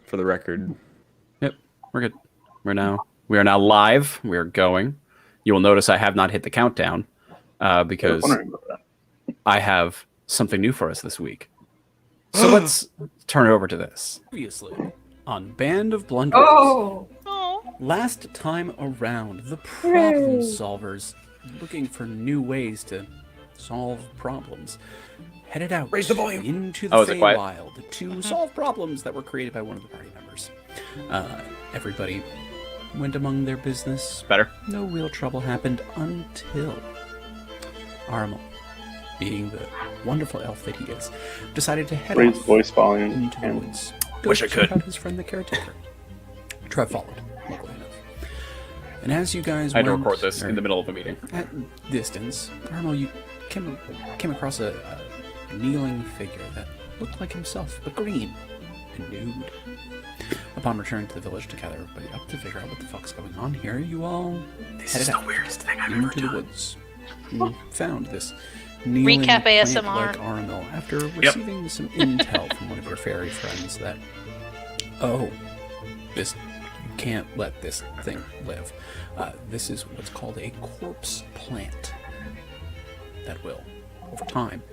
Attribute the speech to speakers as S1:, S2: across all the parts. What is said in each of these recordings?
S1: for the record.
S2: Yep, we're good. We are now live. We are going. You will notice I have not hit the countdown because I have something new for us this week. So let's turn it over to this. Previously on Band of Blunderers.
S3: Oh!
S2: Last time around, the problem solvers, looking for new ways to solve problems, headed out
S1: Raise the volume.
S2: into the Feywild to solve problems that were created by one of the party members. Everybody went among their business.
S1: Better.
S2: No real trouble happened until Armel, being the wonderful elf that he is, decided to head
S4: Raise
S2: off
S4: voice volume
S2: into the woods.
S1: Wish I could.
S2: Out his friend the caretaker. Trev followed, luckily enough. And as you guys
S1: I had to record this in the middle of a meeting.
S2: At distance, Armel, you came across a kneeling figure that looked like himself, but green and nude. Upon returning to the village to gather everybody up to figure out what the fuck's going on here, you all headed out
S1: weirdest thing I've ever
S2: into the
S1: done.
S2: woods. You found this kneeling
S3: Recap
S2: plant-like
S3: ASMR.
S2: Armel after receiving some intel from one of your fairy friends that, you can't let this thing live. This is what's called a corpse plant that will, over time,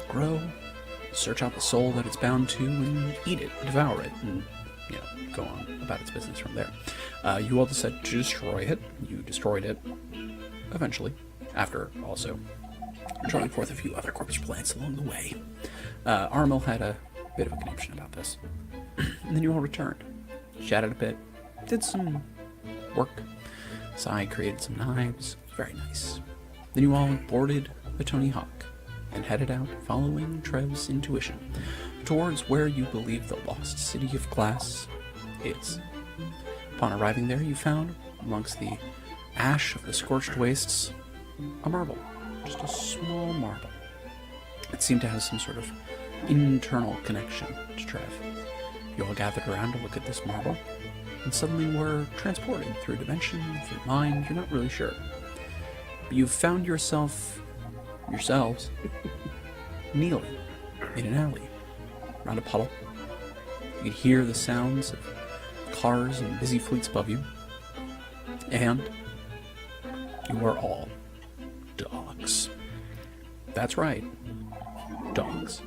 S2: grow, search out the soul that it's bound to, and eat it, devour it, and go on about its business from there. You all decided to destroy it. You destroyed it eventually, after also drawing forth a few other corpse plants along the way. Armel had a bit of a connection about this. And then you all returned, chatted a bit, did some work. Sai created some knives. Very nice. Then you all boarded the Tony Hawk and headed out following Trev's intuition towards where you believe the lost city of glass is. Upon arriving there, you found, amongst the ash of the scorched wastes, a marble. Just a small marble. It seemed to have some sort of internal connection to Trev. You all gathered around to look at this marble, and suddenly were transported through a dimension, through mind, you're not really sure. But you found yourselves, kneeling in an alley, around a puddle. You could hear the sounds of cars and busy fleets above you, and you are all dogs. That's right, dogs.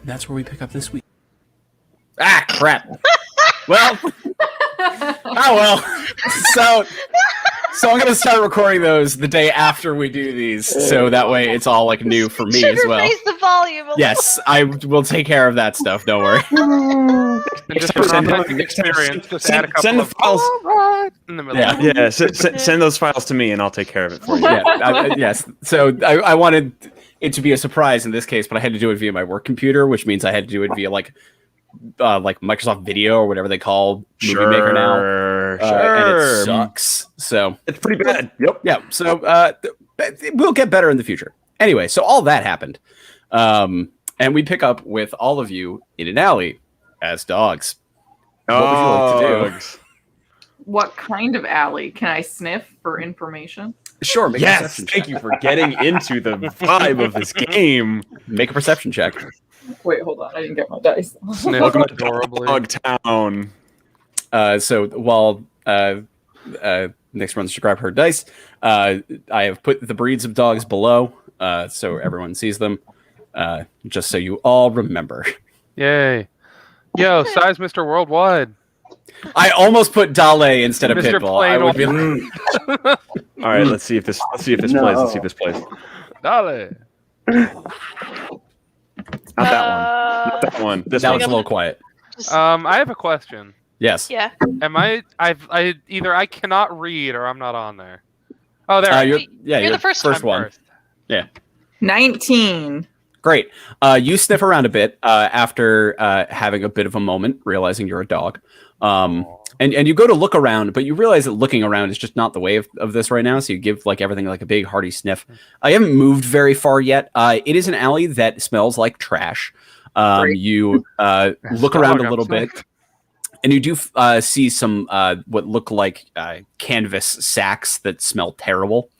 S2: That's where we pick up this week.
S1: Ah, crap. Well, So I'm gonna start recording those the day after we do these, so that way it's all like new for me as well.
S3: Raise the volume a
S1: Yes, I will take care of that stuff. Don't worry.
S5: Just for authentic experience, just add a couple
S1: Send the
S5: of
S1: files.
S5: in the middle.
S1: Yeah.
S6: Send those files to me and I'll take care of it for you.
S2: Yes. So I wanted it to be a surprise in this case, but I had to do it via my work computer, which means I had to do it via like Microsoft Video or whatever they call Movie Maker now. And it sucks. So
S6: It's pretty bad. Yep.
S2: yeah. So we'll get better in the future. Anyway, so all that happened, and we pick up with all of you in an alley as dogs. What would you like to do?
S7: What kind of alley? Can I sniff for information?
S2: Sure. Make a
S6: Yes.
S2: perception
S6: Thank
S2: check.
S6: you for getting into the vibe of this game.
S2: Make a perception check.
S7: Wait, hold on. I didn't get my dice.
S5: Sniff
S6: Welcome to
S5: adorably.
S6: Dog Town.
S2: So while next runs to grab her dice, I have put the breeds of dogs below, so everyone sees them, just so you all remember.
S5: Yay. Yo, size Mr. Worldwide.
S2: I almost put Dale instead of
S5: Mr.
S2: Pitbull. I would be
S6: All right, let's see if this plays. Let's see if this plays.
S5: Dale.
S6: Not that one. Not that one. This
S2: that
S6: one.
S2: was a little quiet.
S5: I have a question.
S2: Yes.
S3: Yeah.
S5: Am I either I cannot read or I'm not on there. Oh, there.
S2: You're
S3: You're the first
S2: one.
S5: First.
S2: Yeah.
S7: 19.
S2: Great. You sniff around a bit after having a bit of a moment, realizing you're a dog. And you go to look around, but you realize that looking around is just not the way of this right now. So you give like everything like a big hearty sniff. I haven't moved very far yet. It is an alley that smells like trash. You look around a little bit, and you do see some what look like canvas sacks that smell terrible.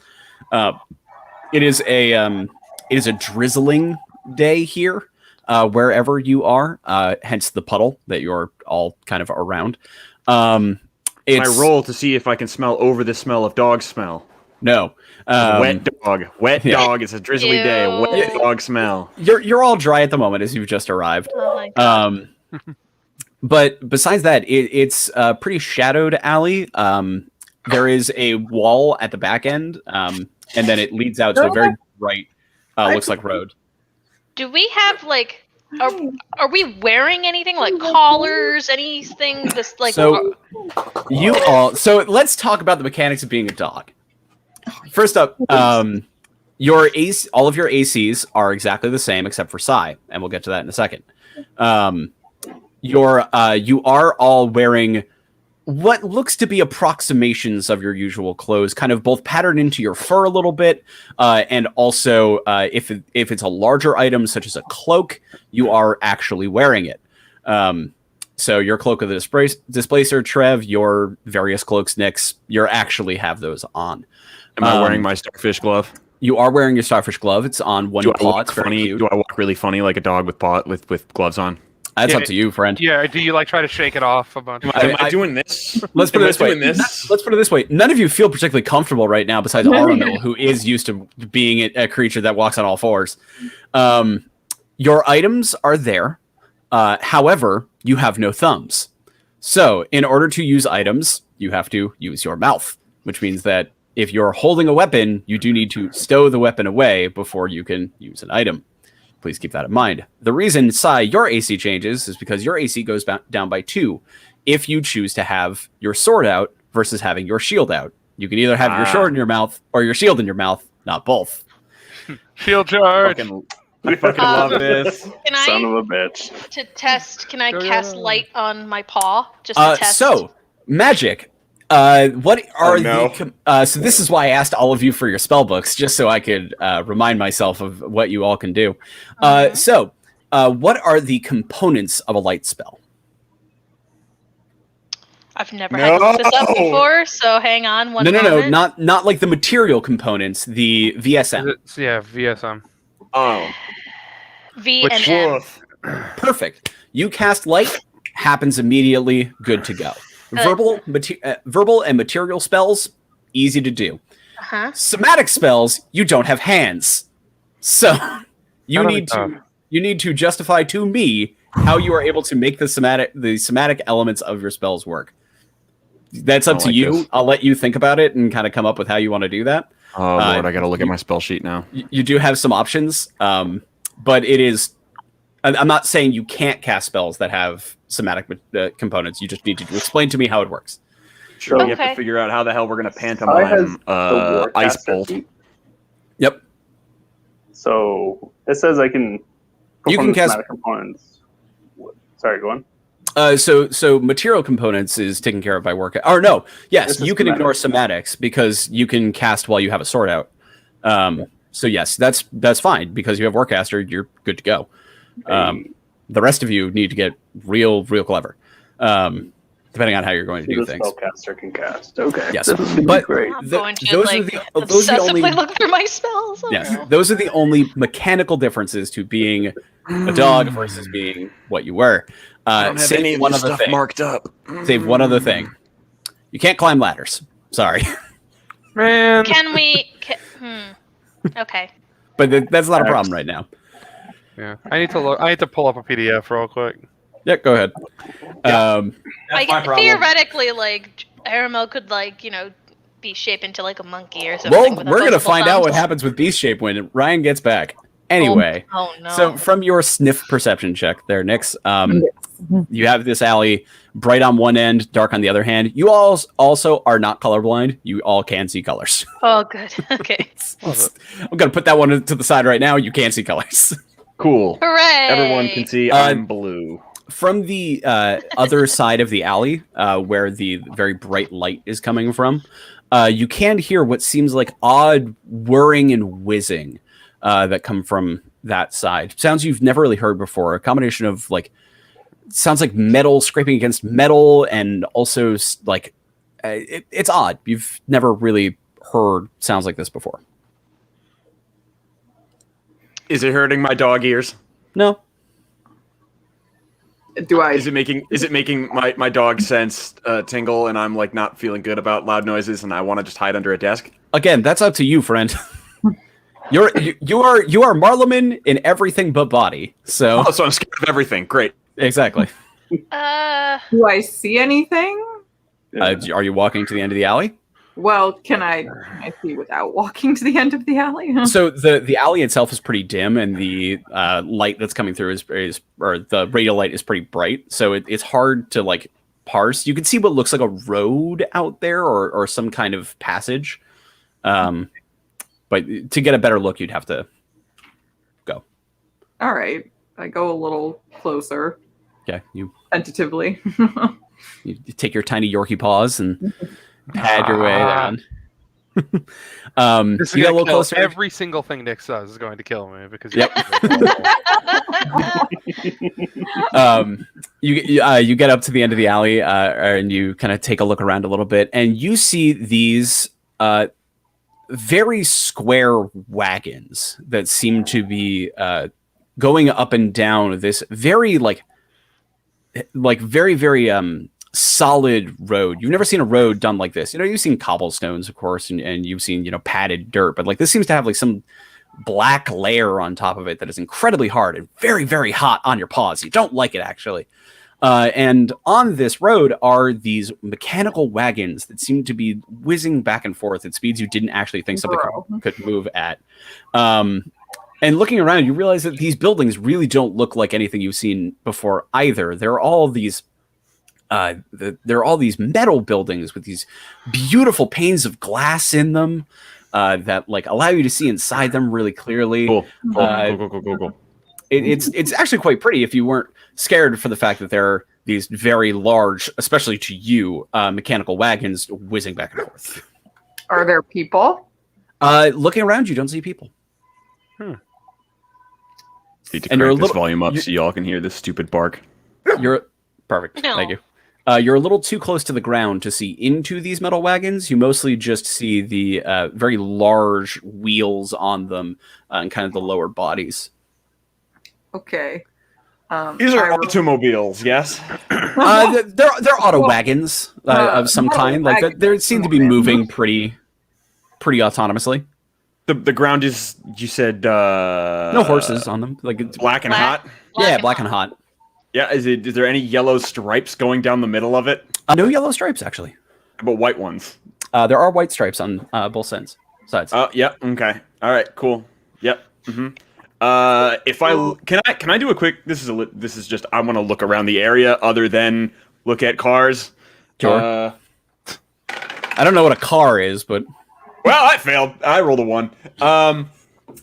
S2: It is a drizzling day here.
S1: wherever you are, hence the puddle that you're all kind of around.
S6: Can I roll to see if I can smell over the smell of dog smell?
S1: No.
S6: Wet dog. Wet
S1: yeah.
S6: dog. It's a drizzly day. Wet
S3: Ew.
S6: dog smell.
S1: You're all dry at the moment as you've just arrived.
S3: Oh my god.
S1: But besides that, it's a pretty shadowed alley. There is a wall at the back end, and then it leads out to a very bright, looks like road.
S3: Do we have like? Are we wearing anything like collars? Anything? This like?
S1: So let's talk about the mechanics of being a dog. First up, your AC, all of your ACs are exactly the same except for Psi, and we'll get to that in a second. You are all wearing what looks to be approximations of your usual clothes, kind of both patterned into your fur a little bit, and also if it's a larger item such as a cloak, you are actually wearing it. So your cloak of the displacer, Trev, your various cloaks, Nyx, you actually have those on.
S6: Am I wearing my starfish glove?
S1: You are wearing your starfish glove. It's on one paw. It's very
S6: funny?
S1: cute.
S6: Do I walk really funny like a dog with gloves on?
S1: That's
S5: Yeah,
S1: up to you, friend.
S5: Yeah, do you like try to shake it off a bunch?
S6: Am I doing this?
S1: Let's put it
S6: Am I
S1: this way.
S6: doing this?
S1: Let's put it this way. None of you feel particularly comfortable right now, besides Aramil, who is used to being a creature that walks on all fours. Your items are there. However, you have no thumbs. So, in order to use items, you have to use your mouth, which means that if you're holding a weapon, you do need to stow the weapon away before you can use an item. Please keep that in mind. The reason, Sai, your AC changes is because your AC goes down by 2 if you choose to have your sword out versus having your shield out. You can either have your sword in your mouth or your shield in your mouth, not both.
S5: Shield charge.
S6: I fucking love this.
S3: Can
S4: Son of
S3: I
S4: a bitch.
S3: to test? Can I
S5: Go,
S3: cast
S5: go.
S3: light on my paw just to test?
S1: So, magic. What are
S6: no.
S1: so this is why I asked all of you for your spell books, just so I could remind myself of what you all can do. So, what are the components of a light spell?
S3: I've never had to look this up before, so hang on one
S1: No,
S3: moment.
S1: not like the material components, the VSM.
S5: Yeah, VSM.
S6: Oh,
S3: V
S6: which
S3: and M.
S6: wolf?
S1: Perfect. You cast light, happens immediately, good to go. Verbal and material spells, easy to do.
S3: Uh-huh.
S1: Somatic spells, you don't have hands. So you need to justify to me how you are able to make the somatic elements of your spells work. That's up to you. I'll let you think about it and kind of come up with how you want to do that.
S6: Oh Lord, I gotta look at my spell sheet now.
S1: You do have some options, but it is. I'm not saying you can't cast spells that have somatic components. You just need to explain to me how it works.
S6: Sure, we have
S3: Okay.
S6: to figure out how the hell we're gonna
S4: I
S6: pantomime
S4: has the
S6: ice
S4: Warcaster
S6: bolt.
S4: feat.
S1: Yep.
S4: So it says I can.
S1: You can
S4: perform
S1: cast-
S4: somatic components. Sorry, go on.
S1: So material components is taken care of by work. Or no, yes,
S4: This is
S1: you can
S4: somatic.
S1: ignore somatics because you can cast while you have a sword out. So yes, that's fine because you have Warcaster. You're good to go. The rest of you need to get real clever, depending on how you're going to do
S4: The
S1: things.
S4: spellcaster can cast. Okay.
S1: Yes,
S4: This is
S1: but
S4: great.
S3: I'm
S1: the-
S3: going to
S1: those are
S3: like
S1: the those are the
S3: obsessively
S1: only
S3: look through my spells. Oh,
S1: yes,
S3: no.
S1: those are the only mechanical differences to being a dog versus being what you were.
S6: I don't have
S1: Save
S6: any of
S1: one
S6: this
S1: other
S6: stuff
S1: thing.
S6: marked up.
S1: Save one other thing. You can't climb ladders. Sorry,
S5: Man.
S3: Can we? Okay.
S1: but that's not a problem right now.
S5: Yeah. I need to look. I need to pull up a PDF real quick.
S1: Yeah, go ahead.
S3: Like theoretically, like Aramel could be shaped into like a monkey or something.
S1: Well,
S3: with
S1: we're gonna
S3: opposable
S1: find out what
S3: thumbs.
S1: happens with Beast Shape when Ryan gets back. Anyway,
S3: Oh no.
S1: so from your sniff perception check there, Nyx, you have this alley, bright on one end, dark on the other hand. You all also are not colorblind. You all can see colors.
S3: Oh, good. Okay.
S1: I'm gonna put that one to the side right now. You can't see colors.
S6: Cool.
S3: Hooray!
S6: Everyone can see I'm blue.
S1: From the other side of the alley, where the very bright light is coming from, you can hear what seems like odd whirring and whizzing that come from that side. Sounds you've never really heard before. A combination of sounds like metal scraping against metal, and also it's odd. You've never really heard sounds like this before.
S6: Is it hurting my dog ears?
S1: No.
S7: Do I?
S6: Is it making my dog sense tingle, and I'm like not feeling good about loud noises, and I want to just hide under a desk?
S1: Again, that's up to you, friend. You are Marleman in everything but body. So
S6: Oh, so I'm scared of everything. Great.
S1: exactly.
S7: Do I see anything?
S1: Are you walking to the end of the alley?
S7: Well, can I see without walking to the end of the alley?
S1: So the alley itself is pretty dim, and the light that's coming through is or the radial light is pretty bright. So it's hard to like parse. You can see what looks like a road out there or some kind of passage. But to get a better look, you'd have to go.
S7: All right, I go a little closer.
S1: Okay, you
S7: Tentatively.
S1: you take your tiny Yorkie paws and pad your way down.
S5: This is
S1: You get a
S5: gonna
S1: little
S5: kill
S1: closer.
S5: every single thing Nick says is going to kill me because
S1: Yep. You get up to the end of the alley and you kind of take a look around a little bit, and you see these very square wagons that seem to be going up and down this very very solid road. You've never seen a road done like this. You've seen cobblestones, of course, and you've seen padded dirt, but like this seems to have like some black layer on top of it that is incredibly hard and very, very hot on your paws. You don't like it, actually. And on this road are these mechanical wagons that seem to be whizzing back and forth at speeds you didn't actually think something could move at. And looking around, you realize that these buildings really don't look like anything you've seen before either. They're all these metal buildings with these beautiful panes of glass in them that like allow you to see inside them really clearly.
S6: Cool.
S1: It's actually quite pretty if you weren't scared for the fact that there are these very large, especially to you, mechanical wagons whizzing back and forth.
S7: Are there people?
S1: Looking around, you don't see people.
S6: Need to
S1: And you're
S6: crank
S1: a
S6: this
S1: little-
S6: volume up so y'all can hear this stupid bark.
S1: You're perfect.
S3: No.
S1: Thank you. You're a little too close to the ground to see into these metal wagons. You mostly just see the very large wheels on them and kind of the lower bodies.
S7: Okay.
S6: These are
S7: I-
S6: automobiles, yes?
S1: They're auto wagons of some
S7: metal
S1: kind. Like
S7: wagons.
S1: they seem to be moving pretty autonomously.
S6: The ground is, you said...
S1: No horses on them. Like it's
S6: Black and hot?
S1: black and hot.
S6: Yeah, is there any yellow stripes going down the middle of it?
S1: No yellow stripes, actually.
S6: How about white ones?
S1: There are white stripes on both sides.
S6: Yeah, okay. All right, cool. Yep. Mm-hmm. If can I do a quick? This is just I want to look around the area other than look at cars.
S1: Sure. I don't know what a car is, but
S6: Well, I failed. I rolled a 1.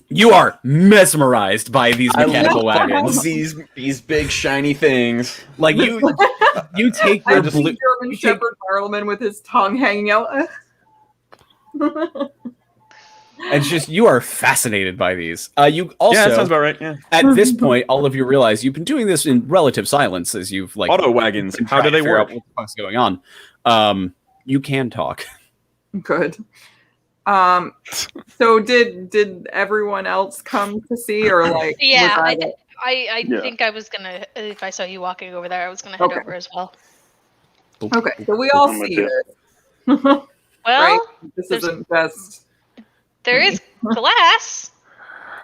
S1: you are mesmerized by these mechanical wagons.
S6: These big shiny things.
S1: Like you take
S7: I
S1: your
S7: just
S1: blue.
S7: see German Shepherd Bartleman with his tongue hanging out.
S1: And it's just you are fascinated by these. You also
S6: Yeah, that sounds about right. Yeah.
S1: at this point, all of you realize you've been doing this in relative silence as you've like
S6: Auto wagons.
S1: been
S6: How do
S1: trying
S6: they
S1: to figure out
S6: work?
S1: what the fuck's going on. You can talk.
S7: Good. So did everyone else come to see, or like?
S3: Yeah,
S7: was that it?
S3: I
S4: Yeah.
S3: think I was gonna, if I saw you walking over there, I was gonna head
S7: Okay.
S3: over as well.
S7: Okay, so we all
S4: I'm with
S7: see
S4: you.
S7: this.
S3: Well,
S7: Right? This
S3: there's-
S7: isn't just.
S3: there is glass.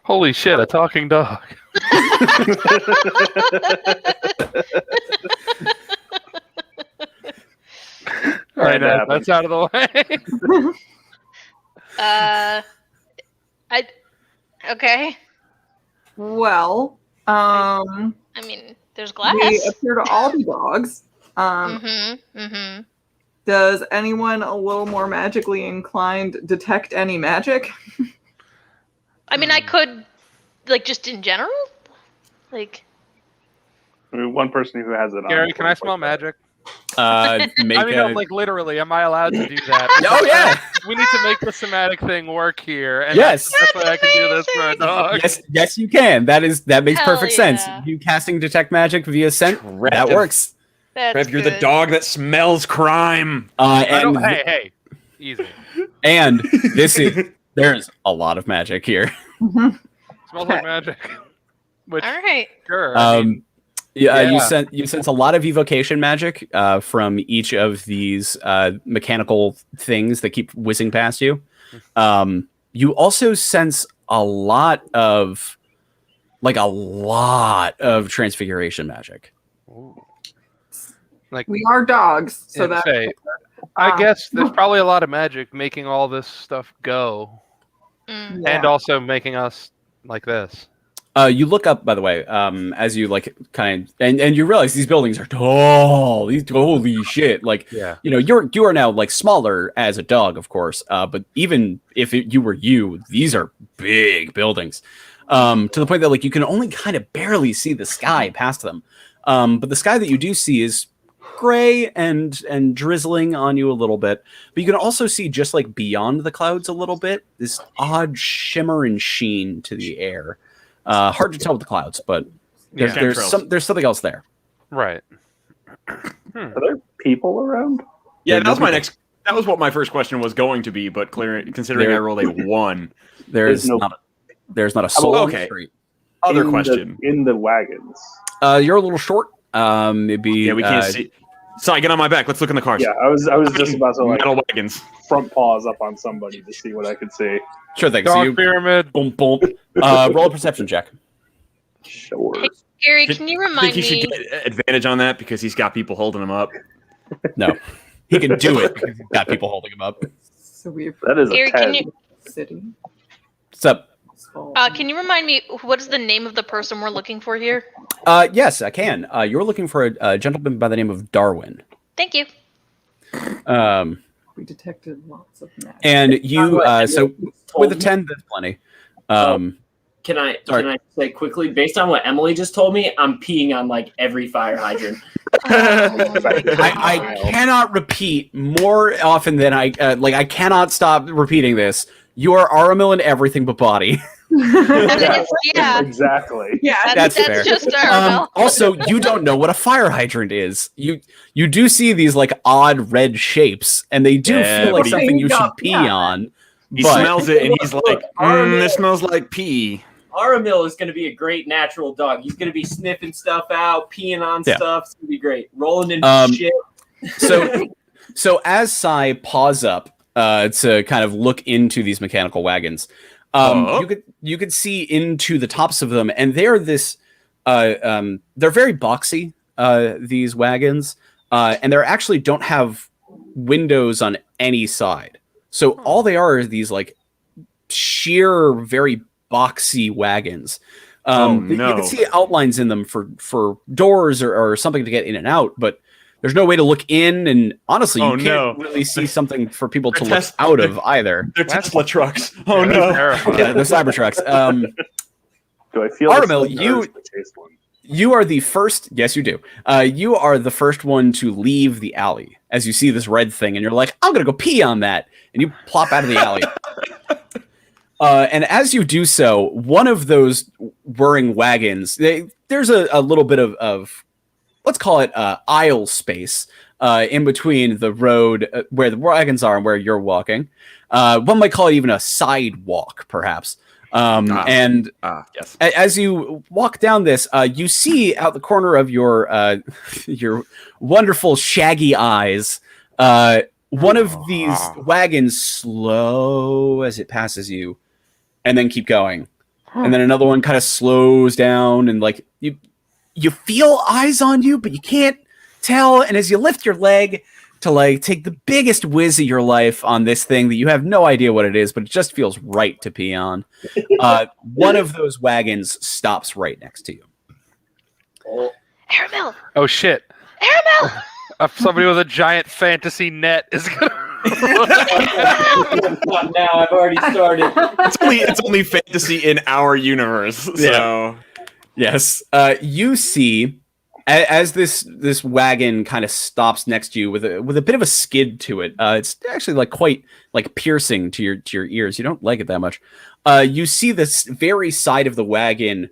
S5: Holy shit, a talking dog. All right,
S4: That
S5: that's out of the way.
S3: Okay.
S7: Well,
S3: I mean, there's glass.
S7: we appear to all be dogs. Does anyone a little more magically inclined detect any magic?
S3: I mean, I could, like, just in general, like.
S4: I mean, one person who has it on.
S5: Gary, can I smell magic?
S1: Make
S5: I mean, no,
S1: a,
S5: like literally, am I allowed to do that?
S1: Oh, yeah.
S5: We need to make the somatic thing work here. And
S1: Yes.
S5: that's why I can do this for a dog.
S1: yes, you can. That makes
S3: Hell
S1: perfect sense.
S3: yeah.
S1: You casting detect magic via scent, that
S6: Trev.
S1: works.
S3: That's
S6: Trev, you're the
S3: good.
S6: dog that smells crime.
S5: I don't-
S1: And
S5: hey, easy.
S1: and there's a lot of magic here.
S5: Smells like magic. Which,
S3: All right.
S5: sure. I mean,
S1: Yeah,
S5: Yeah.
S1: you sense a lot of evocation magic from each of these mechanical things that keep whizzing past you. You also sense a lot of transfiguration magic.
S5: Ooh. Like,
S7: We are dogs, so
S5: and
S7: that
S5: say, I guess there's probably a lot of magic making all this stuff go,
S3: Mm.
S5: and also making us like this.
S1: You look up, by the way, as you like kind of, and you realize these buildings are tall. These holy shit! Like,
S5: Yeah.
S1: you know, you are now like smaller as a dog, of course. But even if you were you, these are big buildings. To the point that like you can only kind of barely see the sky past them. But the sky that you do see is gray and drizzling on you a little bit. But you can also see just like beyond the clouds a little bit, this odd shimmer and sheen to the air. Hard to tell with the clouds, but there's something else there.
S5: Right.
S4: Are there people around?
S6: Yeah, that was that was what my first question was going to be, but considering I rolled a 1.
S1: There's not a soul on the
S6: Okay.
S1: street.
S6: Other
S4: In
S6: question.
S4: in the wagons.
S1: You're a little short. Maybe
S6: Yeah, we can't see. Sorry, get on my back. Let's look in the cars.
S4: Yeah, I was just about to like
S6: Metal wagons.
S4: front paws up on somebody to see what I could see.
S1: Sure thing. So
S5: Dark
S1: you
S5: pyramid.
S1: boom boom. Roll a perception check.
S4: Sure.
S3: Hey, Gary, can you
S6: I
S3: remind
S6: think he
S3: me?
S6: should get advantage on that because he's got people holding him up.
S1: No, he can do it because he's got people holding him up.
S7: so we've
S4: That is
S3: Gary,
S4: a 10.
S3: can you
S7: city.
S1: What's up?
S3: can you remind me what is the name of the person we're looking for here?
S1: Yes, I can. You're looking for a gentleman by the name of Darwin.
S3: Thank you.
S7: We detected lots of magic.
S1: And you, so
S8: Told
S1: with a
S8: me-
S1: 10, that's plenty.
S8: Can I
S1: Sorry.
S8: say quickly, based on what Emily just told me, I'm peeing on like every fire hydrant.
S1: I cannot repeat more often than I cannot stop repeating this. You are Aramil in everything but body.
S3: That is, yeah,
S4: Exactly.
S7: Yeah,
S1: That's
S3: that's
S1: fair.
S3: just Arabelle.
S1: Also, you don't know what a fire hydrant is. You do see these like odd red shapes, and they do
S6: Yeah,
S1: feel like
S6: but he-
S1: something you should pee
S7: Yeah.
S1: on.
S6: He
S1: But
S6: smells it and he's
S8: Look,
S6: like, this smells like pee.
S8: Aramil is going to be a great natural dog. He's going to be sniffing stuff out, peeing on
S1: Yeah.
S8: stuff. It's going to be great. Rolling in shit.
S1: so as Sai paws up to kind of look into these mechanical wagons, you could see into the tops of them, and they're this they're very boxy, these wagons, and they actually don't have windows on any side. So all they are these like sheer, very boxy wagons. You can see outlines in them for doors or something to get in and out, but there's no way to look in, and honestly, you can't really see something for people to look out of either.
S6: They're Tesla trucks. Oh
S5: Yeah,
S6: no.
S5: terrifying.
S1: Yeah, the Cybertrucks.
S4: Do I feel
S1: Armel,
S4: this urge to chase one?
S1: You are the first. Yes, you do. You are the first one to leave the alley as you see this red thing, and you're like, "I'm gonna go pee on that," and you plop out of the alley. And as you do so, one of those whirring wagons, there's a little bit of let's call it aisle space in between the road where the wagons are and where you're walking. One might call it even a sidewalk, perhaps.
S6: Yes.
S1: As you walk down this, you see out the corner of your wonderful shaggy eyes, one of these wagons slow as it passes you, and then keep going, and then another one kind of slows down, and like you feel eyes on you, but you can't tell. And as you lift your leg to like take the biggest whiz of your life on this thing that you have no idea what it is, but it just feels right to pee on. One of those wagons stops right next to you.
S3: Arabelle!
S5: Oh shit!
S3: Arabelle!
S5: Somebody with a giant fantasy net is gonna.
S8: Not now. I've already started.
S6: It's only fantasy in our universe. So
S1: Yes. You see, as this wagon kind of stops next to you with a bit of a skid to it. It's actually like quite like piercing to your ears. You don't like it that much. You see this very side of the wagon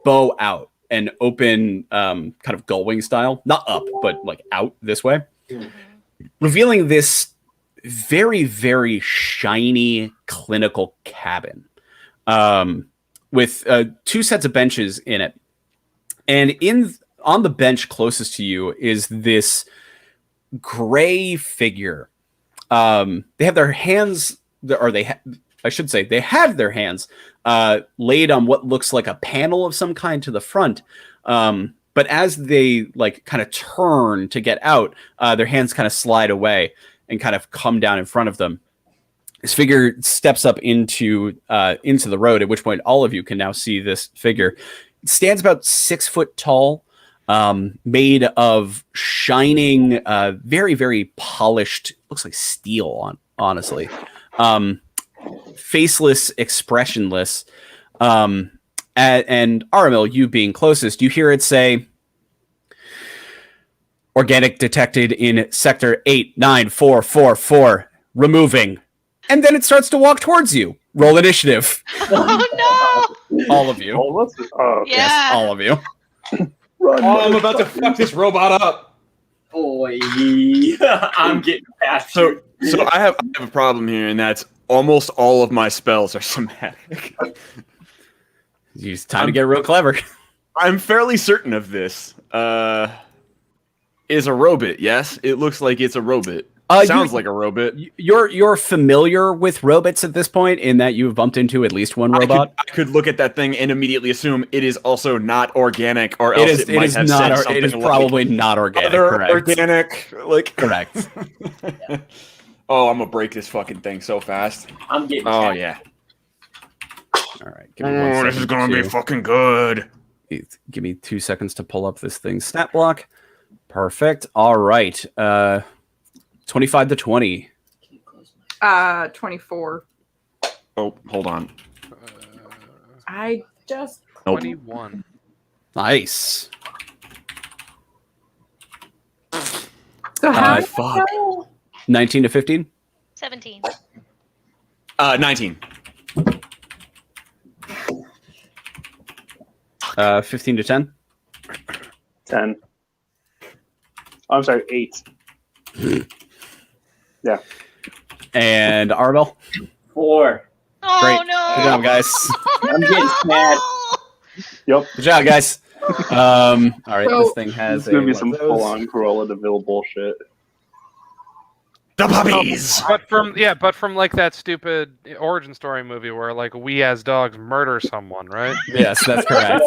S1: bow out and open, kind of gullwing style, not up, but like out this way, revealing this very, very shiny clinical cabin. With 2 sets of benches in it. And in on the bench closest to you is this gray figure. They have their hands, I should say, they have their hands laid on what looks like a panel of some kind to the front. But as they like kind of turn to get out, their hands kind of slide away and kind of come down in front of them. This figure steps up into the road, at which point all of you can now see this figure. It stands about 6 foot tall, made of shining, very, very polished, looks like steel, honestly. Faceless, expressionless. And Aramil, you being closest, you hear it say, "Organic detected in sector 89444, removing." And then it starts to walk towards you. Roll initiative.
S3: Oh no!
S1: All of you.
S4: All of us? Oh,
S3: Yeah.
S1: Yes, all of you.
S4: run.
S6: Oh, I'm about to fuck this robot up.
S8: Boy, I'm getting past
S6: So
S8: you.
S6: so I have a problem here, and that's almost all of my spells are somatic.
S1: It's time to get real clever.
S6: I'm fairly certain of this. Is a robot, yes? It looks like it's a robot. Sounds like a robot.
S1: You're familiar with robots at this point, in that you've bumped into at least one robot.
S6: I could look at that thing and immediately assume it is also not organic, or else it might have said something.
S1: It is
S6: like
S1: probably not organic.
S6: other
S1: Correct.
S6: organic, like
S1: Correct.
S6: Oh, I'm gonna break this fucking thing so fast.
S8: I'm getting
S6: Oh
S8: past
S6: yeah.
S1: All right. Give me 1
S6: This is
S1: second
S6: gonna be
S1: to-
S6: fucking good.
S1: Give me 2 seconds to pull up this thing's stat block. Perfect. All right. 25 to 20.
S7: 24.
S6: Oh, hold on.
S7: I just.
S6: Nope.
S5: 21.
S1: Nice.
S7: So how did
S6: fuck.
S7: I know?
S1: 19 to 15.
S3: 17.
S6: 19.
S1: 15 to 10.
S4: 10. Oh, I'm sorry, 8. Yeah.
S1: And Arbel.
S8: 4.
S3: Oh
S1: Great.
S3: no!
S1: Good job, guys.
S8: I'm getting mad.
S4: Yep.
S1: Good job, guys. All right.
S7: So-
S1: This thing has
S4: It's going to be
S1: one
S4: some
S1: of those.
S4: full-on Cruella de Vil bullshit.
S6: The puppies.
S5: But from like that stupid origin story movie where like we as dogs murder someone, right?
S1: Yes, that's correct.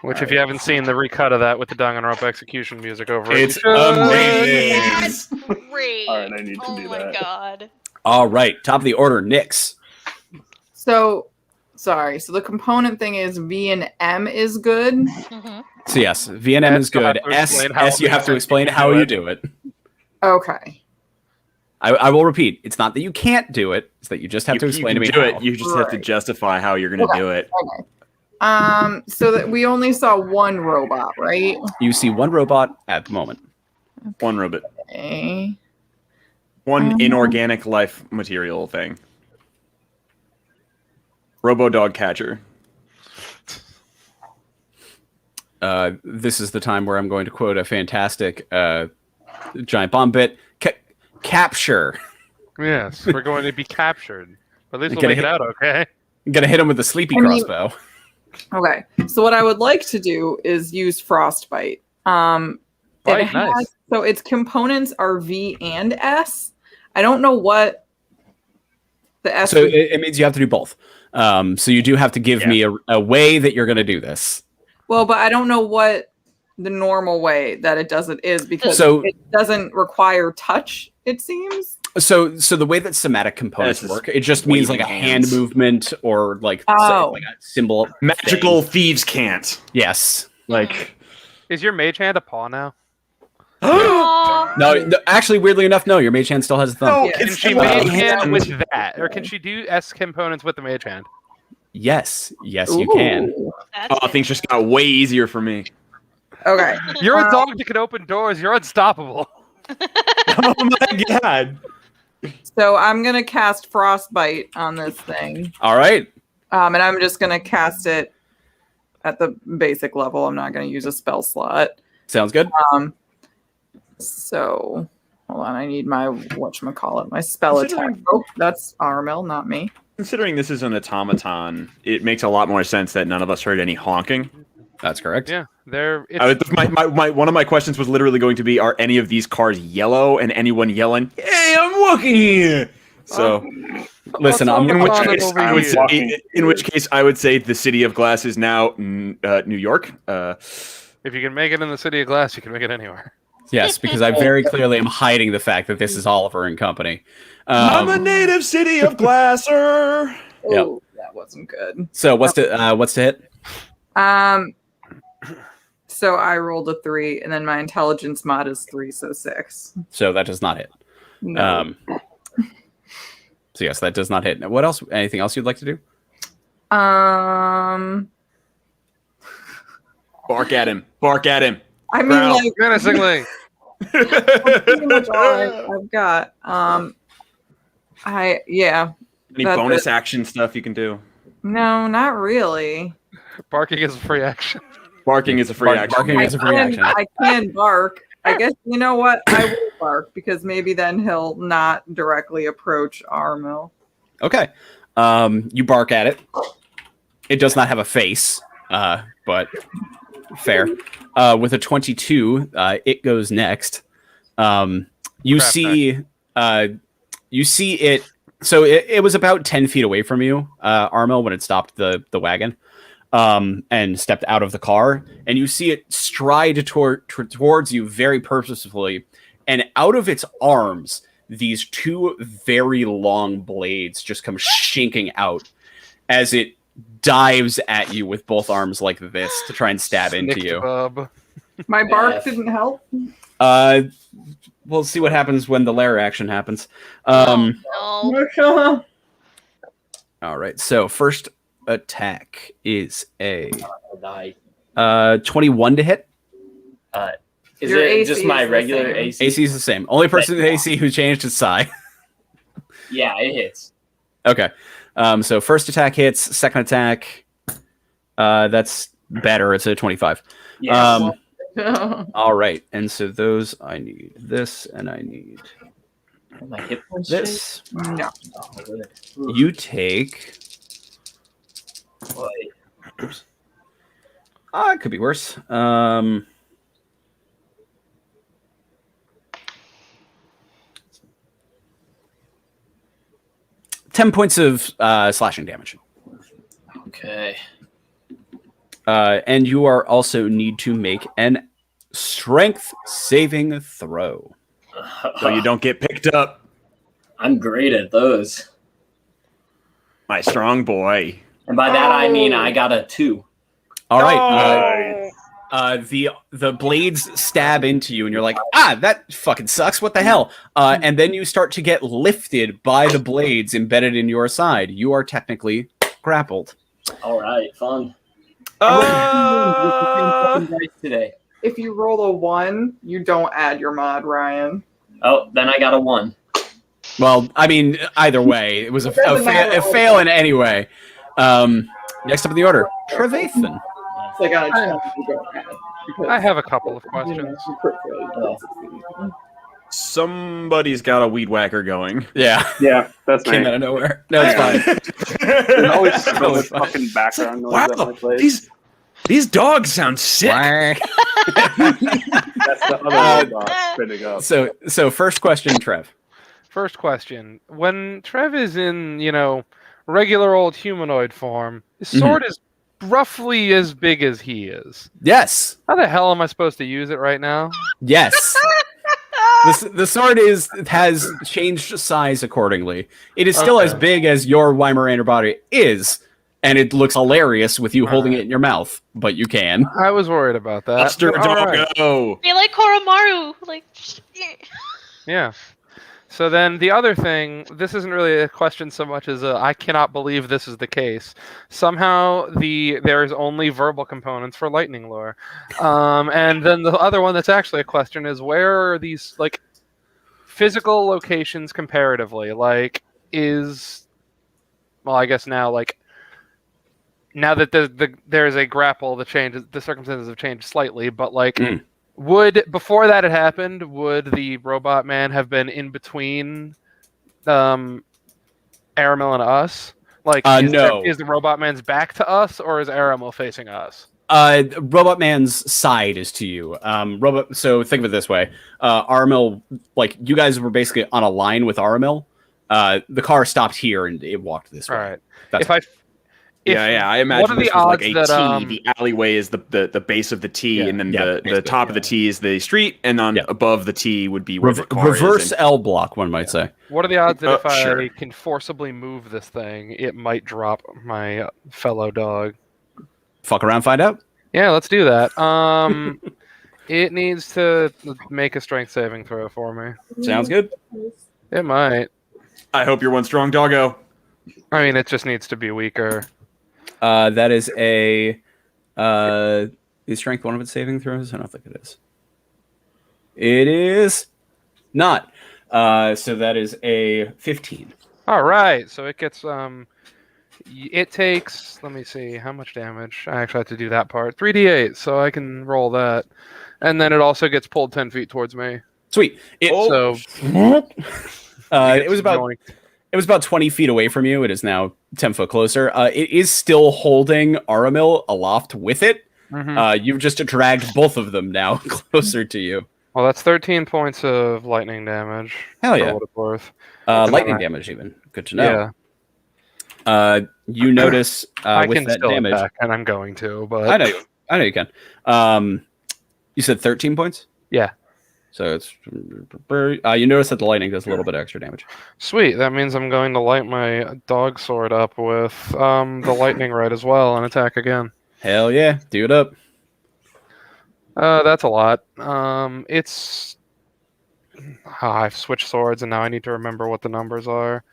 S5: Which, if you haven't seen the recut of that with the Danganronpa execution music over
S6: It's
S5: it, you should.
S6: amazing.
S3: That's great.
S4: All right, I need to
S3: oh
S4: do
S3: my
S4: that.
S3: god.
S1: All right. Top of the order, Nyx.
S7: So, sorry. So the component thing is V and M is good.
S3: Mm-hmm.
S1: So yes, VNM is
S5: You'll have
S1: good.
S5: to explain how
S1: S you have to
S5: you
S1: explain
S5: do
S1: how
S5: it.
S1: you do it.
S7: Okay.
S1: I will repeat. It's not that you can't do it. It's that you just have to explain to me
S6: do
S1: how.
S6: it. You just have to
S7: Right.
S6: justify how you're gonna
S7: Okay.
S6: do it.
S7: Okay. So that we only saw one robot, right?
S1: You see one robot at the moment.
S6: One robot.
S7: Okay.
S6: One inorganic life material thing. Robo dog catcher.
S1: This is the time where I'm going to quote a fantastic giant bomb bit. Capture.
S5: Yes, we're going to be captured. But at least we'll
S1: Get
S5: make
S1: a
S5: it out okay.
S1: I'm gonna hit him with the sleepy
S7: I mean-
S1: crossbow.
S7: Okay. So what I would like to do is use frostbite.
S5: Bite, nice.
S7: So its components are V and S. I don't know what the S.
S1: So
S7: would-
S1: it means you have to do both. So you do have to give me a way that you're gonna do this.
S7: well, but I don't know what the normal way that it does it is because
S1: So-
S7: it doesn't require touch. It seems.
S1: So the way that somatic components
S6: This is
S1: work, it just means like a
S6: waving
S1: hand
S6: hands.
S1: movement or like,
S7: Oh.
S1: like a symbol.
S6: Magical thieves can't.
S1: Yes.
S6: Like
S5: Is your mage hand a paw now?
S3: Aw.
S1: No, actually, weirdly enough, no. Your mage hand still has a thumb.
S6: No,
S7: Yeah.
S5: Can
S6: it's
S5: she
S6: not
S5: mage
S6: a
S5: hand
S6: hand.
S5: with that? Or can she do S components with the mage hand?
S1: Yes, you can.
S7: Ooh.
S3: That's
S6: Oh, things just got way easier for me.
S7: Okay.
S5: You're a dog that can open doors. You're unstoppable.
S6: Oh my god.
S7: So I'm gonna cast frostbite on this thing.
S1: All right.
S7: And I'm just gonna cast it at the basic level. I'm not gonna use a spell slot.
S1: Sounds good.
S7: So hold on, I need my whatchamacallit, my spell attack.
S6: Considering-
S7: Oh, that's Armel, not me.
S6: Considering this is an automaton, it makes a lot more sense that none of us heard any honking.
S1: That's correct.
S5: Yeah, they're.
S6: One of my questions was literally going to be: are any of these cars yellow? And anyone yelling, "Hey, I'm walking here!" So,
S1: listen,
S5: Automatonic
S6: in which case, I would say the City of Glass is now New York.
S5: If you can make it in the City of Glass, you can make it anywhere.
S1: Yes, because I very clearly am hiding the fact that this is Oliver and Company.
S6: I'm a native City of Glasser.
S7: Oh, that wasn't good.
S1: So what's to hit?
S7: So I rolled a 3, and then my intelligence mod is 3, so 6.
S1: So that does not hit.
S7: No.
S1: So yes, that does not hit. What else? Anything else you'd like to do?
S7: Bark
S6: at him. Bark at him.
S7: I mean,
S6: Growl.
S7: like,
S5: Menacingly.
S7: that's pretty much all I've got.
S6: Any
S7: That's
S6: bonus
S7: it.
S6: action stuff you can do?
S7: No, not really.
S5: Barking is a free action.
S6: Barking is a free action.
S1: Barking is a free action.
S7: I can bark. I guess, you know what? I will bark, because maybe then he'll not directly approach Armel.
S1: Okay. You bark at it. It does not have a face, but fair. With a 22, it goes next. You see it. So it was about 10 feet away from you, Armel, when it stopped the wagon, and stepped out of the car, and you see it stride towards you very purposefully, and out of its arms, these two very long blades just come shinking out as it dives at you with both arms like this to try and stab into you.
S5: Bub.
S7: My bark didn't help.
S1: We'll see what happens when the lair action happens.
S3: No.
S7: Oh,
S1: All right. So first attack is a
S8: Die.
S1: 21 to hit.
S8: Is
S7: Your
S8: it
S7: AC
S8: just
S7: is
S8: my
S7: the
S8: regular
S7: same.
S8: AC?
S1: AC is the same. Only person with AC who changed is Psy.
S8: Yeah, it hits.
S1: Okay. So first attack hits. Second attack, that's better. It's a 25.
S8: Yeah.
S1: All right. And so those, I need this, and I need
S8: My hit points
S1: this.
S7: no.
S8: change?
S1: You take.
S8: Boy.
S1: It could be worse. 10 points of slashing damage.
S8: Okay.
S1: And you are also need to make an strength saving throw.
S6: So you don't get picked up,
S8: I'm great at those.
S6: my strong boy.
S8: And by that I mean I got a 2.
S1: All right.
S4: Nice.
S1: The blades stab into you, and you're like, that fucking sucks. What the hell? And then you start to get lifted by the blades embedded in your side. You are technically grappled.
S8: All right, fun. Today.
S7: If you roll a 1, you don't add your mod, Ryan.
S8: Oh, then I got a 1.
S1: Well, I mean, either way, it was a fail in any way. Next up in the order, Trevathan.
S7: So I got a 10, you don't add. because-
S5: I have a couple of questions.
S6: Somebody's got a weed whacker going.
S1: Yeah,
S4: Yeah, that's
S1: came
S4: me.
S1: out of nowhere. No, it's fine.
S4: There's always so
S1: Totally
S4: much
S1: fine.
S4: fucking background noise
S6: Wow,
S4: at my place.
S6: these dogs sound sick.
S4: That's the other robot spinning up.
S1: So first question, Trev.
S5: First question. When Trev is in, regular old humanoid form, his sword is roughly as big as he is.
S1: Yes,
S5: How the hell am I supposed to use it right now?
S1: yes. The sword has changed size accordingly. It is still as big as your Weimaraner body is, and it looks hilarious with you holding it in your mouth. But you can.
S5: I was worried about that.
S6: Buster
S5: All right.
S6: Doggo.
S3: Be like Koromaru. Like,
S5: Yeah. So then the other thing, this isn't really a question so much as I cannot believe this is the case. Somehow there is only verbal components for lightning lore. And then the other one that's actually a question is, where are these physical locations comparatively? I guess now that there's a grapple, the circumstances have changed slightly, but before that had happened, would the robot man have been in between Aramil and us?
S1: No.
S5: Is the robot man's back to us, or is Aramil facing us?
S1: Robot Man's side is to you. So think of it this way: Aramil, like you guys were basically on a line with Aramil. The car stopped here and it walked this way.
S5: All right.
S1: That's
S6: I imagine this was like a
S5: that,
S6: T. The alleyway is the base of the T, and then the top of the T is the street, and on above the T would be where the car
S1: reverse
S6: is.
S1: L block, one might say.
S5: What are the odds that if
S6: sure.
S5: I can forcibly move this thing, it might drop my fellow dog?
S1: Fuck around, find out.
S5: Yeah, let's do that. It needs to make a strength saving throw for me.
S6: Sounds good.
S5: It might.
S6: I hope you're one strong doggo.
S5: I mean, it just needs to be weaker.
S1: That is a is strength one of its saving throws? I don't think it is. It is not. So that is a 15.
S5: All right, so it gets it takes, let me see how much damage. I actually have to do that part. 3d8, so I can roll that, and then it also gets pulled 10 feet towards me.
S1: Sweet.
S5: It
S1: was about 20 feet away from you. It is now 10 foot closer. It is still holding Aramil aloft with it. You've just dragged both of them now closer to you.
S5: Well, that's 13 points of lightning damage.
S1: Hell yeah.
S5: What it's worth.
S1: Lightning damage even. Good to know. Yeah. You notice
S5: I
S1: with
S5: can
S1: that
S5: still
S1: damage,
S5: attack, and I'm going to, but
S1: I know you can. You said 13 points?
S5: Yeah.
S1: So it's you notice that the lightning does a little bit of extra damage.
S5: Sweet. That means I'm going to light my dog sword up with the lightning right as well and attack again.
S1: Hell yeah, do it up.
S5: That's a lot. I've switched swords and now I need to remember what the numbers are.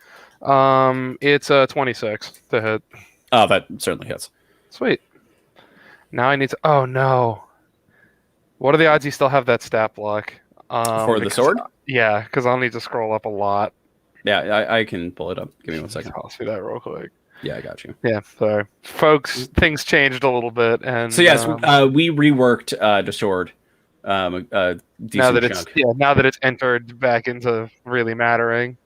S5: It's a 26 to hit.
S1: Oh, that certainly hits.
S5: Sweet. Now I need to. Oh no. What are the odds you still have that stat block?
S1: For the sword?
S5: Yeah, because I'll need to scroll up a lot.
S1: Yeah, I can pull it up. Give me 1 second.
S5: I'll see that real quick.
S1: Yeah, I got you.
S5: Yeah, so folks, things changed a little bit, and
S1: so yes, we reworked the sword. Now
S5: that it's entered back into really mattering.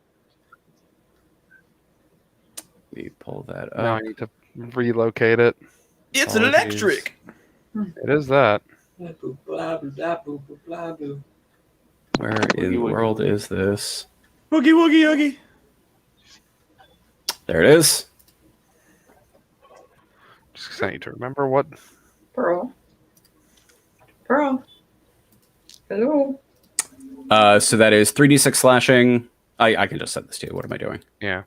S1: Let me pull that up.
S5: Now I need to relocate it.
S6: It's electric.
S5: It is that.
S1: Where in the world is this?
S6: Woogie woogie woogie.
S1: There it is.
S5: Just 'cause I need to remember what.
S7: Pearl. Hello.
S1: So that is 3d6 slashing. I can just set this to you. What am I doing?
S5: Yeah.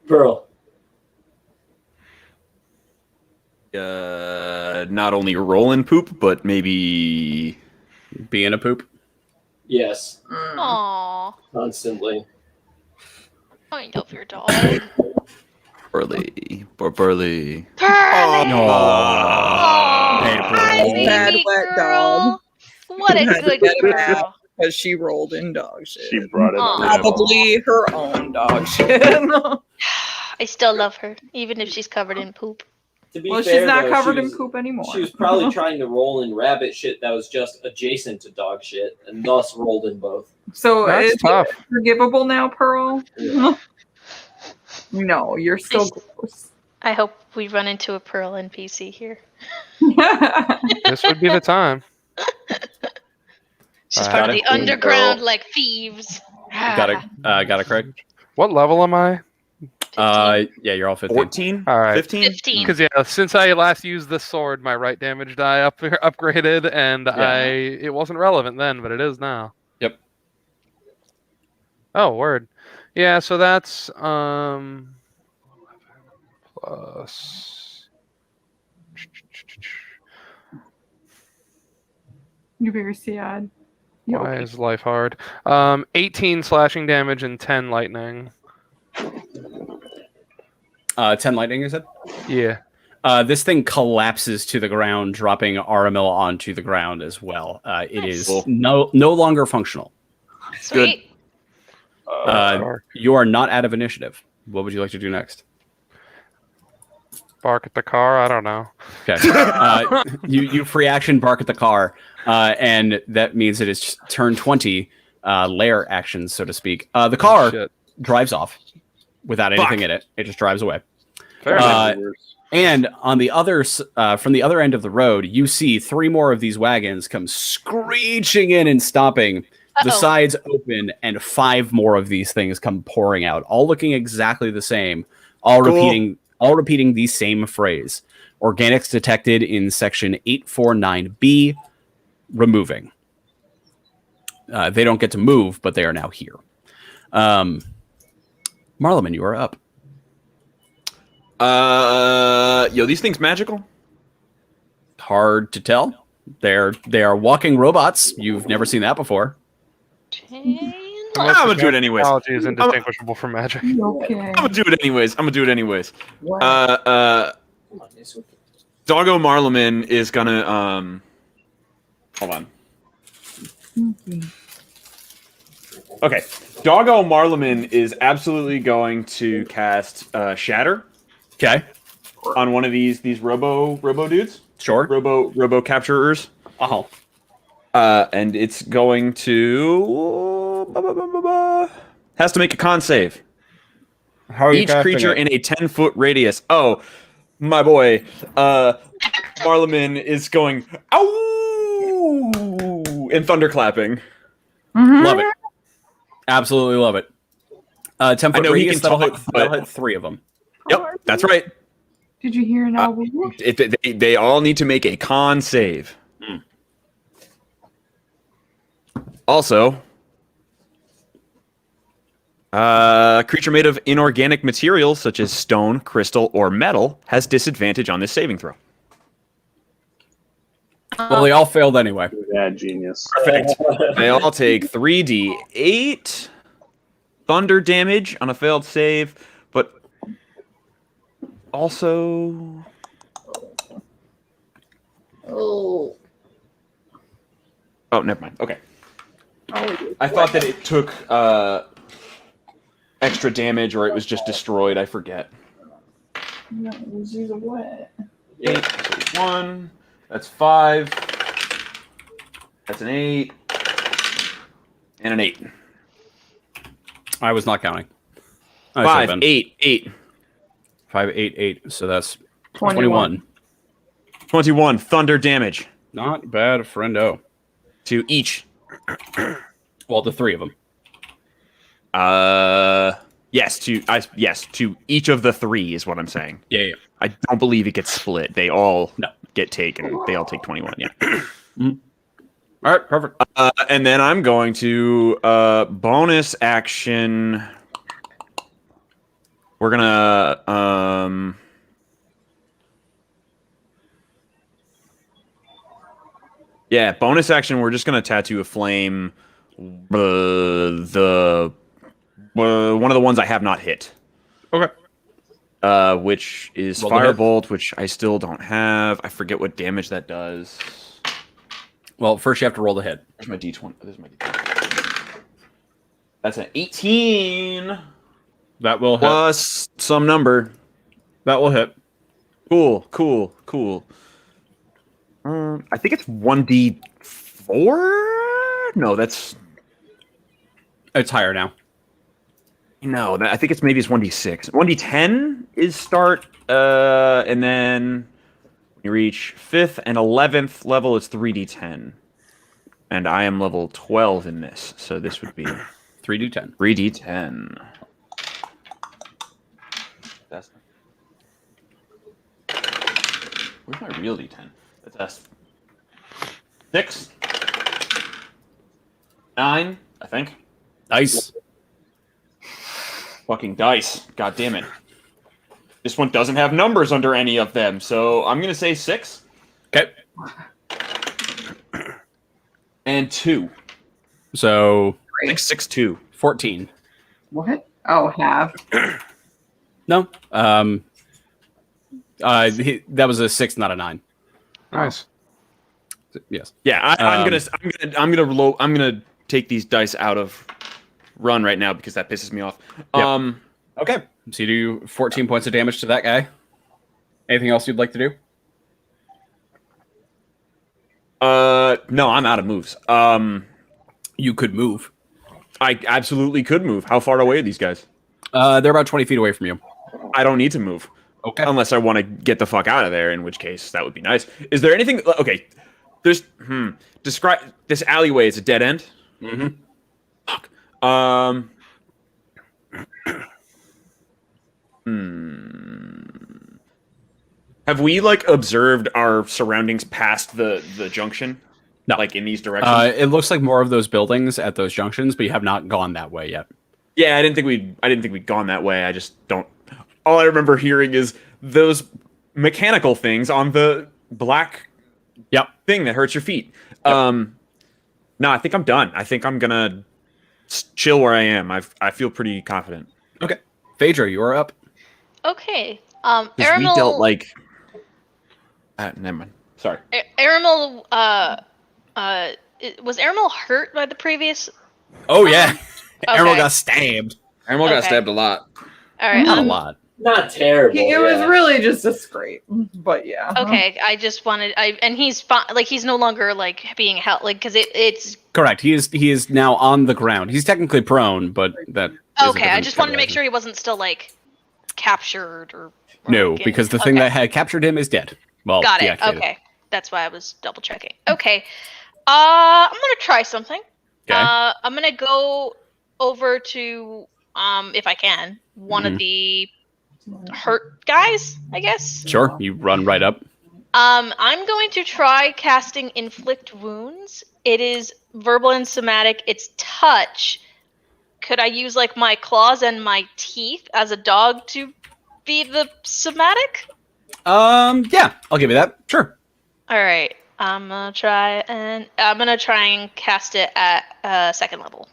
S8: Pearl.
S6: Not only rolling poop, but maybe
S1: being a poop.
S8: Yes.
S3: Aww.
S8: Constantly.
S3: I love your dog.
S6: Burly.
S3: Pearly.
S7: Bad
S3: baby
S7: wet
S3: girl.
S7: dog.
S3: What a good girl.
S7: Because she rolled in dog shit.
S4: She brought it up.
S7: Probably her own dog shit.
S3: I still love her, even if she's covered in poop.
S8: To be
S7: Well,
S8: fair,
S7: she's not
S8: though,
S7: covered
S8: she
S7: in
S8: was-
S7: poop anymore.
S8: She was probably trying to roll in rabbit shit that was just adjacent to dog shit, and thus rolled in both.
S7: So
S5: That's
S7: it's
S5: tough.
S7: forgivable now, Pearl? No, you're still gross.
S3: I hope we run into a Pearl NPC here.
S5: This would be the time.
S3: She's part of
S1: Got
S3: the
S1: it.
S3: underground, like thieves.
S1: Got it, Craig.
S5: What level am I?
S1: Yeah, you're all 15.
S6: 14?
S5: All right.
S6: 15?
S3: 15.
S5: Because since I last used this sword, my right damage die upgraded, and it wasn't relevant then, but it is now.
S1: Yep.
S5: Oh, word. Yeah, so that's plus.
S7: You're very sad. You're
S5: Why
S7: okay.
S5: is life hard? 18 slashing damage and 10 lightning.
S1: 10 lightning, you said?
S5: Yeah.
S1: This thing collapses to the ground, dropping Aramil onto the ground as well. It
S3: Nice.
S1: is
S6: Cool.
S1: no longer functional.
S3: Sweet.
S1: You are not out of initiative. What would you like to do next?
S5: Bark at the car? I don't know.
S1: Okay. You free action bark at the car, and that means it is turn 20. lair actions, so to speak. The car
S5: Shit.
S1: drives off without anything in it. It just drives away.
S5: Fair
S1: Uh,
S5: enough.
S1: And on the other, from the other end of the road, you see 3 more of these wagons come screeching in and stopping. The sides open, and 5 more of these things come pouring out, all looking exactly the same, all repeating the same phrase. Organics detected in section 849B, removing. They don't get to move, but they are now here. Marleman, you are up.
S6: These things magical?
S1: Hard to tell. They are walking robots. You've never seen that before.
S6: I'm gonna do it anyways.
S5: Technology is indistinguishable from magic.
S7: Okay.
S6: I'm gonna do it anyways.
S7: What?
S6: Doggo Marleman is gonna hold on. Okay. Doggo Marleman is absolutely going to cast Shatter.
S1: Okay.
S6: On one of these robo dudes.
S1: Sure.
S6: Robo capturers.
S1: Uh-huh.
S6: And it's going to has to make a con save.
S1: How are you
S6: Each creature in a 10-foot radius. Oh, my boy. Marleman is going ow and thunderclapping.
S1: Love it. Absolutely love it. 10-foot
S6: know he
S1: radius,
S6: can
S1: that'll
S6: talk,
S1: hit 3 of them.
S6: Yep, that's right.
S7: Did you hear now?
S6: They all need to make a con save. Also, creature made of inorganic materials such as stone, crystal, or metal has disadvantage on this saving throw.
S1: Well, they all failed anyway.
S4: Yeah, genius.
S6: Perfect. They all take 3d8 thunder damage on a failed save, but also... Oh, never mind. Okay. I thought that it took extra damage, or it was just destroyed. I forget.
S7: No, it was either way.
S6: 8, so 1. That's 5. That's an 8. And an 8.
S1: I was not counting.
S6: 5, 8, 8.
S1: 5, 8, 8. So that's
S7: 21.
S6: 21 thunder damage
S1: Not bad, friendo.
S6: to each.
S1: Well, the 3 of them.
S6: Yes, to each of the 3 is what I'm saying.
S1: Yeah.
S6: I don't believe it gets split. They all
S1: No.
S6: get taken. They all take 21. Yeah.
S1: All right, perfect.
S6: And then I'm going to bonus action. We're gonna bonus action. We're just gonna tattoo a flame. The one of the ones I have not hit.
S1: Okay.
S6: Which is
S1: Roll the hit.
S6: Firebolt, which I still don't have. I forget what damage that does.
S1: Well, first you have to roll the hit.
S6: Where's my D20? There's my D20. That's an 18
S1: That will hit.
S6: plus some number.
S1: That will hit.
S6: Cool. I think it's 1d4. No, that's
S1: It's higher now.
S6: no. I think it's 1d6. 1d10 is start, and then you reach 5th and 11th level. It's 3d10, and I am level 12 in this, so this would be
S1: 3d10.
S6: 3d10. That's where's my real d10? That's 6, 9, I think.
S1: Nice.
S6: Fucking dice. God damn it. This one doesn't have numbers under any of them, so I'm gonna say 6.
S1: Okay.
S6: And 2.
S1: So
S6: 6, 6, 2.
S1: 14.
S7: What? Oh, have.
S1: No. That was a 6, not a 9.
S5: Nice.
S1: Yes.
S6: Yeah, I'm gonna take these dice out of run right now because that pisses me off.
S1: Yep. Okay. So you do 14 points of damage to that guy. Anything else you'd like to do?
S6: No, I'm out of moves.
S1: You could move.
S6: I absolutely could move. How far away are these guys?
S1: They're about 20 feet away from you.
S6: I don't need to move.
S1: Okay.
S6: Unless I want to get the fuck out of there, in which case that would be nice. Is there anything? Okay. There's describe this alleyway. It's a dead end.
S1: Mm-hmm.
S6: Fuck. Have we like observed our surroundings past the junction?
S1: No.
S6: Like in these directions?
S1: It looks like more of those buildings at those junctions, but you have not gone that way yet.
S6: Yeah, I didn't think we'd gone that way. I just don't. All I remember hearing is those mechanical things on the black thing that hurts your feet. No, I think I'm done. I think I'm gonna chill where I am. I feel pretty confident.
S1: Okay, Phaedra, you are up.
S3: Okay.
S6: We
S3: Aramil.
S6: dealt like. Never mind. Sorry.
S3: Aramil. Was Aramil hurt by the previous?
S1: Oh yeah,
S3: Okay.
S1: Emerald got stabbed.
S2: Emerald got
S3: Okay.
S2: stabbed a lot.
S3: All right.
S1: Not a lot.
S8: Not terrible.
S7: It was really just a scrape, but yeah.
S3: Okay, I just wanted. And he's fine. Like he's no longer like being held. Like because it's.
S1: Correct. He is now on the ground. He's technically prone, but that. is a
S3: Okay, I
S1: different
S3: just wanted to make
S1: categorization.
S3: sure he wasn't still like captured or.
S1: No,
S3: like,
S1: because the thing that had captured him is dead. Well,
S3: Got it.
S1: deactivated.
S3: Okay, that's why I was double checking. Okay, I'm gonna try something.
S1: Okay.
S3: I'm gonna go over to if I can, one of the hurt guys, I guess.
S1: Sure. You run right up.
S3: I'm going to try casting Inflict Wounds. It is verbal and somatic. It's touch. Could I use like my claws and my teeth as a dog to be the somatic?
S1: Yeah, I'll give you that. Sure.
S3: All right. I'm gonna try and cast it at second level.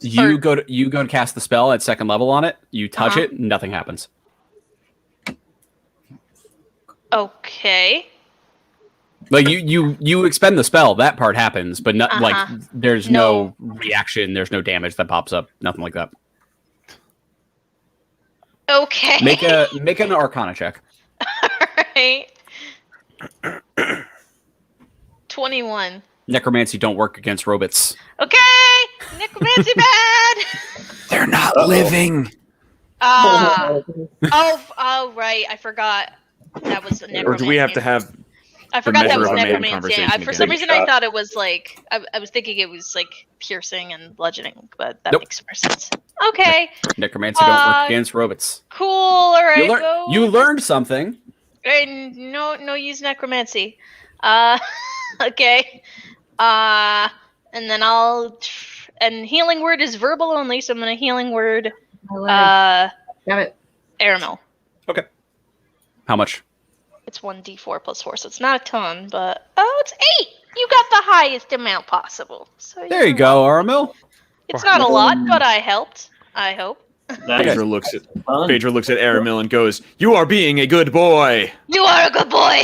S1: You go to cast the spell at second level on it. You touch it, nothing happens.
S3: Okay.
S1: Like you expend the spell, that part happens, but not like there's no reaction, there's no damage that pops up, nothing like that.
S3: Okay.
S1: Make an Arcana check.
S3: Alright. 21.
S1: Necromancy don't work against robots.
S3: Okay! Necromancy bad!
S6: They're not living.
S3: Oh, right. I forgot that was necromancy.
S6: Or do we have to have?
S3: I forgot that
S6: measure
S3: was
S6: of a man
S3: necromancy.
S6: conversation
S3: For some
S6: again?
S3: reason, I thought it was like I was thinking it was like piercing and bludgeoning, but that
S1: Nope.
S3: makes more sense. Okay,
S1: Necromancy don't work against robots.
S3: cool. All right,
S1: You learned something.
S3: And no use necromancy. Okay. And then and healing word is verbal only, so I'm gonna healing word.
S7: Damn it.
S3: Aramil.
S1: Okay. How much?
S3: It's 1d4 plus 4, so it's not a ton, but it's 8. You got the highest amount possible. So
S1: There you go, Aramil.
S3: It's not a lot, but I helped. I hope.
S6: Phaedra looks at Aramil and goes, "You are being a good boy."
S3: You are a good boy.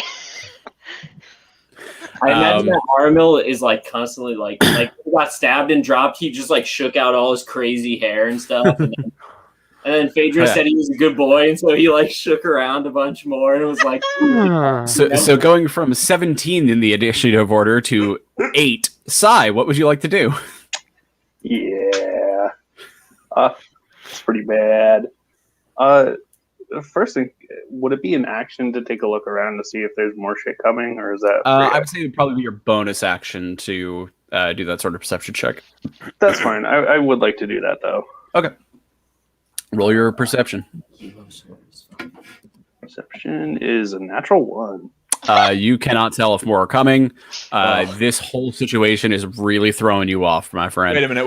S8: I imagine that Aramil is like constantly like he got stabbed and dropped. He just like shook out all his crazy hair and stuff. And then Phaedra said he was a good boy, and so he like shook around a bunch more and was like.
S1: So going from 17 in the initiative order to 8, Sai, what would you like to do?
S4: Yeah. It's pretty bad. First thing, would it be an action to take a look around to see if there's more shit coming, or is that?
S1: I would say it would probably be your bonus action to do that sort of perception check.
S4: That's fine. I would like to do that though.
S1: Okay. Roll your perception.
S4: Perception is a natural 1.
S1: You cannot tell if more are coming. This whole situation is really throwing you off, my friend.
S6: Wait a minute.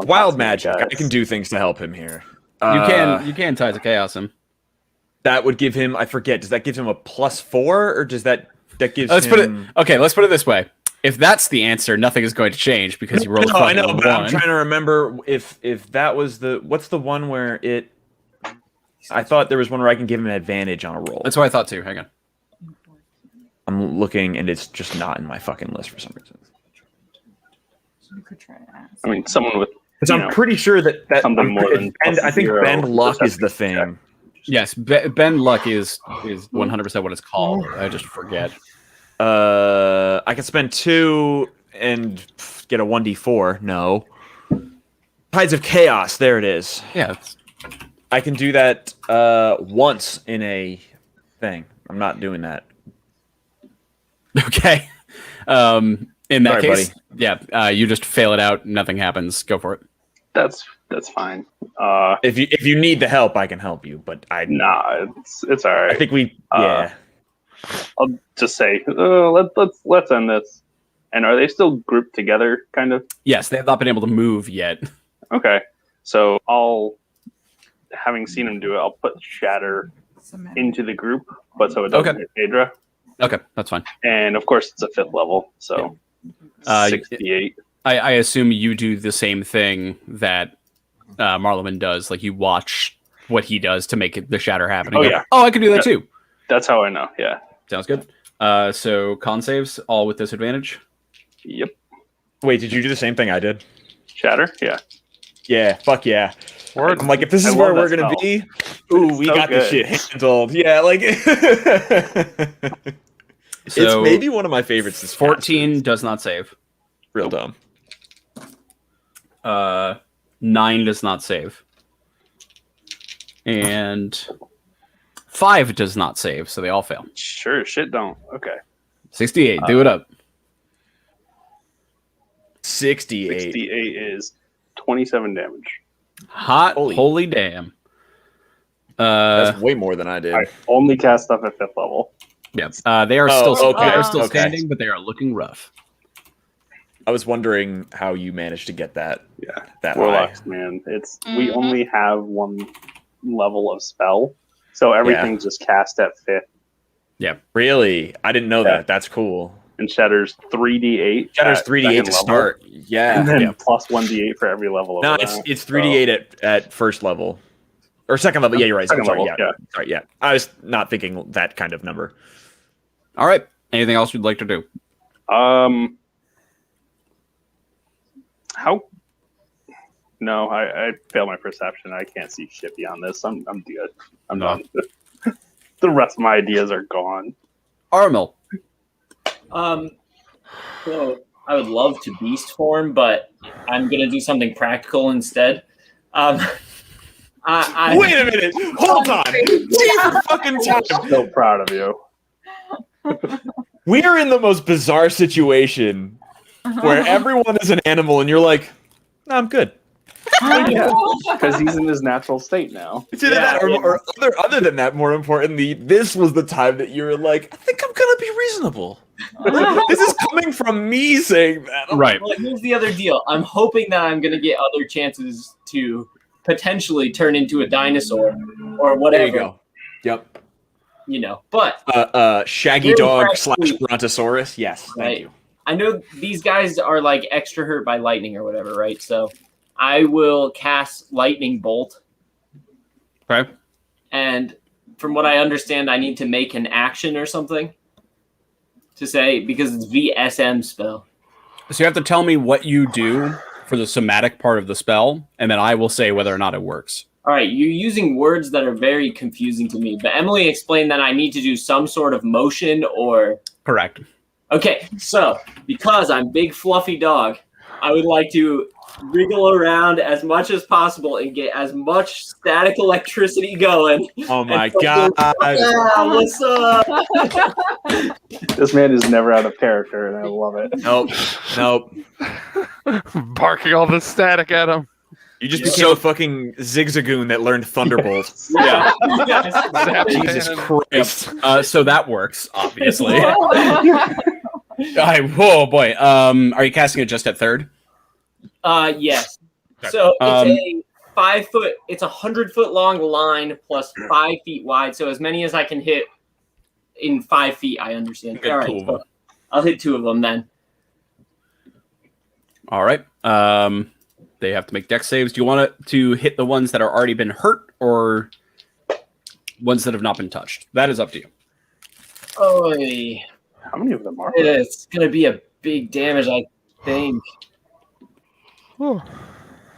S6: Wild magic. I can do things to help him here.
S1: You can tie to chaos him.
S6: That would give him. I forget. Does that give him a +4, or does that gives
S1: Let's
S6: him?
S1: Let's put it this way. If that's the answer, nothing is going to change because you rolled a
S6: I know,
S1: fucking
S6: but I'm
S1: 1.
S6: trying to remember if that was what's the one where it. I thought there was one where I can give him an advantage on a roll.
S1: That's what I thought too. Hang on.
S6: I'm looking, and it's just not in my fucking list for some reason.
S7: You could try to ask.
S4: I mean, someone with.
S6: Because I'm pretty sure that
S4: something more than
S6: and I think
S4: +0
S6: bend luck is the
S4: perception
S6: thing.
S1: Yes, bend luck is 100% what it's called. I just forget.
S6: I can spend 2 and get a 1d4. No. Tides of Chaos. There it is.
S1: Yeah.
S6: I can do that once in a thing. I'm not doing that.
S1: Okay. In that
S6: Sorry,
S1: case, yeah, you just fail it out. Nothing happens. Go for it.
S4: That's fine.
S6: If you need the help, I can help you. But
S4: Nah, it's all right.
S6: I think we yeah.
S4: I'll just say let's end this. And are they still grouped together, kind of?
S1: Yes, they have not been able to move yet.
S4: Okay, so having seen him do it, I'll put Shatter into the group, but so it doesn't hit Phaedra.
S1: Okay, that's fine.
S4: And of course, it's a 5th level, so 68.
S1: I assume you do the same thing that Marleman does. Like you watch what he does to make the shatter happen.
S4: Oh, yeah.
S1: Oh, I can do that too.
S4: That's how I know. Yeah.
S1: Sounds good. So con saves all with disadvantage.
S4: Yep.
S6: Wait, did you do the same thing I did?
S4: Shatter? Yeah.
S6: Yeah. Fuck yeah.
S5: Word.
S6: I'm like, if this is
S4: I
S6: where
S4: love
S6: we're
S4: that
S6: gonna
S4: spell.
S6: be, ooh, we
S4: so
S6: got this
S4: good.
S6: shit handled. Yeah, like it's
S1: So
S6: maybe one of my favorites. This
S1: 14 does not save.
S6: real dumb.
S1: 9 does not save. And 5 does not save, so they all fail.
S4: Sure, shit don't. Okay.
S1: 68, do it up.
S6: 68.
S4: 68 is 27 damage.
S1: Hot,
S6: Holy-
S1: holy damn.
S6: That's way more than I did.
S4: I only cast stuff at 5th level.
S1: Yeah, they are
S6: Oh,
S1: still
S6: okay,
S1: they are still
S6: okay.
S1: standing, but they are looking rough.
S6: I was wondering how you managed to get that.
S4: Yeah.
S6: That
S4: Warlocks, man. We
S3: Mhm.
S4: only have one level of spell, so everything's just cast at 5th.
S6: high. Really? I didn't know
S4: Yeah.
S6: that. That's cool.
S4: And Shatter's 3d8.
S6: Shatter's
S4: at
S6: 3d8 to
S4: second level,
S6: start. Yeah.
S4: and then
S1: yeah.
S4: plus 1d8 for every level.
S6: No,
S4: over
S6: it's
S4: that.
S6: it's 3d8 at first level. Or second level. Yeah, you're right.
S4: Second
S6: Sorry,
S4: level,
S6: yeah.
S4: yeah.
S6: Sorry, yeah. I was not thinking that kind of number.
S1: All right. Anything else you'd like to do?
S4: How? No, I fail my perception. I can't see shit beyond this. I'm good. I'm
S1: No.
S4: done. The rest of my ideas are gone.
S1: Armil.
S8: So I would love to beast form, but I'm gonna do something practical instead. I
S6: Wait a minute. Hold on. Jesus fucking time.
S4: So proud of you.
S6: We are in the most bizarre situation where everyone is an animal and you're like, no, I'm good.
S4: Because he's in his natural state now.
S6: It's either that or other than that, more importantly, this was the time that you were like, I think I'm gonna be reasonable. This is coming from me saying that.
S1: Right.
S8: Well, here's the other deal. I'm hoping that I'm gonna get other chances to potentially turn into a dinosaur or whatever.
S6: There you go. Yep.
S8: You know, but
S6: Shaggy
S8: Really
S6: dog
S8: practically-
S6: / Brontosaurus. Yes, thank
S8: Right.
S6: you.
S8: I know these guys are like extra hurt by lightning or whatever, right? So I will cast lightning bolt,
S1: Okay.
S8: and from what I understand, I need to make an action or something to say because it's VSM spell.
S1: So you have to tell me what you do for the somatic part of the spell, and then I will say whether or not it works.
S8: All right, you're using words that are very confusing to me, but Emily explained that I need to do some sort of motion or.
S1: Correct.
S8: Okay, so because I'm big fluffy dog, I would like to wriggle around as much as possible and get as much static electricity going.
S6: Oh my
S8: And
S6: god.
S8: Yeah, what's up?
S4: This man is never out of character, and I love it.
S6: Nope.
S5: Barking all the static at him.
S6: You just
S8: Yeah.
S6: became a fucking zigzagoon that learned Thunderbolt.
S1: Yeah.
S5: Zap
S6: Jesus
S5: cannon.
S6: Christ.
S1: So that works, obviously. Oh boy. Are you casting it just at third?
S8: Yes. So it's
S1: Um,
S8: a 5 foot. It's 100-foot long line plus 5 feet wide. So as many as I can hit in 5 feet. I understand.
S1: Good,
S8: All right,
S1: cool.
S8: so I'll hit 2 of them then.
S1: All right. They have to make dex saves. Do you want it to hit the ones that are already been hurt or ones that have not been touched? That is up to you.
S8: Oy.
S4: How many of them are?
S8: It's gonna be a big damage, I think.
S7: We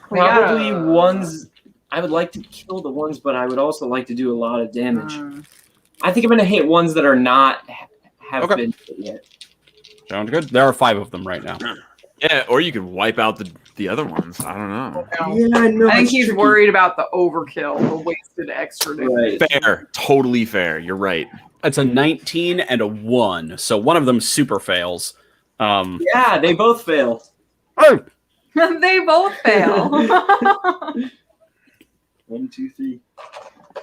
S8: Probably
S7: gotta-
S8: ones. I would like to kill the ones, but I would also like to do a lot of damage.
S7: Mm.
S8: I think I'm gonna hit ones that are not have
S1: Okay.
S8: been hit yet.
S1: Sounds good. There are 5 of them right now.
S6: Yeah, or you could wipe out the other ones. I don't know.
S8: Yeah, I know.
S7: I think
S8: it's
S7: he's
S8: tricky.
S7: worried about the overkill, the wasted extra damage.
S8: Right.
S6: Fair, totally fair. You're right.
S1: It's a 19 and a 1, so one of them super fails.
S8: Yeah, they both fail.
S1: Oh,
S7: They both fail.
S8: 1, 2, 3.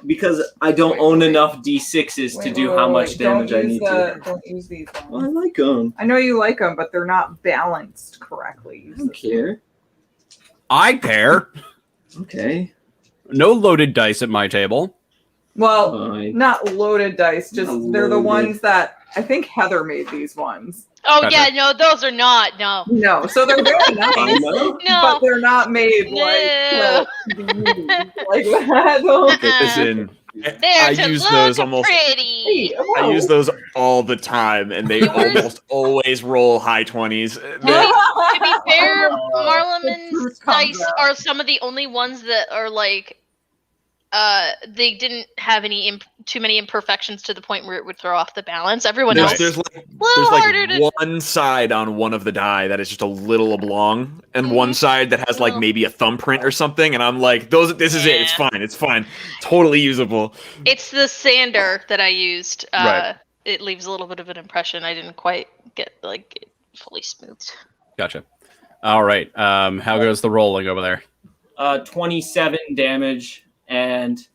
S8: Because I don't own enough D6s to do how much damage I need to.
S7: Don't use these
S8: Well, I
S7: ones.
S8: like them.
S7: I know you like them, but they're not balanced correctly.
S8: I don't care.
S1: I care.
S8: Okay.
S1: No loaded dice at my table.
S7: Well,
S8: Fine.
S7: not loaded dice, just
S8: Not
S7: they're the
S8: loaded.
S7: ones that I think Heather made these ones.
S3: Oh
S1: Gotcha.
S3: yeah, no, those are not. No.
S7: No, so they're very
S8: I
S7: nice,
S8: know.
S7: but
S3: No.
S7: they're not made
S3: No.
S7: like to be used like that.
S6: Listen,
S3: They're
S6: I
S3: to
S6: use
S3: look
S6: those almost.
S3: pretty.
S6: I use those all the time, and they almost always roll high 20s.
S3: To be fair,
S7: The
S3: Marleman's
S7: truth comes
S3: dice
S7: out.
S3: are some of the only ones that are like, they didn't have any too many imperfections to the point where it would throw off the balance. Everyone else,
S6: There's
S3: harder to-
S6: one side on one of the die that is just a little oblong, and one side that has like
S3: Oh.
S6: maybe a thumbprint or something. And I'm like, this is it. It's
S3: Yeah.
S6: fine. It's fine. Totally usable.
S3: it's the sander that I used.
S6: Right.
S3: It leaves a little bit of an impression. I didn't quite get like it fully smoothed.
S1: Gotcha. All right. How goes the rolling over there?
S8: 27 damage, and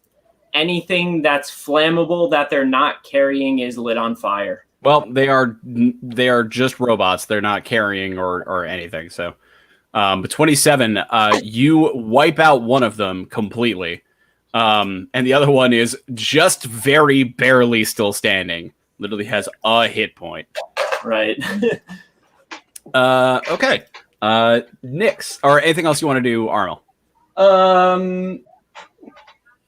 S8: anything that's flammable that they're not carrying is lit on fire.
S1: Well, they are just robots. They're not carrying or anything. So, but 27, you wipe out one of them completely, and the other one is just very barely still standing. Literally has a hit point.
S8: Right.
S1: Okay. Nyx, or anything else you want to do, Armel?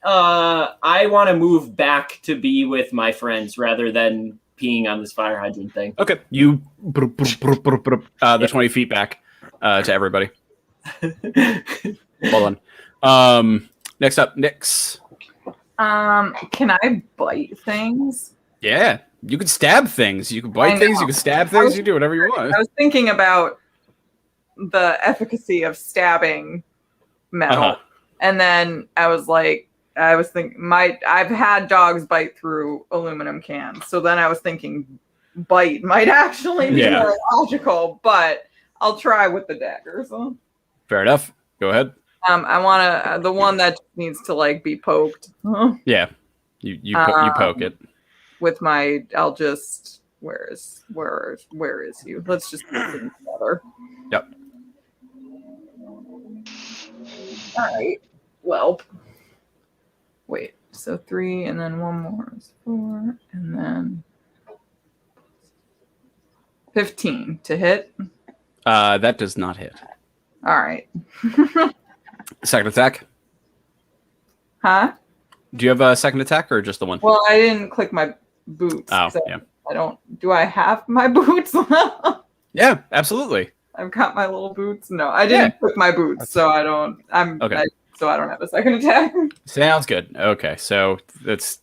S8: I want to move back to be with my friends rather than peeing on this fire hydrant thing.
S1: Okay, you the 20 feet back to everybody. Well done. Next up, Nyx.
S7: Can I bite things?
S1: Yeah, you can stab things. You can bite
S7: I
S1: things.
S7: know.
S1: You can stab things. You can do whatever you want.
S7: I was thinking about the efficacy of stabbing metal,
S1: Uh-huh.
S7: and then I was thinking, I've had dogs bite through aluminum cans, so then I was thinking, bite might actually be
S1: Yeah.
S7: more logical, but I'll try with the daggers.
S1: Fair enough. Go ahead.
S7: I want to the one that needs to like be poked
S1: Yeah, you poke it.
S7: with my. I'll just where is you? Let's just put them together.
S1: Yep.
S7: All right. Well, wait. So 3, and then one more is 4, and then 15 to hit.
S1: That does not hit.
S7: All right.
S1: Second attack.
S7: Huh?
S1: Do you have a second attack or just the one?
S7: Well, I didn't click my boots.
S1: Oh,
S7: so
S1: yeah.
S7: I don't. Do I have my boots?
S1: Yeah, absolutely.
S7: I've got my little boots. No, I didn't click my boots, so I don't.
S1: Okay.
S7: So I don't have a second attack.
S1: Sounds good. Okay, so that's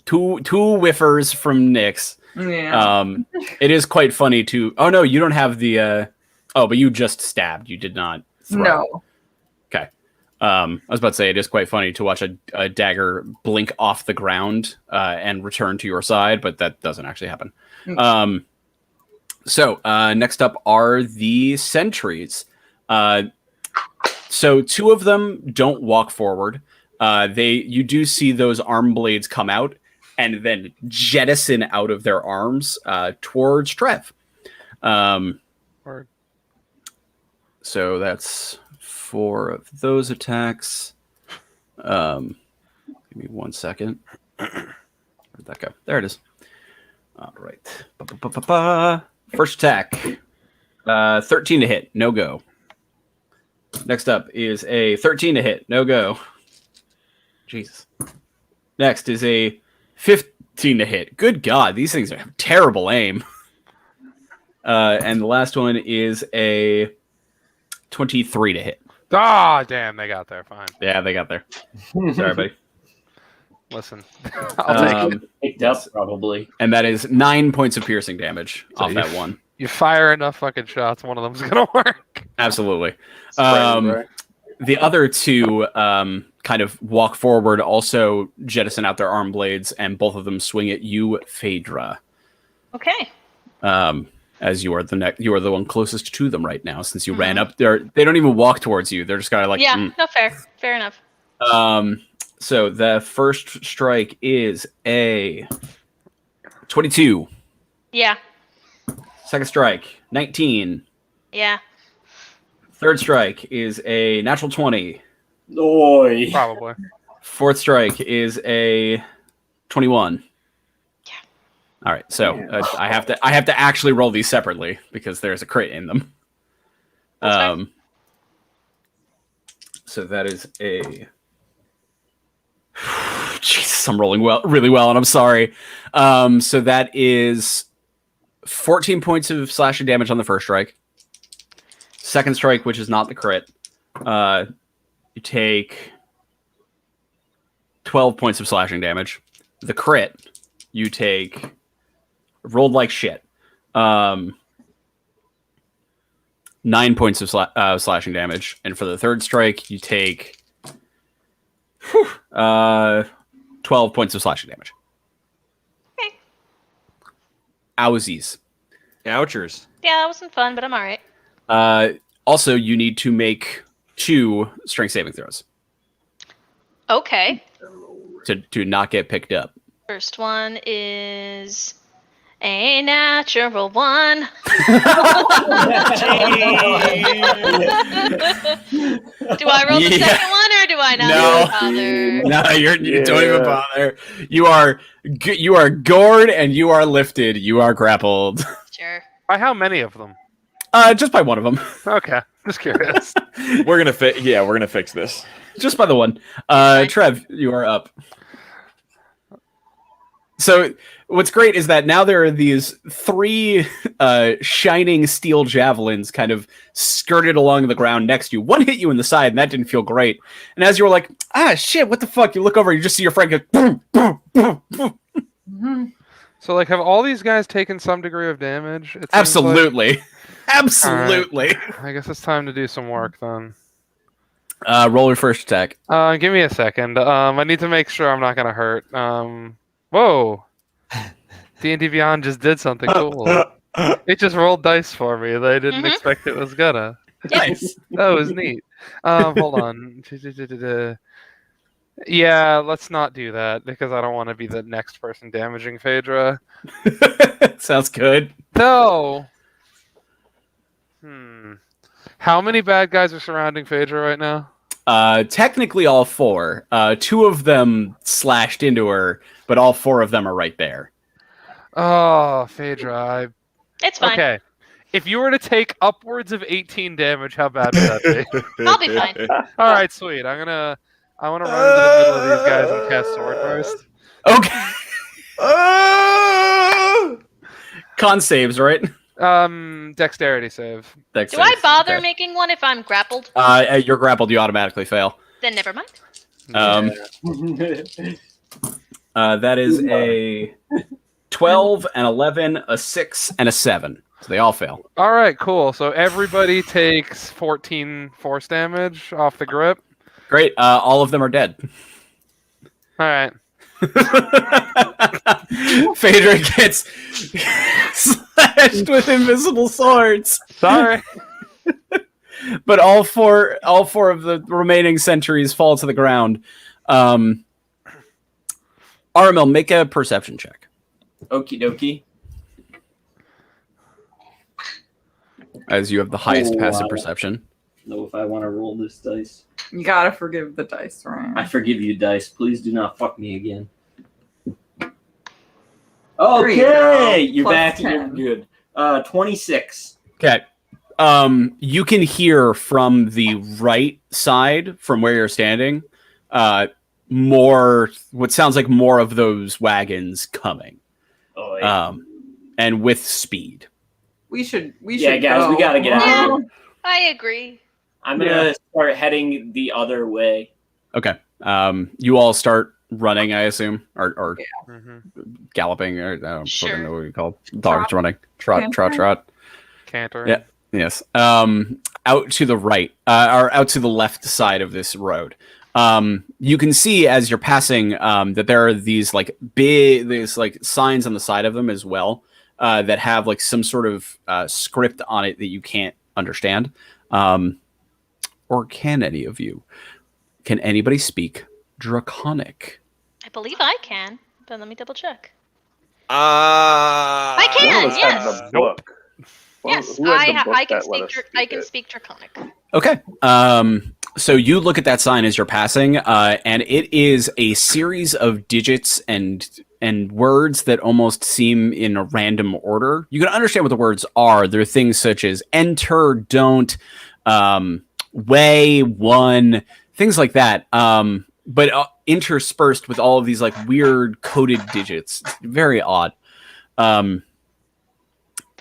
S1: two whiffers from Nyx.
S7: Yeah.
S1: It is quite funny to. Oh no, you don't have the. Oh, but you just stabbed. You did not throw.
S7: No.
S1: Okay. I was about to say it is quite funny to watch a dagger blink off the ground and return to your side, but that doesn't actually happen. So next up are the sentries. So 2 of them don't walk forward. You do see those arm blades come out and then jettison out of their arms towards Trev.
S5: Word.
S1: So that's 4 of those attacks. Give me 1 second. Where'd that go? There it is. All right. First attack. 13 to hit. No go. Next up is a 13 to hit. No go. Jesus. Next is a 15 to hit. Good God. These things have terrible aim. And the last one is a 23 to hit.
S5: Ah, damn, they got there. Fine.
S1: Yeah, they got there. Sorry, buddy.
S5: Listen, I'll take it.
S8: Picked up, probably.
S1: And that is 9 points of piercing damage off that one.
S5: You fire enough fucking shots, one of them's gonna work.
S1: Absolutely.
S4: Right.
S1: The other two kind of walk forward, also jettison out their arm blades, and both of them swing at you, Phaedra.
S3: Okay.
S1: As you are the one closest to them right now, since you ran up there. They don't even walk towards you. They're just kind of like,
S3: Yeah, no, fair enough.
S1: So the first strike is a 22.
S3: Yeah,
S1: Second strike, 19.
S3: yeah.
S1: Third strike is a natural 20.
S8: Oi.
S5: Probably.
S1: Fourth strike is a 21.
S3: Yeah.
S1: All right, so I have to actually roll these separately because there's a crit in them.
S3: That's fair.
S1: So that is a. Jesus, I'm rolling really well, and I'm sorry. So that is 14 points of slashing damage on the first strike. Second strike, which is not the crit, you take 12 points of slashing damage. The crit, you take rolled like shit. 9 points of slashing damage, and for the third strike, you take 12 points of slashing damage.
S3: Okay.
S1: Owsies.
S6: Ouchers.
S3: Yeah, that wasn't fun, but I'm all right.
S1: Also, you need to make 2 strength saving throws
S3: Okay.
S1: to not get picked up.
S3: First one is a natural 1. Do I roll the second one, or do I not even bother?
S1: No, you don't even bother. You are gored and you are lifted. You are grappled.
S3: Sure.
S5: By how many of them?
S1: Just by one of them.
S5: Okay, just curious.
S6: We're gonna fix this.
S1: Just by the one. Trev, you are up. So what's great is that now there are these 3 shining steel javelins kind of skirted along the ground next to you. One hit you in the side, and that didn't feel great. And as you were like, shit, what the fuck? You look over, you just see your friend go, boom, boom, boom, boom.
S5: So, like, have all these guys taken some degree of damage? It seems
S1: Absolutely. Absolutely.
S5: Like. I guess it's time to do some work then.
S1: Roll your first attack.
S5: Give me a second. I need to make sure I'm not gonna hurt. Whoa. D&D Beyond just did something cool. It just rolled dice for me. They didn't expect it was gonna.
S1: Nice.
S5: That was neat. Hold on. Yeah, let's not do that because I don't want to be the next person damaging Phaedra.
S1: Sounds good.
S5: No. How many bad guys are surrounding Phaedra right now?
S1: Technically all 4. 2 of them slashed into her, but all 4 of them are right there.
S5: Oh, Phaedra.
S3: It's fine.
S5: Okay. If you were to take upwards of 18 damage, how bad would that be?
S3: I'll be fine.
S5: All right, sweet. I want to run into the middle of these guys and cast Sword Burst.
S1: Okay. Con saves, right?
S5: Dexterity save.
S3: Do I bother making one if I'm grappled?
S1: You're grappled. You automatically fail.
S3: Then never mind.
S1: That is a 12, an 11, a 6, and a 7. So they all fail.
S5: All right, cool. So everybody takes 14 force damage off the grip.
S1: Great. All of them are dead.
S5: All right.
S1: Phaedra gets slashed with invisible swords.
S5: Sorry.
S1: But all four of the remaining sentries fall to the ground. Aramil, make a perception check.
S8: Okie dokie.
S1: As you have the highest passive perception.
S8: Know if I want to roll this dice.
S7: You gotta forgive the dice, right?
S8: I forgive you, dice. Please do not fuck me again. Okay, you're
S7: Plus
S8: back.
S7: 10.
S8: You're good. 26.
S1: Okay. You can hear from the right side, from where you're standing, what sounds like more of those wagons coming.
S8: Oh, yeah.
S1: And with speed.
S7: We should.
S8: Yeah, guys,
S7: go.
S8: we gotta get out of here.
S3: I agree.
S8: I'm gonna start heading the other way.
S1: Okay. You all start running, I assume, or
S5: Mm-hmm.
S1: galloping, or I don't
S3: Sure.
S1: know what you call dogs running. Trot.
S5: Cantor.
S1: Yeah. Yes. Out to the right, or out to the left side of this road. You can see as you're passing that there are these like signs on the side of them as well that have like some sort of script on it that you can't understand. Or can any of you? Can anybody speak Draconic?
S3: I believe I can, but let me double check.
S4: One
S3: I
S4: of
S3: can,
S4: us
S3: yes.
S4: had the book.
S3: Yes,
S4: Who had the
S3: I
S4: book
S3: can
S4: that let us
S3: I
S4: speak
S3: can
S4: it?
S3: speak Draconic.
S1: Okay. So you look at that sign as you're passing, and it is a series of digits and words that almost seem in a random order. You can understand what the words are. They're things such as enter, don't, way, one, things like that. But interspersed with all of these like weird coded digits. It's very odd.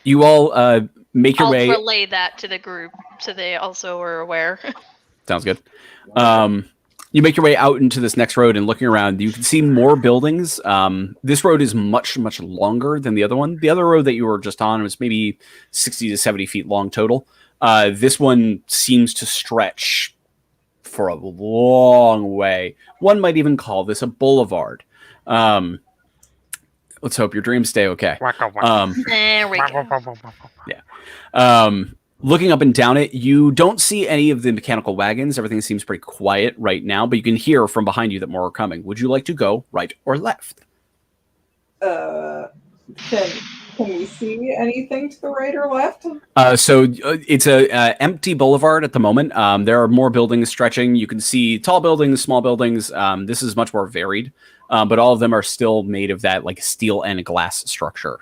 S1: You all make your
S3: I'll
S1: way.
S3: relay that to the group so they also are aware.
S1: Sounds good. You make your way out into this next road and looking around, you can see more buildings. This road is much, much longer than the other one. The other road that you were just on was maybe 60 to 70 feet long total. This one seems to stretch for a long way. One might even call this a boulevard. Let's hope your dreams stay okay.
S3: There we go.
S1: Yeah. Looking up and down it, you don't see any of the mechanical wagons. Everything seems pretty quiet right now, but you can hear from behind you that more are coming. Would you like to go right or left?
S7: Can we see anything to the right or left?
S1: So it's a empty boulevard at the moment. There are more buildings stretching. You can see tall buildings, small buildings. This is much more varied, but all of them are still made of that like steel and glass structure.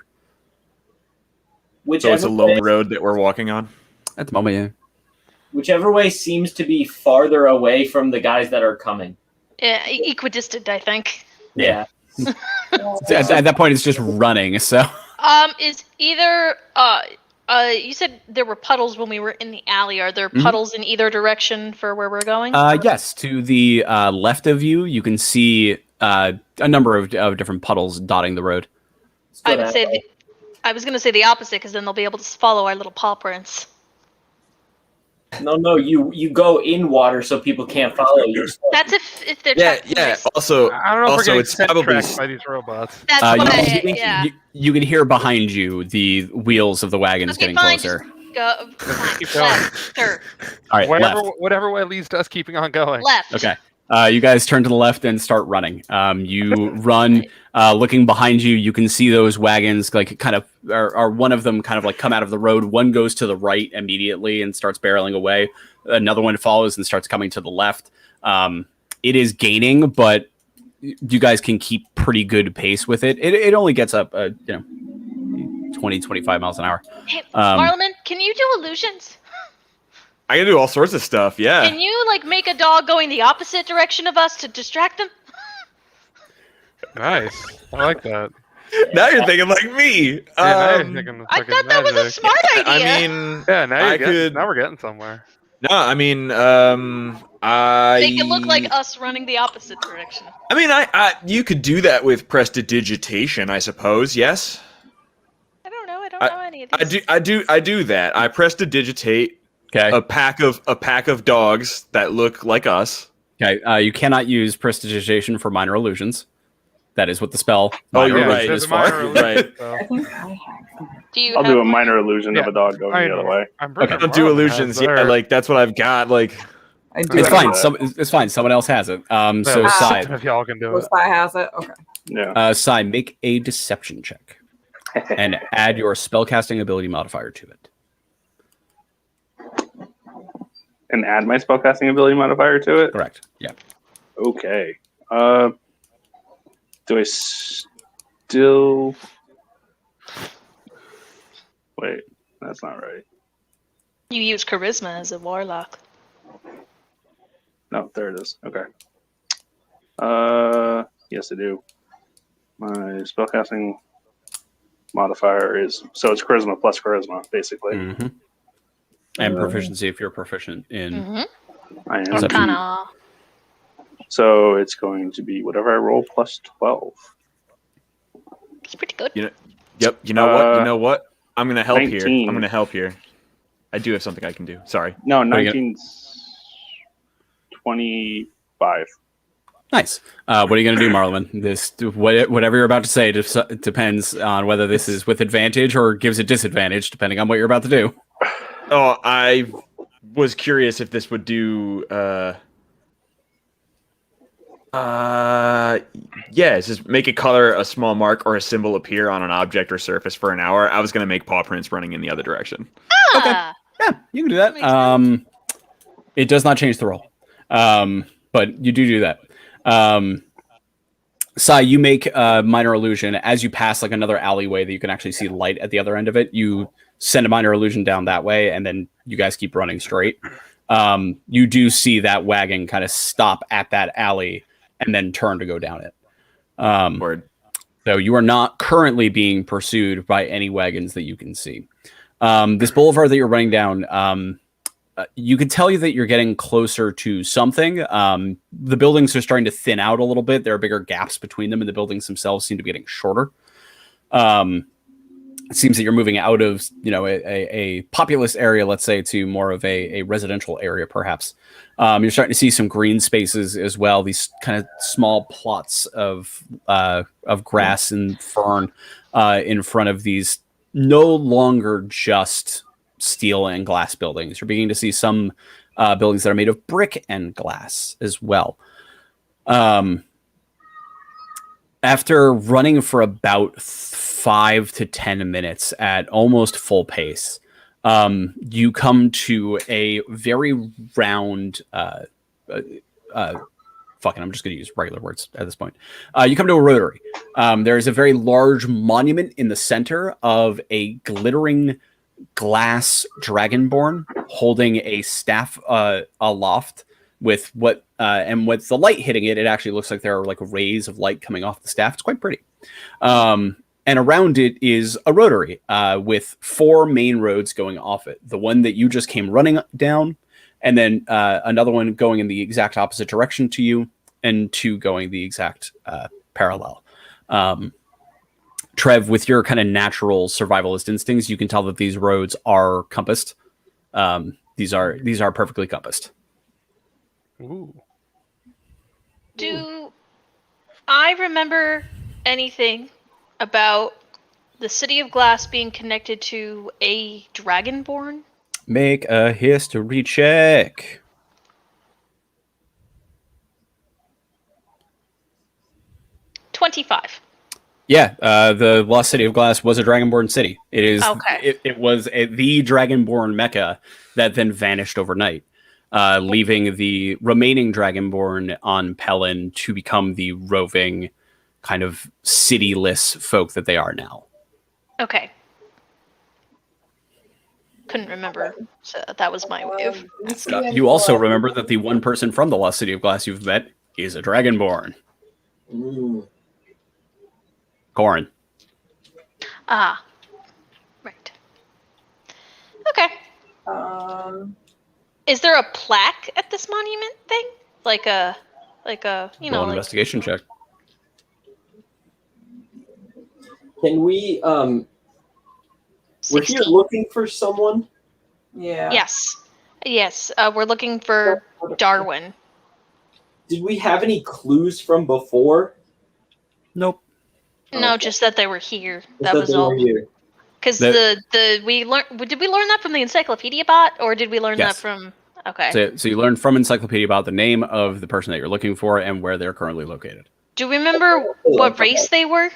S6: So it's a lonely road that we're walking on?
S1: At the moment, yeah.
S8: Whichever way seems to be farther away from the guys that are coming.
S3: Equidistant, I think.
S8: Yeah.
S1: At that point, it's just running. So.
S3: Is either you said there were puddles when we were in the alley. Are there puddles in either direction for where we're going?
S1: Yes. To the left of you, you can see a number of different puddles dotting the road.
S3: I would say. I was going to say the opposite because then they'll be able to follow our little paw prints.
S8: No, you go in water so people can't follow you.
S3: That's if they're
S6: yeah. Also,
S5: I don't know if we're getting
S6: it's probably
S5: tracked by these robots.
S3: That's what
S1: you can hear behind you the wheels of the wagons getting closer.
S3: Go
S5: Keep going.
S3: left, sir.
S1: All right, left.
S5: Whatever way leads to us keeping on going.
S3: Left.
S1: Okay. You guys turn to the left and start running. You run, looking behind you. You can see those wagons, like kind of, are one of them kind of like come out of the road. One goes to the right immediately and starts barreling away. Another one follows and starts coming to the left. It is gaining, but you guys can keep pretty good pace with it. It only gets up, 20, 25 miles an hour.
S3: Hey, Marleman, can you do illusions?
S6: I can do all sorts of stuff, yeah.
S3: Can you like make a dog going the opposite direction of us to distract them?
S5: Nice. I like that.
S6: Now you're thinking like me.
S5: Now you're thinking
S3: I thought that was a smart idea.
S6: I mean,
S5: yeah, now
S6: now
S5: we're getting somewhere.
S6: No, I mean,
S3: Make it look like us running the opposite direction.
S6: I mean, you could do that with prestidigitation, I suppose. Yes.
S3: I don't know. I don't know any of these.
S6: I do that. I prestidigitate.
S1: Okay.
S6: A pack of dogs that look like us.
S1: Okay. You cannot use prestidigitation for minor illusions. That is what the spell.
S6: Oh, you're
S1: right.
S6: Is for. Right.
S3: I'll
S4: do a minor illusion of a dog going the other way.
S5: I
S6: don't do illusions. Yeah, like that's what I've got. Like
S1: it's fine. It's fine. Someone else has it. So Sai,
S5: if y'all can do it.
S7: Sai has it. Okay.
S4: Yeah.
S1: Sai, make a deception check and add your spellcasting ability modifier to it.
S4: And add my spellcasting ability modifier to it?
S1: Correct. Yeah.
S4: Okay. Do I still... Wait, that's not right.
S3: You use charisma as a warlock.
S4: No, there it is. Okay. Yes, I do. My spellcasting modifier is... So it's charisma plus charisma, basically.
S1: Mm-hmm. And proficiency if you're proficient in...
S4: I am.
S3: Arcana.
S4: So it's going to be whatever I roll plus 12.
S3: It's pretty good.
S6: Yep. You know what? I'm gonna help
S4: 19.
S6: here. I'm gonna help here. I do have something I can do. Sorry.
S4: No,
S1: What are you
S4: 19's 25.
S1: Nice. What are you going to do, Marlon? Whatever you're about to say depends on whether this is with advantage or gives a disadvantage, depending on what you're about to do.
S6: Oh, I was curious if this would do. Yes, just make a color, a small mark, or a symbol appear on an object or surface for an hour. I was gonna make paw prints running in the other direction.
S3: Ah,
S1: Yeah, you can do that.
S3: Makes sense.
S1: It does not change the roll, but you do that. Sai, you make a minor illusion as you pass like another alleyway that you can actually see light at the other end of it. You send a minor illusion down that way, and then you guys keep running straight. You do see that wagon kind of stop at that alley and then turn to go down it.
S6: Word.
S1: So you are not currently being pursued by any wagons that you can see. This boulevard that you're running down, you can tell you that you're getting closer to something. The buildings are starting to thin out a little bit. There are bigger gaps between them, and the buildings themselves seem to be getting shorter. It seems that you're moving out of, a populous area, let's say, to more of a residential area, perhaps. You're starting to see some green spaces as well. These kind of small plots of grass and fern in front of these no longer just steel and glass buildings. You're beginning to see some buildings that are made of brick and glass as well. After running for about 5 to 10 minutes at almost full pace, you come to a very round. I'm just going to use regular words at this point. You come to a rotary. There is a very large monument in the center of a glittering glass dragonborn holding a staff aloft with with the light hitting it. It actually looks like there are like rays of light coming off the staff. It's quite pretty. And around it is a rotary with 4 main roads going off it. The one that you just came running down, and then another one going in the exact opposite direction to you, and 2 going the exact parallel. Trev, with your kind of natural survivalist instincts, you can tell that these roads are compassed. These are perfectly compassed.
S5: Ooh.
S3: Do I remember anything about the City of Glass being connected to a Dragonborn?
S1: Make a history check.
S3: $25.
S1: Yeah, the Lost City of Glass was a Dragonborn city. It is.
S3: Okay.
S1: It was the Dragonborn Mecca that then vanished overnight, leaving the remaining Dragonborn on Pelin to become the roving, kind of cityless folk that they are now.
S3: Okay. Couldn't remember, so that was my way of.
S1: You also remember that the one person from the Lost City of Glass you've met is a Dragonborn.
S8: Ooh.
S1: Corin.
S3: Ah. Right. Okay. Is there a plaque at this monument thing? Like a
S1: Roll an investigation check.
S8: Can we we're
S3: 16.
S8: here looking for someone?
S7: Yeah.
S3: Yes. We're looking for Darwin.
S8: Did we have any clues from before?
S1: Nope.
S3: No, just that they were here.
S8: Just
S3: That was
S8: they
S3: all.
S8: were here.
S3: Because
S1: The-
S3: did we learn that from the Encyclopedia Bot, or did we learn
S1: Yes.
S3: that from? Okay.
S1: So you learned from Encyclopedia about the name of the person that you're looking for and where they're currently located.
S3: Do we remember what race they were?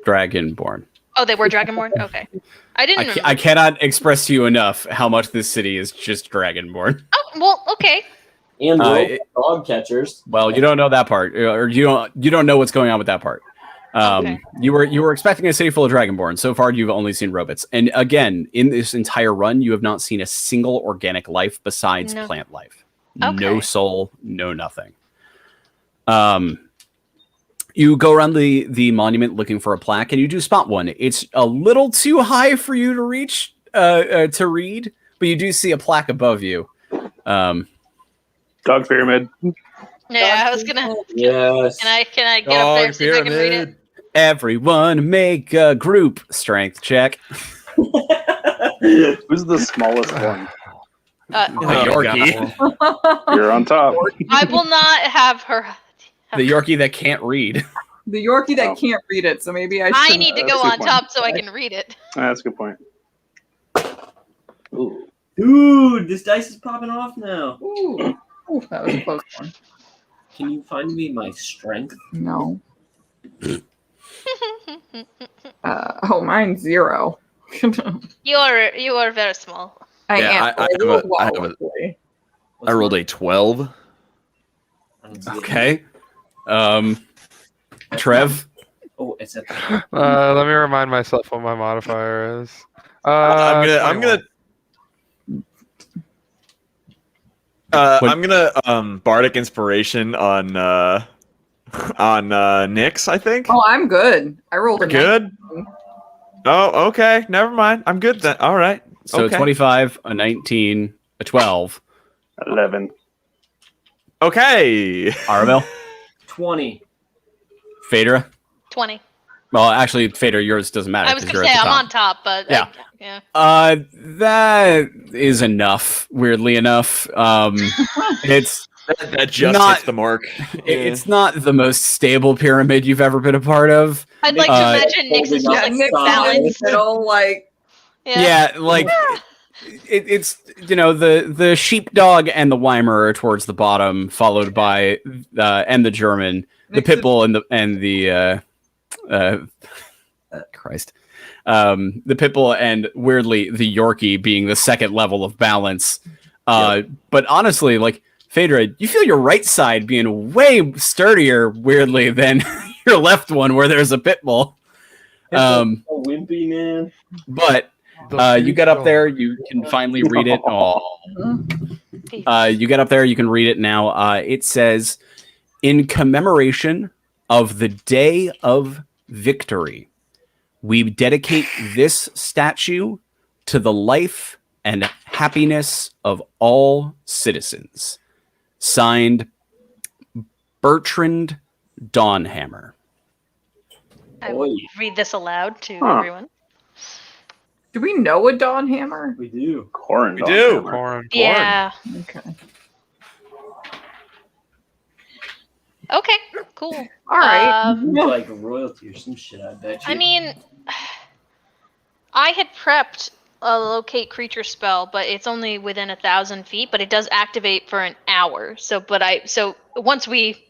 S1: Dragonborn.
S3: Oh, they were Dragonborn. Okay. I didn't remember.
S1: I cannot express to you enough how much this city is just Dragonborn.
S3: Oh well, okay.
S8: And
S1: it-
S8: dog catchers.
S1: Well, you don't know that part, or you don't know what's going on with that part.
S3: Okay.
S1: You were expecting a city full of Dragonborn. So far, you've only seen robots. And again, in this entire run, you have not seen a single organic life besides
S3: No.
S1: plant life.
S3: Okay.
S1: No soul, no nothing. You go around the monument looking for a plaque, and you do spot one. It's a little too high for you to reach to read, but you do see a plaque above you.
S4: Dog pyramid.
S3: Yeah, I was gonna.
S8: Yes.
S3: Can I get up there and see if I can read it?
S1: Everyone make a group strength check.
S4: Who's the smallest one?
S1: The Yorkie.
S4: You're on top.
S3: I will not have her.
S1: The Yorkie that can't read.
S7: The Yorkie that
S4: Oh.
S7: can't read it, so maybe I
S3: I
S7: should.
S3: need to
S4: That's
S3: go
S4: a good
S3: on
S4: point.
S3: top so I can read it.
S4: That's a good point. Ooh.
S8: Dude, this dice is popping off now.
S7: Ooh, that was a close one.
S8: Can you find me my strength?
S7: No. Mine's 0.
S3: You are very small.
S7: I
S6: Yeah,
S7: am.
S6: I have
S7: rolled
S6: a-
S7: well,
S6: I have a-
S7: luckily.
S6: I rolled a 12.
S8: I don't see it.
S1: Okay. Trev.
S8: Oh, it's at the
S5: Let me remind myself what my modifier is.
S6: I'm
S5: 21.
S6: gonna bardic inspiration on Nyx, I think.
S7: Oh, I'm good. I rolled a
S6: Good. Oh, okay. Never mind. I'm good then. All right.
S1: So
S6: Okay.
S1: 25, a 19, a 12.
S4: 11.
S6: Okay.
S1: Arabelle.
S8: 20.
S1: Phaedra.
S3: 20.
S1: Well, actually, Phaedra, yours doesn't matter.
S3: I was
S1: 'cause
S3: gonna
S1: you're
S3: say
S1: at the
S3: I'm
S1: top.
S3: on top, but
S1: Yeah.
S3: yeah.
S1: That is enough. Weirdly enough, it's
S6: That just
S1: Not-
S6: hits the mark.
S1: it's not the most stable pyramid you've ever been a part of.
S3: I'd like to imagine Nyx is just
S8: Yeah,
S3: like
S7: Nick's in
S3: balanced.
S7: the middle, like
S1: Yeah, like it's the sheepdog and the Weimar are towards the bottom, followed by and the German, the
S7: Nick's
S1: Pitbull and the Christ. The Pitbull and weirdly the Yorkie being the second level of balance. But honestly, like Phaedra, you feel your right side being way sturdier, weirdly, than your left one where there's a Pitbull.
S8: So wimpy, man.
S1: But you get up there, you can finally read it. You get up there, you can read it now. It says, in commemoration of the Day of Victory, we dedicate this statue to the life and happiness of all citizens. Signed, Bertrand Dawnhammer.
S3: I will read this aloud to
S4: Huh.
S3: everyone.
S7: do we know a Dawn Hammer?
S8: We do.
S4: Corin.
S6: We do.
S5: Corn.
S3: Yeah.
S7: Okay.
S3: Okay. Cool.
S7: All right.
S8: Like royalty or some shit, I bet you.
S3: I mean, I had prepped a locate creature spell, but it's only within 1,000 feet. But it does activate for an hour. So once we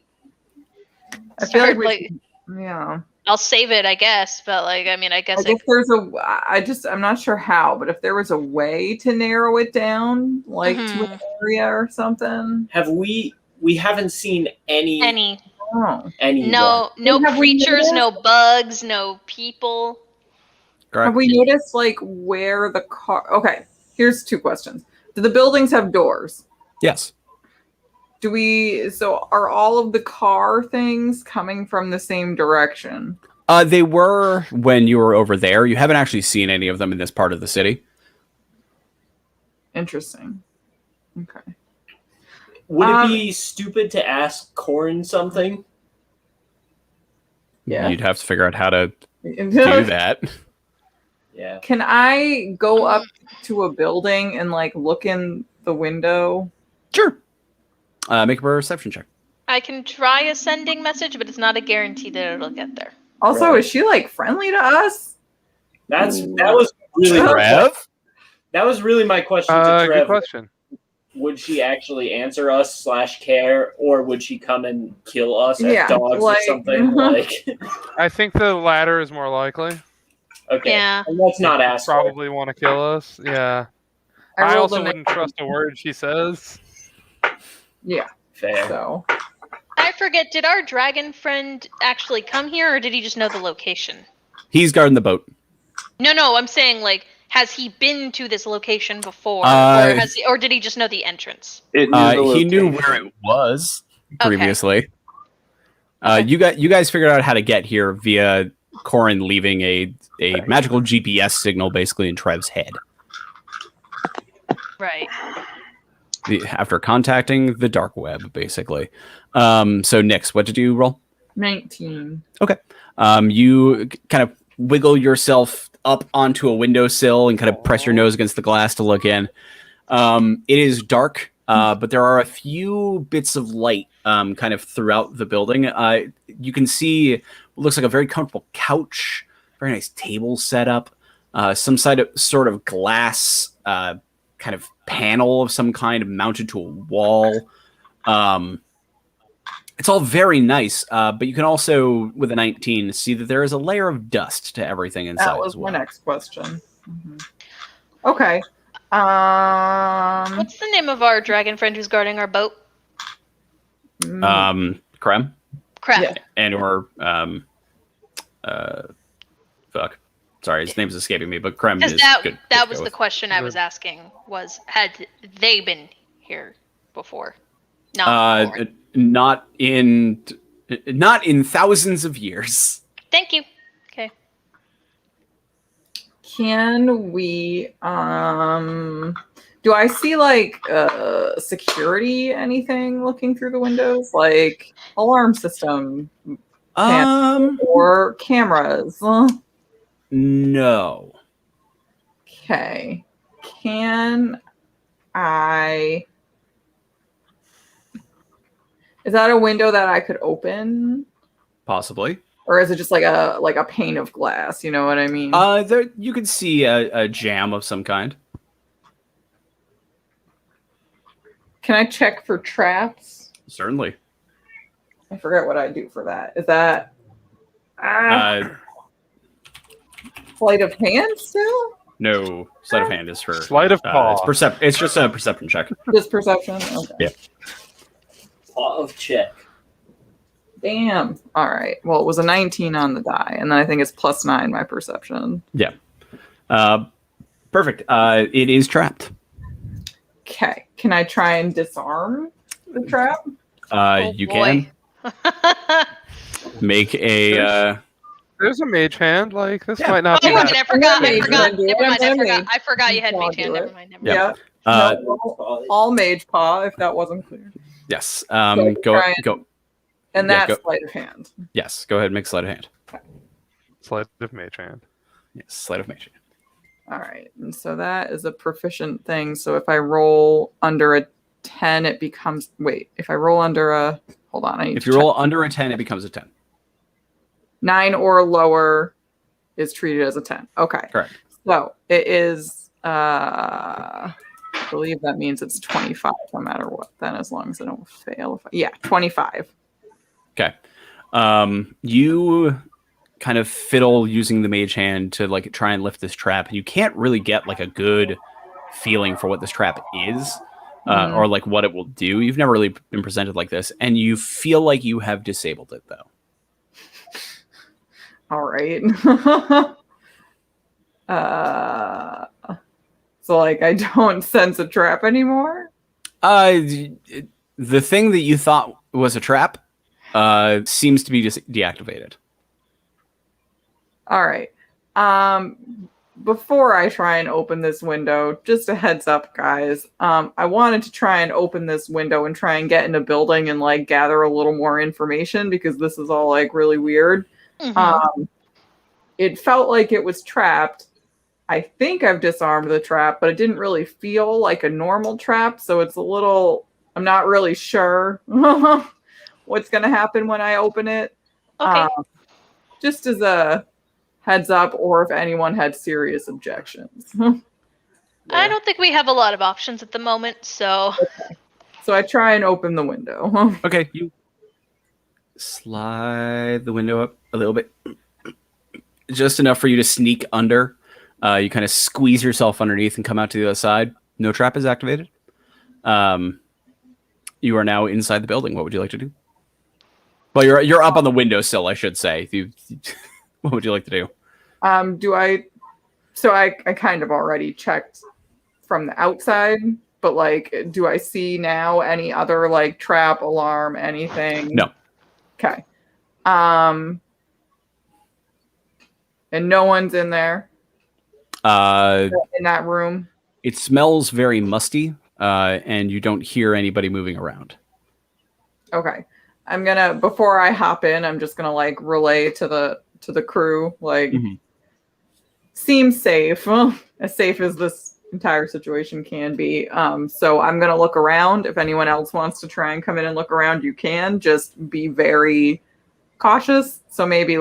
S7: I feel like
S3: start,
S7: yeah.
S3: I'll save it, I guess. But I guess
S7: I guess there's I'm not sure how, but if there was a way to narrow it down, like to an area or something.
S8: Have we haven't seen any
S7: Oh.
S3: no
S7: Have we
S3: creatures,
S7: noticed?
S3: no bugs, no people.
S7: Have we noticed like where the car? Okay, here's 2 questions. Do the buildings have doors?
S1: Yes.
S7: So are all of the car things coming from the same direction?
S1: They were when you were over there. You haven't actually seen any of them in this part of the city.
S7: Interesting. Okay.
S8: Would it be stupid to ask Corin something?
S7: Yeah.
S1: You'd have to figure out how to do that.
S8: Yeah.
S7: Can I go up to a building and like look in the window?
S1: Sure. Make a perception check.
S3: I can try a sending message, but it's not a guarantee that it'll get there.
S7: Also,
S8: Right.
S7: is she like friendly to us?
S8: That was really
S1: Trev?
S8: that was really my question to
S5: Good
S8: Trev.
S5: question.
S8: Would she actually answer us / care, or would she come and kill us as
S7: Yeah,
S8: dogs
S7: like-
S8: or something? Like,
S5: I think the latter is more likely.
S8: okay,
S3: Yeah.
S8: and let's not ask. her.
S5: Probably want to kill us. Yeah. I
S7: rolled
S5: also
S7: a
S5: wouldn't trust a word she says.
S7: Yeah.
S8: Fair.
S7: So
S3: I forget, did our dragon friend actually come here, or did he just know the location?
S1: He's guarding the boat.
S3: No, I'm saying, like, has he been to this location before, or did he just know the entrance?
S4: It knew the
S1: He knew
S4: location.
S1: where it was
S3: Okay.
S1: previously. You guys figured out how to get here via Corin leaving a magical GPS signal basically in Trev's head.
S3: Right.
S1: After contacting the dark web, basically. So Nyx, what did you roll?
S7: 19.
S1: You kind of wiggle yourself up onto a windowsill and kind of press your nose against the glass to look in. It is dark, but there are a few bits of light kind of throughout the building. You can see what looks like a very comfortable couch, very nice table set up, some sort of glass kind of panel of some kind mounted to a wall. It's all very nice, but you can also, with a 19, see that there is a layer of dust to everything inside
S7: That was
S1: as well.
S7: my next question. Okay.
S3: What's the name of our dragon friend who's guarding our boat?
S1: Creme
S3: Crap.
S7: Yeah.
S1: and or fuck. Sorry, his name's escaping me, but Creme is
S3: Because
S1: good.
S3: that was the question I was asking, was had they been here before? No.
S1: Not in thousands of years.
S3: Thank you. Okay.
S7: Can we do I see like security anything looking through the windows, like alarm system or cameras?
S1: No.
S7: Okay. Can I Is that a window that I could open?
S1: Possibly.
S7: Or is it just like a pane of glass? You know what I mean?
S1: There you can see a jam of some kind.
S7: Can I check for traps?
S1: Certainly.
S7: I forget what I do for that. Is that sleight of hand still?
S1: No, sleight of hand is for
S5: Sleight of paw.
S1: It's just a perception check.
S7: Just perception? Okay.
S1: Yeah.
S8: Paw of check.
S7: Damn. All right. Well, it was a 19 on the die, and then I think it's +9 my perception.
S1: Yeah. Perfect. It is trapped.
S7: Okay. Can I try and disarm the trap?
S1: You can make a.
S5: There's a mage hand. Like this
S1: Yeah.
S5: might not
S3: Oh,
S5: be
S3: wait,
S5: that.
S3: I forgot.
S7: Mage hand.
S3: I forgot you had
S7: I'll
S3: mage hand.
S7: do
S3: Never
S7: it.
S3: mind.
S1: Yeah.
S7: No, all mage paw, if that wasn't clear.
S1: Yes.
S7: So
S1: Go.
S7: try
S1: Go.
S7: And
S1: Yeah,
S7: that's
S1: go.
S7: sleight of hand.
S1: Yes. Go ahead. And make sleight of hand.
S5: Sleight of mage hand.
S1: Yes. Sleight of mage.
S7: All right. And so that is a proficient thing. So if I roll under a 10, it becomes. Wait. If I roll under a. Hold on. I need
S1: If
S7: to
S1: you
S7: check.
S1: roll under a 10, it becomes a 10.
S7: 9 or lower is treated as a 10. Okay.
S1: Correct.
S7: So it is. I believe that means it's 25 no matter what. Then as long as I don't fail. Yeah, 25.
S1: Okay. You kind of fiddle using the mage hand to like try and lift this trap, and you can't really get like a good feeling for what this trap is, or like what it will do. You've never really been presented like this, and you feel like you have disabled it though.
S7: All right. So like I don't sense a trap anymore.
S1: The thing that you thought was a trap seems to be just deactivated.
S7: All right. Before I try and open this window, just a heads up, guys. I wanted to try and open this window and try and get in a building and like gather a little more information because this is all like really weird. It felt like it was trapped. I think I've disarmed the trap, but it didn't really feel like a normal trap. So it's a little, I'm not really sure what's going to happen when I open it.
S3: Okay.
S7: Just as a heads up, or if anyone had serious objections.
S3: I don't think we have a lot of options at the moment, so.
S7: So I try and open the window.
S1: Okay, you slide the window up a little bit, just enough for you to sneak under. You kind of squeeze yourself underneath and come out to the other side. No trap is activated. You are now inside the building. What would you like to do? Well, you're up on the windowsill, I should say. What would you like to do?
S7: So I kind of already checked from the outside, but like, do I see now any other like trap, alarm, anything?
S1: No.
S7: Okay. And no one's in there in that room.
S1: It smells very musty, and you don't hear anybody moving around.
S7: Okay. I'm gonna, before I hop in, I'm just gonna like relay to the crew, like, seems safe, as safe as this entire situation can be. So I'm going to look around. If anyone else wants to try and come in and look around, you can. Just be very cautious. So maybe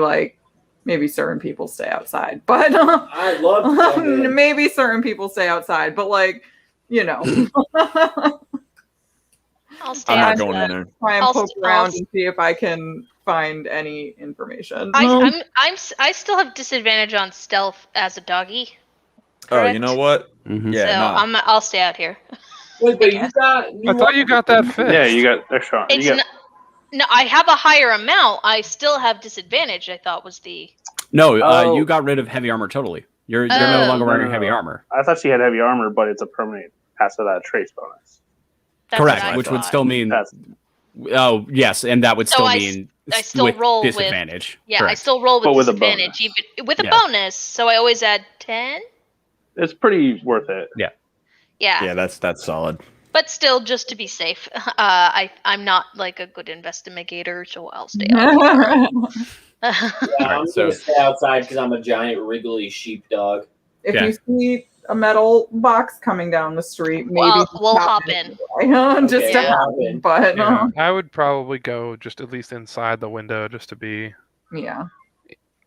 S7: certain people stay outside. But
S8: I'd love to come in.
S7: maybe certain people stay outside. But
S3: I'll stay
S6: I'm not
S3: outside.
S6: going in there.
S7: try and
S3: I'll
S7: poke
S3: st-
S7: around
S3: I'll-
S7: and see if I can find any information.
S3: I still have disadvantage on stealth as a doggy.
S6: Oh, you
S3: correct?
S6: know what?
S1: Mhm.
S6: Yeah,
S3: so
S6: nah.
S3: I'll stay out here.
S8: Wait, but you
S3: guess.
S8: got.
S5: I thought you got that fixed.
S4: Yeah, you got extra.
S3: It's
S4: You got,
S3: not, no, I have a higher amount. I still have disadvantage. I thought was the.
S1: No,
S4: Oh.
S1: you got rid of heavy armor totally. You're no
S3: Oh.
S1: longer wearing
S4: No.
S1: heavy armor.
S4: I thought she had heavy armor, but it's a permanent pass without trace bonus.
S3: That's what
S1: Correct,
S3: I
S1: which would
S3: thought.
S1: still mean.
S4: That's
S1: Oh yes, and that would
S3: So
S1: still
S3: I
S1: mean
S3: still
S1: with
S3: roll with-
S1: disadvantage.
S3: Yeah, I
S1: Correct.
S3: still roll with
S4: But with a
S3: disadvantage,
S4: bonus.
S3: even with a
S1: Yeah.
S3: bonus. So I always add 10.
S4: it's pretty worth it.
S3: Yeah.
S6: Yeah, that's solid.
S3: But still, just to be safe, I'm not like a good investigator, so I'll stay out.
S8: Yeah,
S1: Alright,
S8: I'm
S1: so-
S8: gonna stay outside because I'm a giant wriggly sheepdog.
S7: If
S1: Okay.
S7: you see a metal box coming down the street, maybe
S3: Well,
S7: just
S3: we'll
S7: hop
S3: hop in.
S7: just
S8: Okay,
S7: to
S8: yeah.
S7: hop in. But
S5: Yeah, I would probably go just at least inside the window just to be
S7: yeah.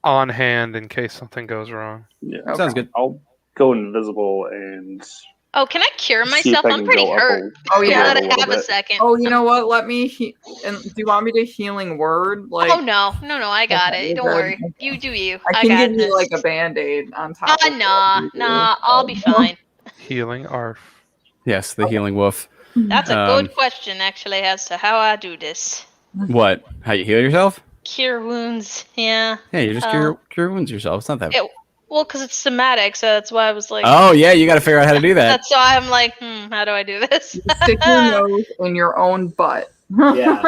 S5: on hand in case something goes wrong.
S4: Yeah.
S7: Okay.
S1: Sounds good.
S4: I'll go invisible and
S3: Oh, can I cure
S4: see if
S3: myself?
S4: I
S3: I'm
S4: can
S3: pretty
S4: go up
S3: hurt.
S7: Oh,
S3: Now
S7: yeah.
S3: that
S4: a
S3: I
S4: little
S3: have a
S4: bit.
S3: second.
S7: Oh, you know what? Let me. And do you want me to healing word? Like,
S3: Oh no, I got
S7: Okay,
S3: it. Don't
S7: you're
S3: worry.
S7: good.
S3: You do you.
S7: I
S3: I
S7: can
S3: got
S7: give
S3: this.
S7: you like a band-aid on top. of
S3: Nah,
S7: what you do.
S3: I'll be fine.
S5: Healing ARF.
S1: Yes, the healing wolf.
S3: That's a
S1: Um,
S3: good question, actually, as to how I do this.
S1: What? How you heal yourself?
S3: Cure wounds, yeah.
S1: Yeah, you just cure wounds yourself. It's not that.
S3: Well, because it's somatic, so that's why I was like.
S1: Oh yeah, you got to figure out how to do that.
S3: That's why I'm like, how do I do this?
S7: You stick your nose in your own butt.
S8: Yeah.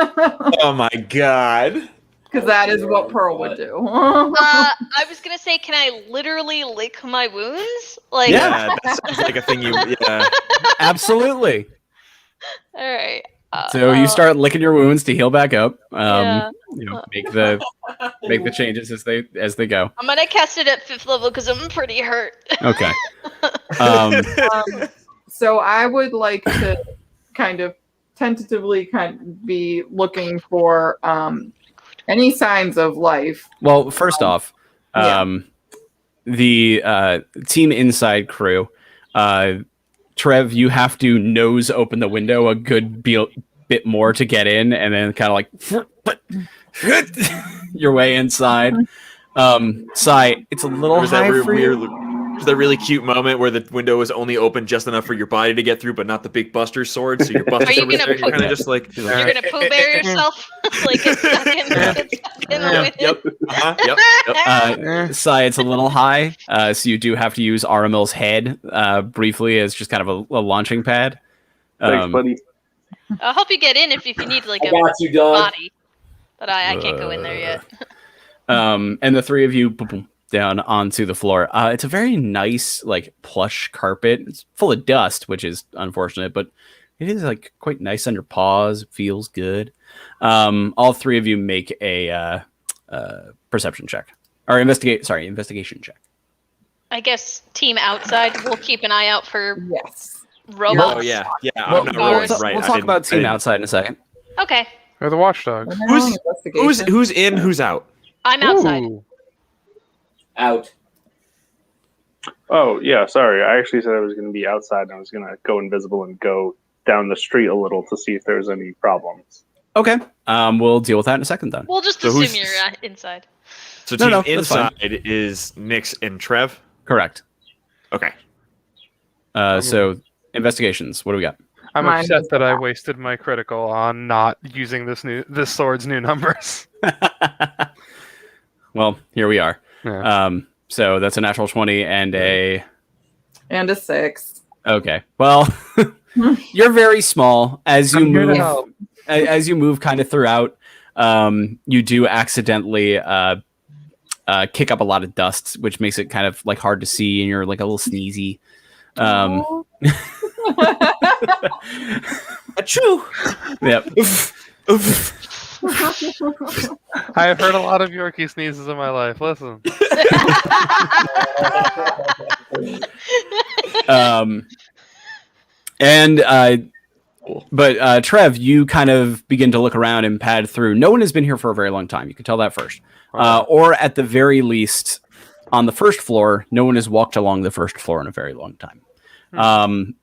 S6: Oh my god.
S7: Because that is what Pearl would do.
S3: I was gonna say, can I literally lick my wounds? Like,
S6: Yeah, that sounds like a thing you. Yeah.
S1: Absolutely.
S3: all right.
S1: So you start licking your wounds to heal back up.
S3: Yeah.
S1: Make the changes as they go.
S3: I'm gonna cast it at 5th level because I'm pretty hurt.
S1: Okay.
S7: So I would like to kind of tentatively be looking for any signs of life.
S1: Well, first off,
S7: yeah.
S1: the team inside crew, Trev, you have to nose open the window a good bit more to get in, and then kind of like your way inside. Sai, it's a little
S6: Was that
S1: high for you.
S6: was that really cute moment where the window was only open just enough for your body to get through, but not the big Buster sword? So your Buster
S3: Are you
S6: sword was
S3: gonna
S6: there. You're
S3: put-
S6: kind of just like.
S3: You're gonna poo bear yourself? Like it's stuck in the
S6: Yep. Yep.
S1: Sai, it's a little high, so you do have to use Aramil's head briefly as just kind of a launching pad.
S4: thanks, buddy.
S3: I'll help you get in if you need like
S8: I
S3: a
S8: got you, dog.
S3: body. But I can't go in there yet.
S1: And the three of you boom, boom, down onto the floor. It's a very nice, like plush carpet. It's full of dust, which is unfortunate, but it is like quite nice on your paws. It feels good. All three of you make a perception check or investigation check.
S3: I guess team outside will keep an eye out for
S7: Yes.
S3: robots.
S6: Oh yeah. Yeah.
S1: Well,
S6: I'm not
S3: we'll-
S6: rolling
S3: we'll
S6: right.
S1: We'll
S6: I
S1: talk
S6: didn't-
S1: about
S6: I
S1: team
S6: didn't-
S1: outside in a second.
S3: Okay,
S5: They're the watchdogs.
S6: Who's in? Who's out?
S3: I'm outside.
S5: Ooh.
S8: Out.
S4: Oh yeah, sorry. I actually said I was going to be outside, and I was going to go invisible and go down the street a little to see if there's any problems.
S1: Okay. We'll deal with that in a second then.
S3: We'll just
S6: So
S3: assume
S6: who's-
S3: you're inside.
S6: So
S1: No,
S6: team
S1: that's fine.
S6: inside is Nix and Trev.
S1: Correct.
S6: Okay.
S1: So investigations. What do we got?
S5: I'm
S7: Mine
S5: upset
S7: is
S5: that I
S7: out.
S5: wasted my critical on not using this sword's new numbers.
S1: Well, here we are.
S5: Yeah.
S1: So that's a natural 20 and a.
S7: And a 6.
S1: Okay. Well, you're very small as you
S5: I'm here to
S1: move.
S5: help.
S1: As you move kind of throughout, you do accidentally kick up a lot of dust, which makes it kind of like hard to see, and you're like a little sneezy.
S6: Achoo.
S1: Yep.
S5: I have heard a lot of Yorkie sneezes in my life. Listen.
S1: But Trev, you kind of begin to look around and pad through. No one has been here for a very long time. You can tell that first. Or at the very least, on the first floor, no one has walked along the first floor in a very long time.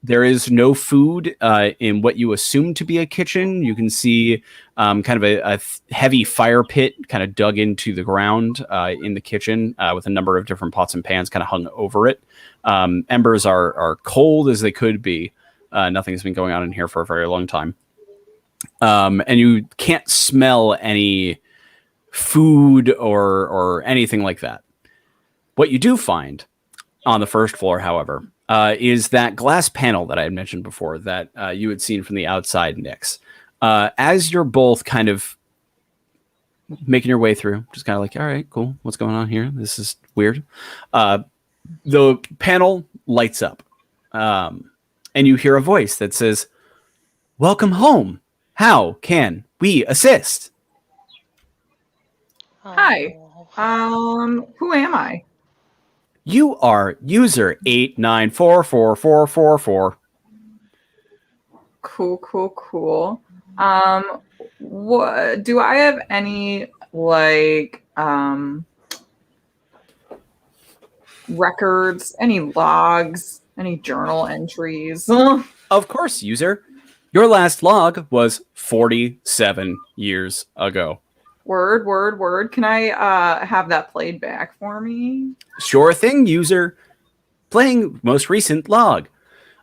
S1: There is no food in what you assume to be a kitchen. You can see kind of a heavy fire pit kind of dug into the ground in the kitchen with a number of different pots and pans kind of hung over it. Embers are cold as they could be. Nothing has been going on in here for a very long time. And you can't smell any food or anything like that. What you do find on the first floor, however, is that glass panel that I had mentioned before that you had seen from the outside, Nyx. As you're both kind of making your way through, just kind of like, all right, cool. What's going on here? This is weird. The panel lights up. And you hear a voice that says, "Welcome home. How can we assist?"
S7: Hi. Who am I?
S1: You are user 8944444.
S7: Cool. What do I have any records, any logs, any journal entries?
S1: Of course, user. Your last log was 47 years ago.
S7: Word. Can I have that played back for me?
S1: Sure thing, user. Playing most recent log.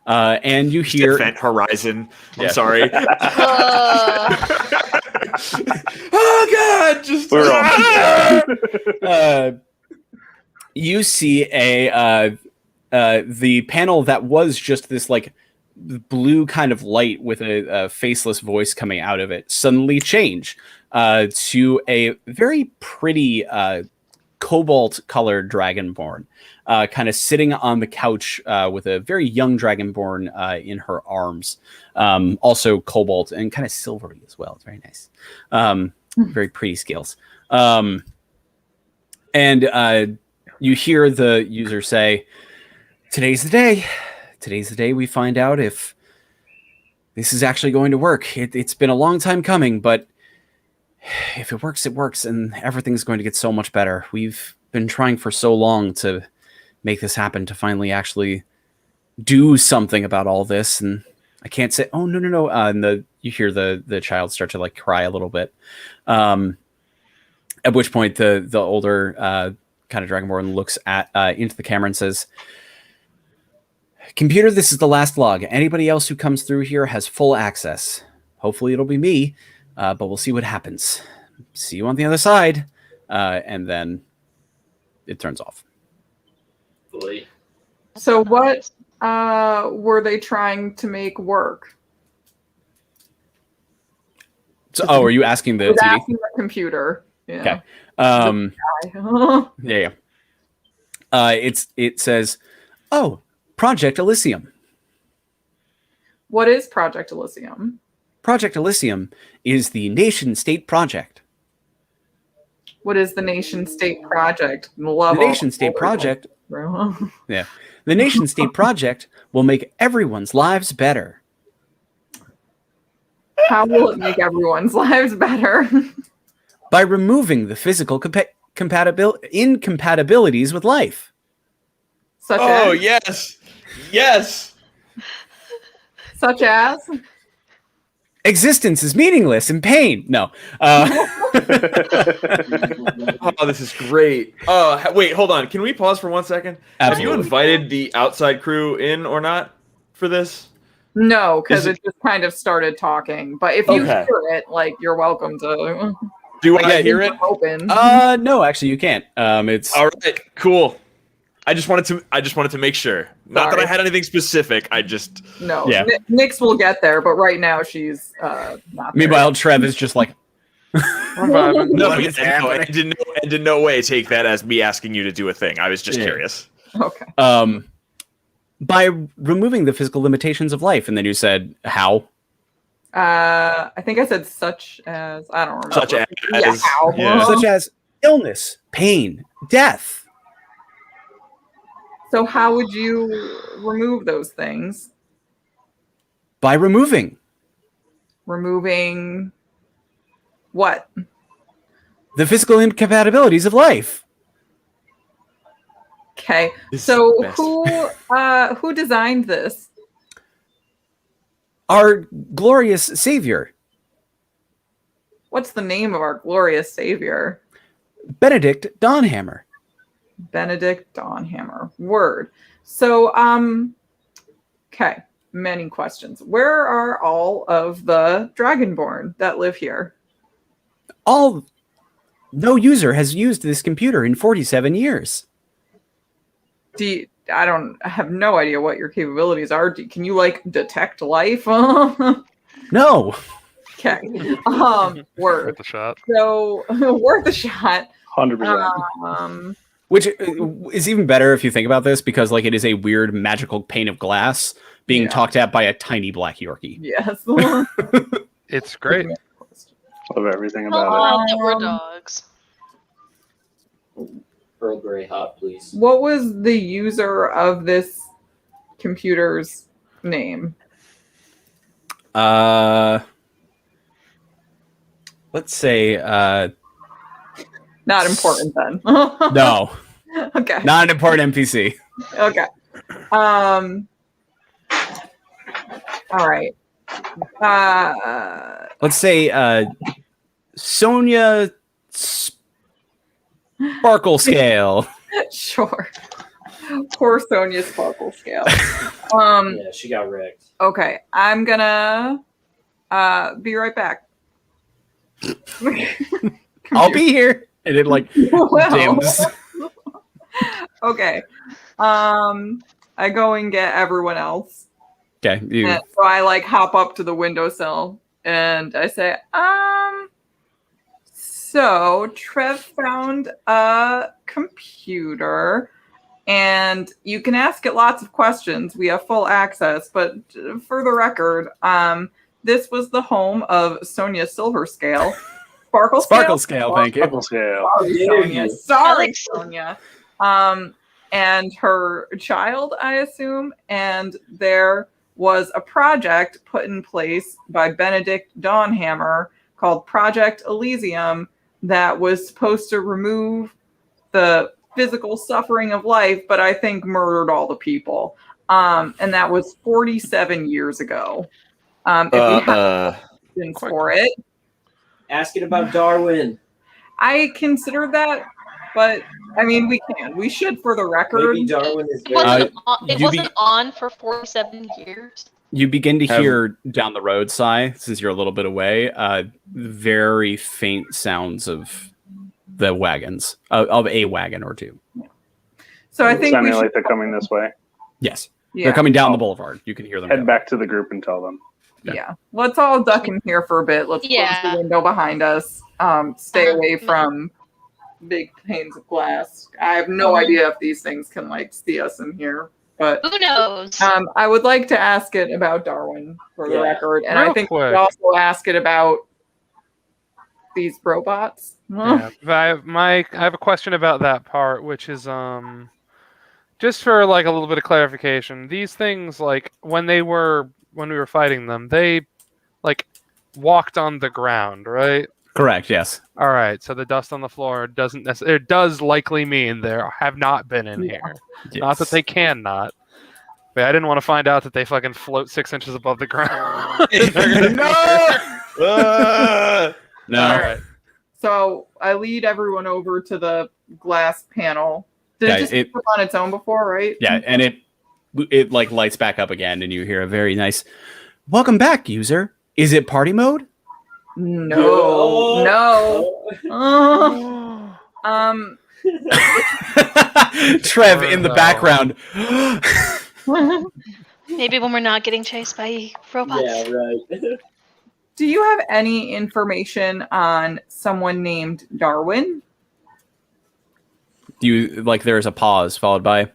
S1: And you hear
S6: Event Horizon. I'm sorry. Oh God! Just
S1: you see the panel that was just this like blue kind of light with a faceless voice coming out of it suddenly change to a very pretty cobalt colored dragonborn kind of sitting on the couch with a very young dragonborn in her arms, also cobalt and kind of silvery as well. It's very nice. Very pretty scales. And you hear the user say, "Today's the day. Today's the day we find out if this is actually going to work. It's been a long time coming, but if it works, it works, and everything's going to get so much better. We've been trying for so long to make this happen, to finally actually do something about all this, and I can't say, oh, no. And you hear the child start to like cry a little bit. At which point the older kind of dragonborn looks at into the camera and says, "Computer, this is the last log. Anybody else who comes through here has full access. Hopefully it'll be me, but we'll see what happens. See you on the other side." And then it turns off.
S7: So what were they trying to make work?
S1: So, are you asking the
S7: I was
S1: TV?
S7: asking the computer. Yeah.
S1: Okay. Yeah. It says, "Oh, Project Elysium."
S7: What is Project Elysium?
S1: Project Elysium is the nation-state project.
S7: What is the nation-state project?
S1: The nation-state project. Yeah. The nation-state project will make everyone's lives better.
S7: How will it make everyone's lives better?
S1: By removing the physical incompatibilities with life.
S7: Such as?
S6: Yes.
S7: Such as?
S1: Existence is meaningless and pain. No.
S6: Oh, this is great. Wait, hold on. Can we pause for 1 second?
S1: Absolutely.
S6: Have you invited the outside crew in or not for this?
S7: No, because it just kind of started talking. But if you
S6: Okay.
S7: hear it, like, you're welcome to.
S6: Do I hear it?
S7: Open.
S1: No, actually you can't. It's
S6: All right, cool. I just wanted to make sure. Not that I had anything specific. I just
S7: No.
S1: Yeah.
S7: Nyx will get there, but right now she's not there.
S1: Meanwhile, Trev is just like,
S6: no, and did no way take that as me asking you to do a thing. I was just curious.
S7: Okay.
S1: by removing the physical limitations of life. And then you said, how?
S7: I think I said such as. I don't remember.
S6: Such as.
S7: Ow.
S6: Yeah.
S1: Such as illness, pain, death.
S7: So how would you remove those things?
S1: By removing
S7: Removing what?
S1: the physical incompatibilities of life.
S7: Okay.
S6: This
S7: So
S6: is the best.
S7: who designed this?
S1: Our glorious savior,
S7: What's the name of our glorious savior?
S1: Benedict Donhammer.
S7: Benedict Donhammer. Word. So okay. Many questions. Where are all of the Dragonborn that live here?
S1: No user has used this computer in 47 years.
S7: I have no idea what your capabilities are. Can you like detect life?
S1: No.
S7: Okay.
S5: Worth
S7: Word.
S5: the shot.
S7: So worth a shot.
S4: 100%.
S1: Which is even better if you think about this, because like it is a weird magical pane of glass being
S7: Yeah.
S1: talked at by a tiny black Yorkie.
S7: Yes.
S5: It's great.
S4: Love everything
S3: Oh,
S4: about
S3: that we're
S7: Um,
S3: dogs.
S8: Earl Grey hot, please.
S7: What was the user of this computer's name?
S1: Let's say
S7: Not important then.
S1: no,
S7: Okay.
S1: not an important NPC.
S7: Okay. All right.
S1: Let's say Sonia Sparkle Scale.
S7: Sure. Poor Sonia Sparkle Scale. Um,
S8: Yeah, she got wrecked.
S7: Okay, I'm gonna be right back.
S1: I'll be here. And it like
S7: Well.
S1: dims.
S7: Okay. I go and get everyone else.
S1: Okay, you
S7: And so I like hop up to the windowsill and I say, so Trev found a computer and you can ask it lots of questions. We have full access, but for the record, this was the home of Sonia Silverscale. Sparkle
S1: Scale, thank you.
S4: Sparkle scale.
S7: Sorry,
S8: Dare
S7: Sonia.
S8: you.
S7: Sorry,
S3: Alex.
S7: Sonia. And her child, I assume, and there was a project put in place by Benedict Donhammer called Project Elysium that was supposed to remove the physical suffering of life, but I think murdered all the people. And that was 47 years ago. If we have questions for it,
S8: Ask it about Darwin.
S7: I considered that, but I mean, we should for the record.
S8: Maybe Darwin is
S3: It
S8: very.
S3: wasn't on for 47 years.
S1: You begin to hear down the road, Sai, since you're a little bit away, very faint sounds of the wagons, of a wagon or two.
S7: So I think we
S4: Sounding
S7: should,
S4: like they're coming this way.
S1: Yes,
S7: yeah,
S1: they're coming down the boulevard. You can hear them.
S4: Head
S1: go.
S4: back to the group and tell them.
S7: yeah. Let's all duck in here for a bit. Let's
S3: Yeah.
S7: close the window behind us. Stay away from big panes of glass. I have no idea if these things can like see us in here, but
S3: Who knows?
S7: I would like to ask it about Darwin for the
S8: Yeah.
S7: record, and
S5: Real
S7: I think we
S5: quick.
S7: should also ask it about these robots.
S5: Yeah, but I have a question about that part, which is just for like a little bit of clarification. These things, like when we were fighting them, they like walked on the ground, right?
S1: Correct. Yes.
S5: All right. So the dust on the floor doesn't necessarily. It does likely mean there have not been in here. Not that they cannot. But I didn't want to find out that they fucking float 6 inches above the ground.
S1: No.
S5: All right.
S7: So I lead everyone over to the glass panel. Did
S1: Yeah,
S7: it just
S1: it-
S7: put on its own before, right?
S1: Yeah, and it like lights back up again, and you hear a very nice "Welcome back, user." Is it party mode?
S7: No.
S1: Trev in the
S5: No.
S1: background.
S3: Maybe when we're not getting chased by robots.
S8: Yeah, right.
S7: Do you have any information on someone named Darwin?
S1: You like there's a pause followed by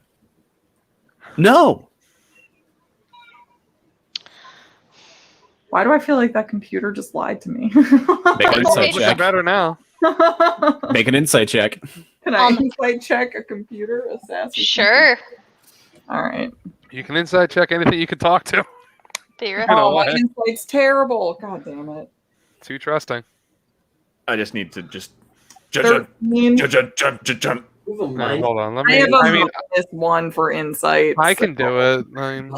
S1: no.
S7: Why do I feel like that computer just lied to me?
S1: Make an insight
S5: It's
S1: check.
S5: better now.
S1: Make an insight check.
S7: Can I insight check a computer? A sassy
S3: Sure.
S7: All right.
S5: You can inside check anything you can talk to.
S3: Vera.
S5: You know
S7: Oh, my
S5: what?
S7: insight's terrible. God damn it.
S5: Too trusting.
S6: I just need to just.
S7: 13.
S5: No, hold on. Let
S7: I
S5: me.
S7: have a
S5: I mean,
S7: -1 for insight.
S5: I can do it. I can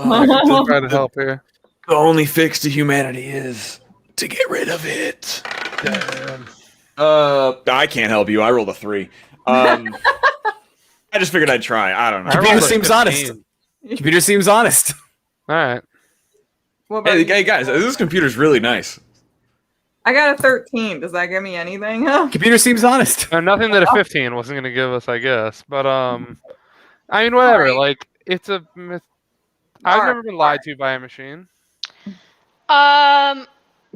S5: try to help here.
S6: The only fix to humanity is to get rid of it.
S5: Damn.
S6: I can't help you. I rolled a 3. I just figured I'd try. I don't know.
S5: I
S1: Computer
S5: rolled a
S1: seems
S5: 15.
S1: honest. Computer seems honest.
S5: All right.
S7: What about
S6: Hey, guys, this computer's really nice.
S7: I got a 13. Does that give me anything?
S1: Computer seems honest.
S5: Nothing that a 15 wasn't going to give us, I guess. But I mean, whatever.
S7: Alright.
S5: Like, it's a. I've never been lied to by a machine.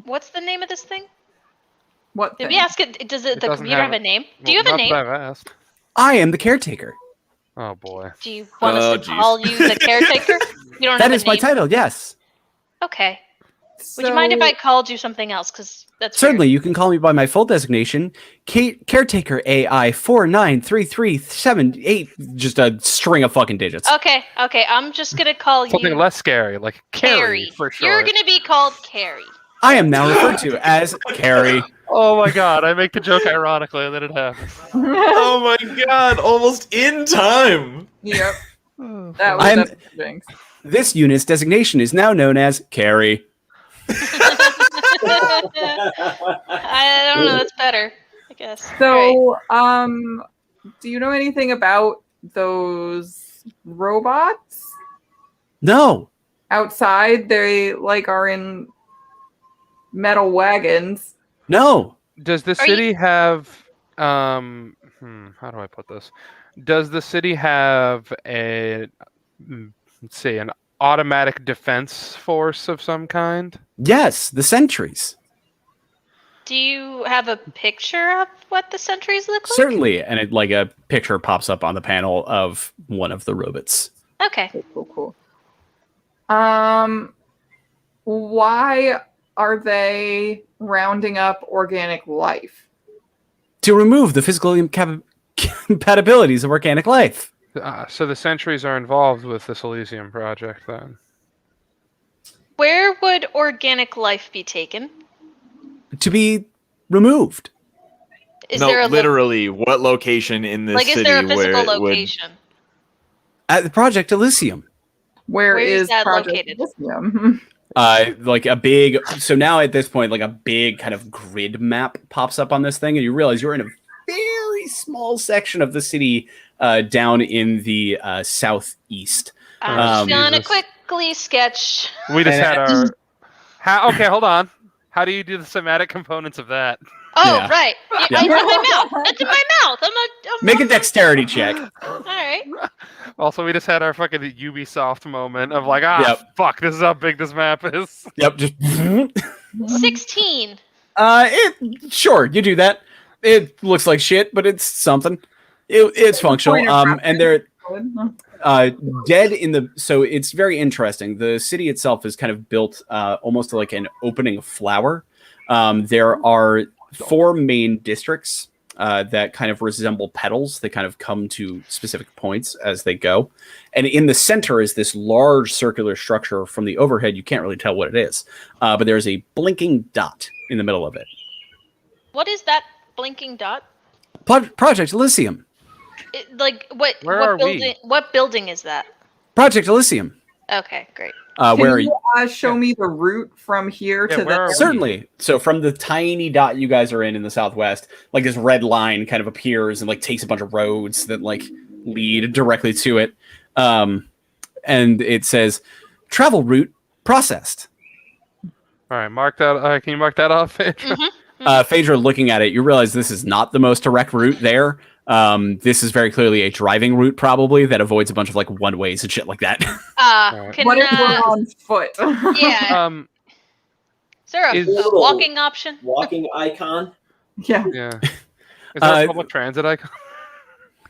S3: What's the name of this thing?
S7: What
S3: Did
S7: thing?
S3: we ask it? Does it?
S5: It
S3: The
S5: doesn't
S3: computer
S5: have
S3: have a name? Do
S5: Well,
S3: you have a
S5: not
S3: name?
S5: that I've asked.
S1: I am the caretaker.
S5: Oh boy.
S3: Do you want
S6: Oh,
S3: us to
S6: geez.
S3: call you the caretaker? You don't
S1: That
S3: have
S1: is
S3: a
S1: my
S3: name?
S1: title, yes.
S3: Okay. Would you mind if I called you something else? Because that's
S1: Certainly, you can call me by my full designation, Caretaker AI 4933778. Just a string of fucking digits.
S3: Weird. Okay. I'm just gonna call
S5: Something
S3: you
S5: less scary, like Carrie, for sure.
S3: You're gonna be called Carrie.
S1: I am now referred to as Carrie.
S5: Oh my god, I make the joke ironically, and then it happens.
S6: Oh my god, almost in time.
S7: Yep. That was
S1: I'm-
S7: definitely jinx.
S1: This unit's designation is now known as Carrie.
S3: I don't know. That's better, I guess. Right.
S7: So, do you know anything about those robots
S1: No.
S7: outside? They like are in metal wagons.
S1: No.
S5: Does the
S3: Are you-
S5: city have how do I put this? Does the city have a let's see, an automatic defense force of some kind?
S1: Yes, the sentries.
S3: Do you have a picture of what the sentries look like?
S1: Certainly. And it like a picture pops up on the panel of one of the robots.
S3: Okay.
S7: Cool. Why are they rounding up organic life?
S1: To remove the physical compatibilities of organic life.
S5: So the sentries are involved with this Elysium project then.
S3: Where would organic life be taken?
S1: To be removed.
S3: Is there a
S6: literally, what location in this
S3: like? Is
S6: city
S3: there a physical
S6: where it would...
S3: location?
S1: At the Project Elysium.
S7: Where
S3: is
S7: is
S3: that
S7: Project
S3: located?
S7: Elysium?
S1: Like a big, so now at this point, like a big kind of grid map pops up on this thing, and you realize you're in a very small section of the city down in the southeast.
S3: I'm just gonna
S5: Jesus.
S3: quickly sketch.
S5: We just
S1: And-
S5: had our okay, hold on. How do you do the somatic components of that?
S3: Oh,
S1: Yeah.
S3: right.
S1: Yeah.
S3: It's in my mouth. It's in my mouth. I'm
S1: Make a dexterity check.
S3: All right.
S5: Also, we just had our fucking Ubisoft moment of like,
S1: Yep.
S5: fuck, this is how big this map is.
S1: Yep, just
S3: 16.
S1: sure, you do that. It looks like shit, but it's something. It's functional. And they're dead in the. So it's very interesting. The city itself is kind of built almost like an opening flower. There are 4 main districts that kind of resemble petals. They kind of come to specific points as they go. And in the center is this large circular structure. From the overhead, you can't really tell what it is. But there's a blinking dot in the middle of it.
S3: What is that blinking dot?
S1: Project Elysium.
S3: Like what?
S5: Where
S3: what
S5: are we?
S3: building? What building is that?
S1: Project Elysium.
S3: Okay, great.
S7: Can
S1: Where are
S7: you
S1: you?
S7: show me the route from here
S5: Yeah,
S7: to
S5: where are
S7: the
S5: we?
S1: Certainly. So from the tiny dot you guys are in the southwest, like this red line kind of appears and like takes a bunch of roads that like lead directly to it. And it says travel route processed.
S5: All right, mark that. Can you mark that off? Phaedra?
S1: Phaedra, looking at it, you realize this is not the most direct route there. This is very clearly a driving route, probably, that avoids a bunch of like one ways and shit like that.
S5: Alright.
S3: Can
S7: What if we're on foot?
S3: yeah? Is there a
S5: is-
S3: walking option?
S8: Walking icon.
S7: Yeah.
S5: Yeah. Is there a
S1: Uh,
S5: public transit icon?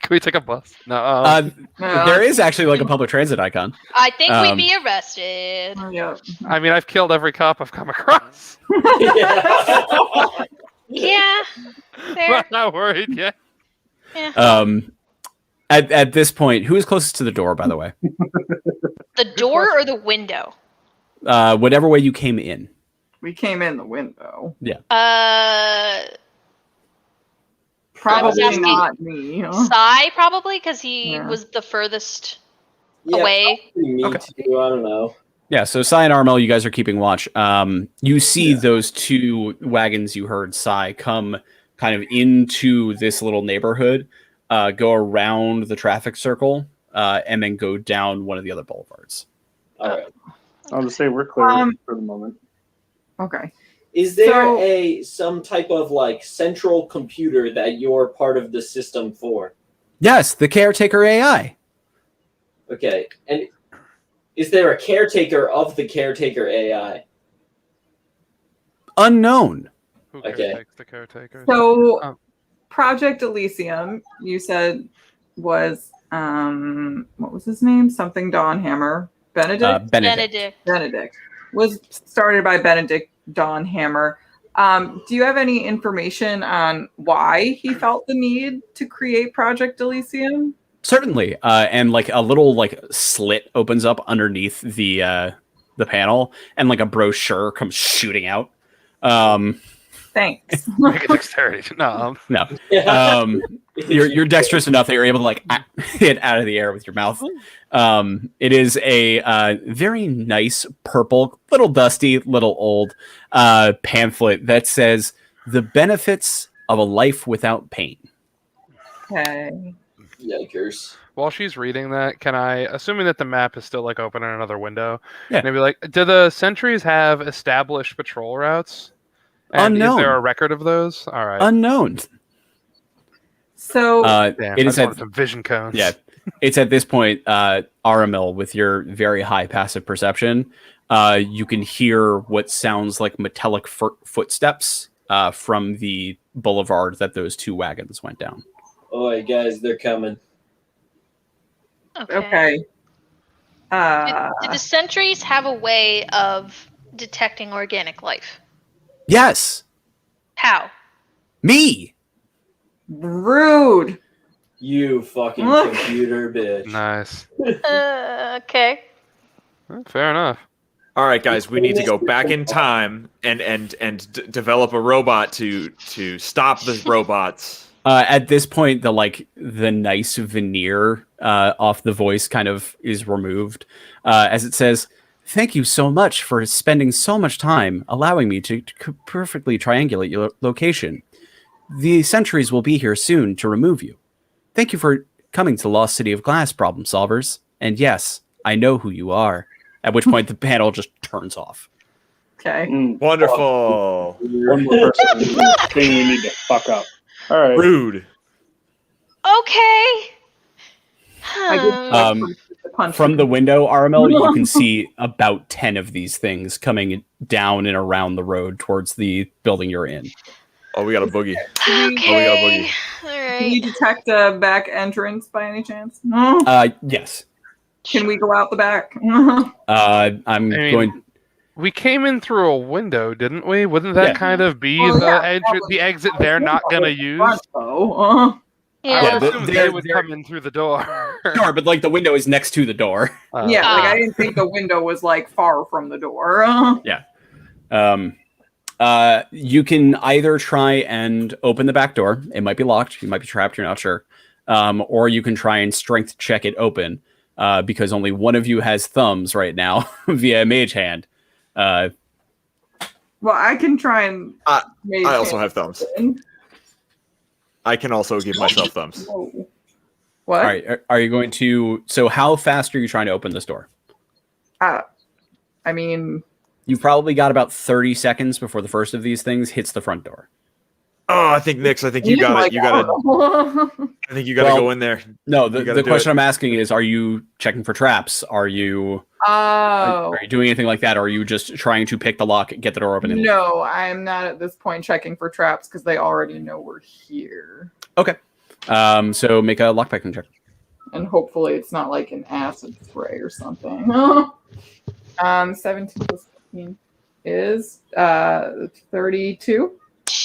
S5: Can we take a bus? No.
S1: There is actually like a public transit icon.
S3: I think we'd
S1: Um,
S3: be arrested.
S7: Yeah.
S5: I mean, I've killed every cop I've come across.
S3: Yeah. Fair.
S5: I'm not worried yet.
S3: Yeah.
S1: At this point, who is closest to the door, by the way?
S3: The door or the window?
S1: Whatever way you came in.
S7: We came in the window. Probably
S3: asking-
S7: not me.
S3: Sai probably because he
S7: Yeah.
S3: was the furthest
S8: Yeah,
S3: away.
S8: probably me
S1: Okay.
S8: too. I don't know.
S1: Yeah, so Sai and Armel, you guys are keeping watch. You see those two wagons you heard Sai come kind of into this little neighborhood, go around the traffic circle, and then go down one of the other boulevards.
S8: All right.
S4: I'll just say we're clear for the moment.
S7: Okay.
S8: Is there
S7: So-
S8: some type of like central computer that you're part of the system for?
S1: Yes, the caretaker AI.
S8: Okay. And is there a caretaker of the caretaker AI?
S1: Unknown.
S5: Who
S8: Okay.
S5: caretakes the caretaker?
S7: So,
S5: Oh.
S7: Project Elysium, you said was what was his name? Something Dawnhammer. Benedict.
S1: Benedict.
S7: Benedict was started by Benedict Dawnhammer. Do you have any information on why he felt the need to create Project Elysium?
S1: Certainly. And like a little like slit opens up underneath the panel, and like a brochure comes shooting out.
S7: Thanks.
S5: Make a dexterity. No.
S1: No. You're dexterous enough that you're able to like hit out of the air with your mouth. It is a very nice purple, little dusty, little old pamphlet that says "The Benefits of a Life Without Pain."
S7: Okay.
S8: Yikers.
S5: While she's reading that, can I, assuming that the map is still like open in another window,
S1: Yeah.
S5: maybe like, do the sentries have established patrol routes? And
S1: Unknown.
S5: Is there a record of those? All right.
S1: Unknown.
S7: So
S5: Damn,
S1: It
S5: I
S1: is
S5: just wanted some vision cones.
S1: Yeah, it's at this point, Aramil, with your very high passive perception, you can hear what sounds like metallic footsteps from the boulevard that those two wagons went down.
S8: Oh, guys, they're coming.
S7: okay.
S3: Did the sentries have a way of detecting organic life?
S1: Yes,
S3: How?
S1: me.
S7: Rude.
S8: You fucking
S7: Look.
S8: computer bitch.
S5: Nice.
S3: Okay.
S5: Fair enough.
S6: All right, guys, we need to go back in time and develop a robot to stop the robots.
S1: At this point, the nice veneer off the voice kind of is removed, as it says, "Thank you so much for spending so much time allowing me to perfectly triangulate your location. The sentries will be here soon to remove you. Thank you for coming to Lost City of Glass, problem solvers. And yes, I know who you are." At which point the panel just turns off.
S7: Okay.
S6: Wonderful.
S4: One more person thing we need to fuck up. All right.
S6: Rude.
S3: Okay.
S1: From the window, Aramel, you can see about 10 of these things coming down and around the road towards the building you're in.
S6: Oh, we got a boogie.
S3: Okay. All
S7: Can you
S3: right.
S7: detect a back entrance by any chance?
S1: Yes.
S7: Can we go out the back?
S1: I'm going...
S5: We came in through a window, didn't we? Wouldn't that
S1: Yeah.
S5: kind of be
S7: Well, yeah,
S5: the exit they're not going to use?
S7: Front, though.
S5: I
S3: Yeah.
S5: would assume they
S1: they're-
S5: would
S1: they're-
S5: come in through the door.
S1: Sure, but like the window is next to the door.
S7: Yeah, like
S3: Ah.
S7: I didn't think the window was like far from the door.
S1: You can either try and open the back door. It might be locked. You might be trapped. You're not sure. Or you can try and strength check it open because only one of you has thumbs right now via mage hand.
S7: Well, I can try and.
S6: I
S7: make
S6: also
S7: it
S6: have thumbs.
S7: open.
S6: I can also give myself thumbs.
S7: Whoa. What?
S1: All right. Are you going to... So how fast are you trying to open this door?
S7: I mean,
S1: You've probably got about 30 seconds before the first of these things hits the front door.
S6: Oh, I think Nix. I think you got it. You got
S7: it.
S6: I think you got to
S1: Well,
S6: go in there.
S1: No,
S6: You
S1: the
S6: gotta do
S1: question
S6: it.
S1: I'm asking is, are you checking for traps? Are you
S7: Oh.
S1: are you doing anything like that? Or are you just trying to pick the lock, get the door open? And leave?
S7: No, I'm not at this point checking for traps because they already know we're here.
S1: Okay. So make a lockpicking check.
S7: And hopefully it's not like an acid spray or something. 17 plus 15 is 32.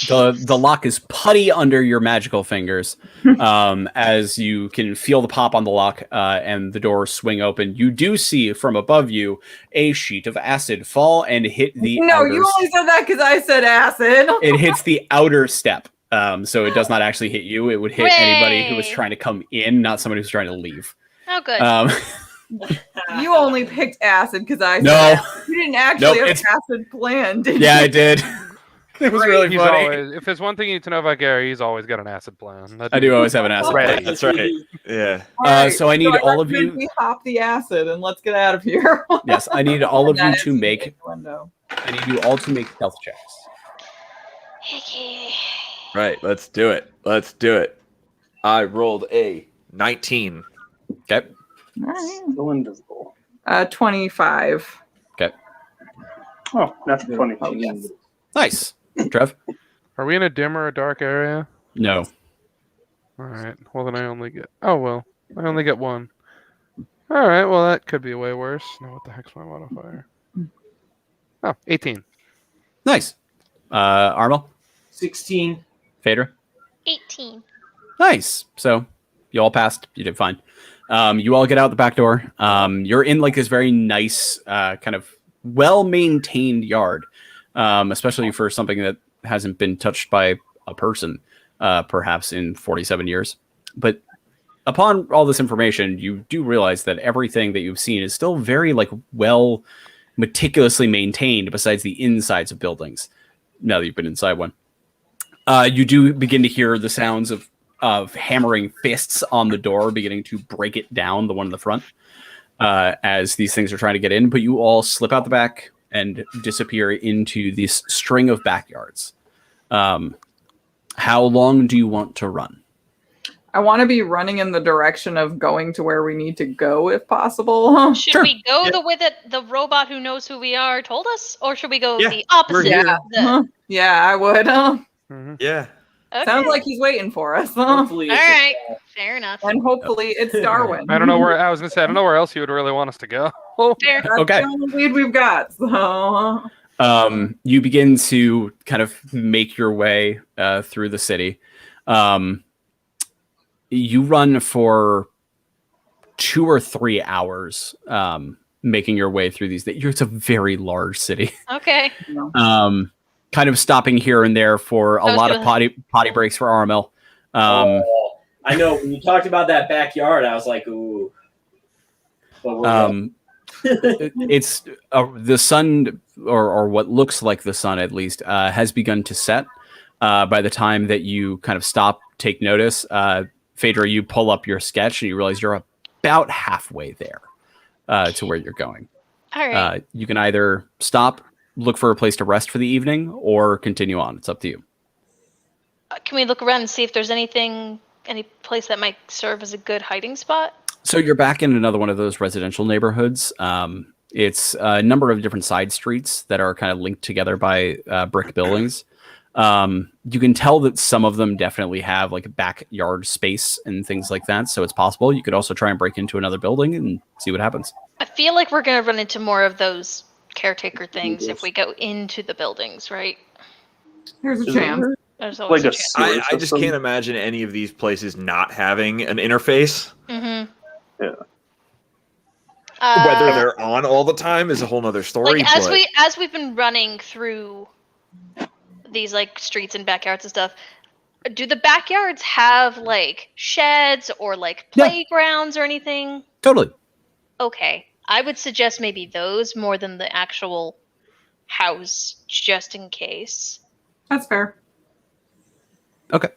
S1: The lock is putty under your magical fingers. As you can feel the pop on the lock and the doors swing open, you do see from above you a sheet of acid fall and hit the
S7: No,
S1: outer
S7: you only said that because I said acid.
S1: It hits the outer step. So it does not actually hit you. It would hit anybody who was trying to come in, not somebody who's trying to leave.
S3: Oh, good.
S7: You only picked acid because I said
S1: No.
S7: acid. You didn't actually have
S1: It's-
S7: acid planned, did
S1: Yeah,
S7: you?
S1: I did. It was really
S5: He's
S1: funny.
S5: always, if there's one thing you need to know about Gary, he's always got an acid plan.
S1: I do always have an acid
S5: Right.
S1: plan.
S6: That's right. Yeah.
S7: Alright,
S1: So I need all of
S7: recommend
S1: you.
S7: We hop the acid and let's get out of here.
S1: Yes, I need all of you
S7: That
S1: to
S7: is
S1: make.
S7: the window.
S1: I need you all to make stealth checks.
S3: Okay.
S6: Right. Let's do it. Let's do it. I rolled a 19.
S1: Okay.
S7: All right.
S4: Still invisible.
S7: 25.
S4: Oh, that's 20.
S7: Oh, yes.
S1: Nice. Trev?
S5: Are we in a dim or a dark area?
S1: No.
S5: All right. Well, then I only get. Oh well, I only get one. All right. Well, that could be way worse. Now, what the heck's my modifier? Oh, 18.
S1: Nice. Armel?
S8: 16.
S1: Phaedra?
S3: 18.
S1: Nice. So you all passed. You did fine. You all get out the back door. You're in like this very nice, kind of well-maintained yard, especially for something that hasn't been touched by a person, perhaps in 47 years. But upon all this information, you do realize that everything that you've seen is still very like well, meticulously maintained. Besides the insides of buildings, now that you've been inside one, you do begin to hear the sounds of hammering fists on the door, beginning to break it down, the one in the front, as these things are trying to get in. But you all slip out the back and disappear into this string of backyards. How long do you want to run?
S7: I want to be running in the direction of going to where we need to go, if possible.
S3: Should
S1: Sure.
S3: we go
S6: Yeah.
S3: the way that the robot who knows who we are told us, or should we go
S6: Yeah,
S3: the opposite?
S6: here.
S3: of the-
S7: Yeah, I would.
S5: Mhm.
S6: Yeah.
S3: Okay.
S7: Sounds like he's waiting for us.
S8: Hopefully,
S3: All
S8: it's
S3: right. Fair enough.
S7: And hopefully it's Darwin.
S5: I don't know where I was gonna say. I don't know where else you would really want us to go.
S3: Fair.
S7: That's
S1: Okay.
S7: the only lead we've got. So
S1: You begin to kind of make your way through the city. You run for 2 or 3 hours, making your way through these. It's a very large city.
S3: Okay.
S1: Kind of stopping here and there for a
S3: I was
S1: lot of
S3: gonna-
S1: potty breaks for Armel.
S8: I know when you talked about that backyard, I was like, ooh. But we're
S1: It's the sun, or what looks like the sun at least, has begun to set. By the time that you kind of stop, take notice, Phaedra, you pull up your sketch and you realize you're about halfway there to where you're going.
S3: All right.
S1: You can either stop, look for a place to rest for the evening, or continue on. It's up to you.
S3: Can we look around and see if there's any place that might serve as a good hiding spot?
S1: So you're back in another one of those residential neighborhoods. It's a number of different side streets that are kind of linked together by brick buildings. You can tell that some of them definitely have like a backyard space and things like that. So it's possible. You could also try and break into another building and see what happens.
S3: I feel like we're going to run into more of those caretaker things if we go into the buildings, right?
S7: here's a
S4: Is
S7: chance.
S4: there
S3: There's always
S4: like
S3: a
S4: a
S3: chance.
S4: sewer
S6: I just
S4: system?
S6: can't imagine any of these places not having an interface.
S3: Mm-hmm.
S6: Whether they're on all the time is a whole nother story.
S3: like as
S6: but
S3: as we've been running through these like streets and backyards and stuff, do the backyards have like sheds or like
S1: Yeah.
S3: playgrounds or anything?
S1: Totally.
S3: Okay, I would suggest maybe those more than the actual house, just in case.
S7: That's fair.
S1: Okay.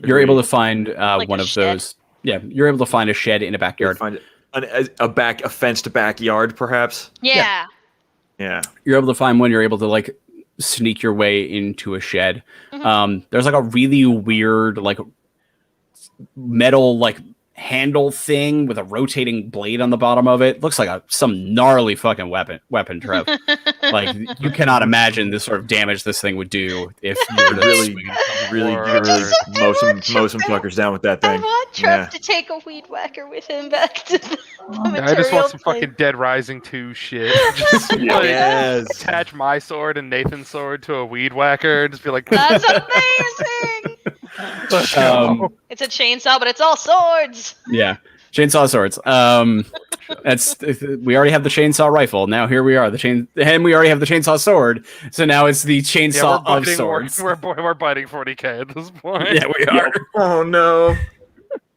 S1: You're able to find
S3: Like
S1: one
S3: a
S1: of
S3: shed?
S1: those. Yeah, you're able to find a shed in a backyard.
S6: find a fenced backyard, perhaps.
S3: Yeah.
S6: Yeah.
S1: You're able to find one. You're able to like sneak your way into a shed.
S3: Mhm.
S1: There's like a really weird like metal like handle thing with a rotating blade on the bottom of it. Looks like some gnarly fucking weapon, Trev. Like, you cannot imagine the sort of damage this thing would do if you were to
S6: Really mow some fuckers down with that
S3: I
S6: thing.
S3: want Trev to take a weed whacker with him back to the material
S5: I just want some
S3: plane.
S5: fucking Dead Rising 2 shit. Just like,
S6: Yes.
S5: attach my sword and Nathan's sword to a weed whacker and just be like,
S3: That's amazing!
S5: let's go.
S3: It's a chainsaw, but it's all swords.
S1: Yeah, chainsaw swords. We already have the chainsaw rifle. Now here we are, and we already have the chainsaw sword. So now it's the chainsaw of swords.
S5: We're biting 40k at this point.
S1: Yeah, we are.
S6: Oh no.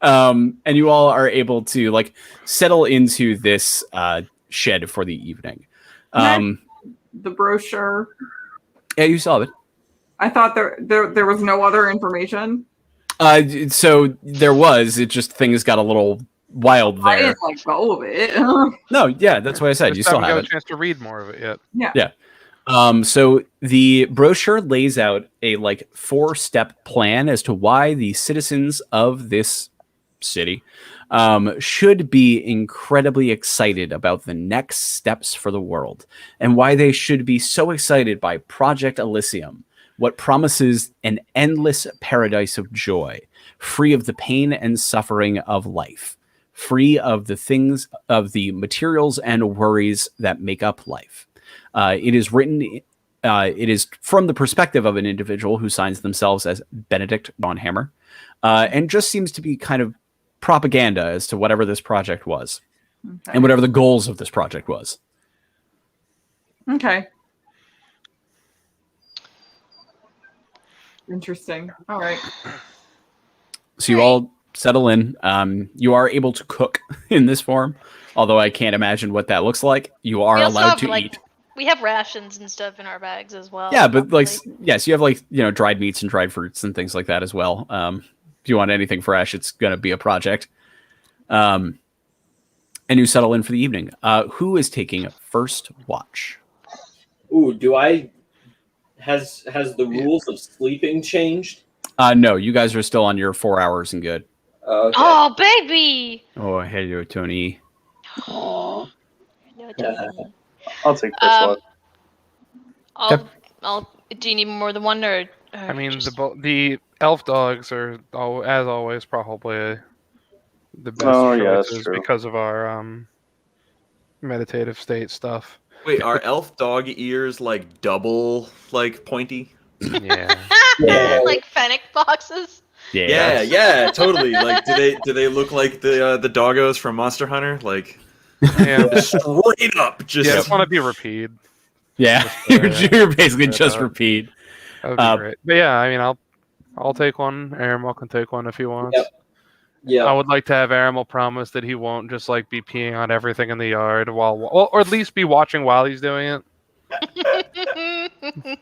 S1: And you all are able to like settle into this shed for the evening.
S7: The brochure.
S1: Yeah, you saw it.
S7: I thought there was no other information.
S1: So there was. It just things got a little wild
S7: I
S1: there.
S7: didn't like all of it.
S1: No, yeah, that's what I said.
S5: Just
S1: You still
S5: haven't
S1: have
S5: got
S1: it.
S5: a chance to read more of it yet.
S7: Yeah.
S1: So the brochure lays out a like 4-step plan as to why the citizens of this city should be incredibly excited about the next steps for the world, and why they should be so excited by Project Elysium, what promises an endless paradise of joy, free of the pain and suffering of life, free of the things, of the materials and worries that make up life. It is written, it is from the perspective of an individual who signs themselves as Benedict Von Hammer, and just seems to be kind of propaganda as to whatever this project was, and whatever the goals of this project was.
S7: Okay. Interesting. All right.
S1: So you all settle in. You are able to cook in this form, although I can't imagine what that looks like. You are
S3: We also
S1: allowed
S3: have,
S1: to
S3: like,
S1: eat.
S3: We have rations and stuff in our bags as well.
S1: Yeah, but like,
S3: probably.
S1: yes, you have like, dried meats and dried fruits and things like that as well. If you want anything fresh, it's going to be a project. And you settle in for the evening. Who is taking first watch?
S8: Ooh, has the rules of sleeping changed?
S1: No, you guys are still on your 4 hours and good.
S8: Okay.
S3: Oh, baby!
S1: Oh, hello, Tony.
S3: No, Tony.
S4: I'll take first watch.
S3: Do you need more than one, or
S5: I mean,
S3: just-
S5: the elf dogs are, as always, probably the best
S4: Oh, yeah, that's
S5: choices
S4: true.
S5: because of our meditative state stuff.
S6: Wait, are elf dog ears like double like pointy?
S5: Yeah.
S1: Yeah.
S3: like fennec boxes?
S6: Yeah, totally. Like, do they look like the doggos from Monster Hunter? Like,
S5: Yeah.
S6: straight up, just
S5: Yeah, I just want to be repeat.
S1: Yeah,
S5: Just,
S1: you're basically
S5: yeah.
S1: just repeat.
S5: That would be great. But yeah, I mean, I'll take one. Aramel can take one if he wants.
S8: Yep. Yeah.
S5: I would like to have Aramel promise that he won't just like be peeing on everything in the yard or at least be watching while he's doing it.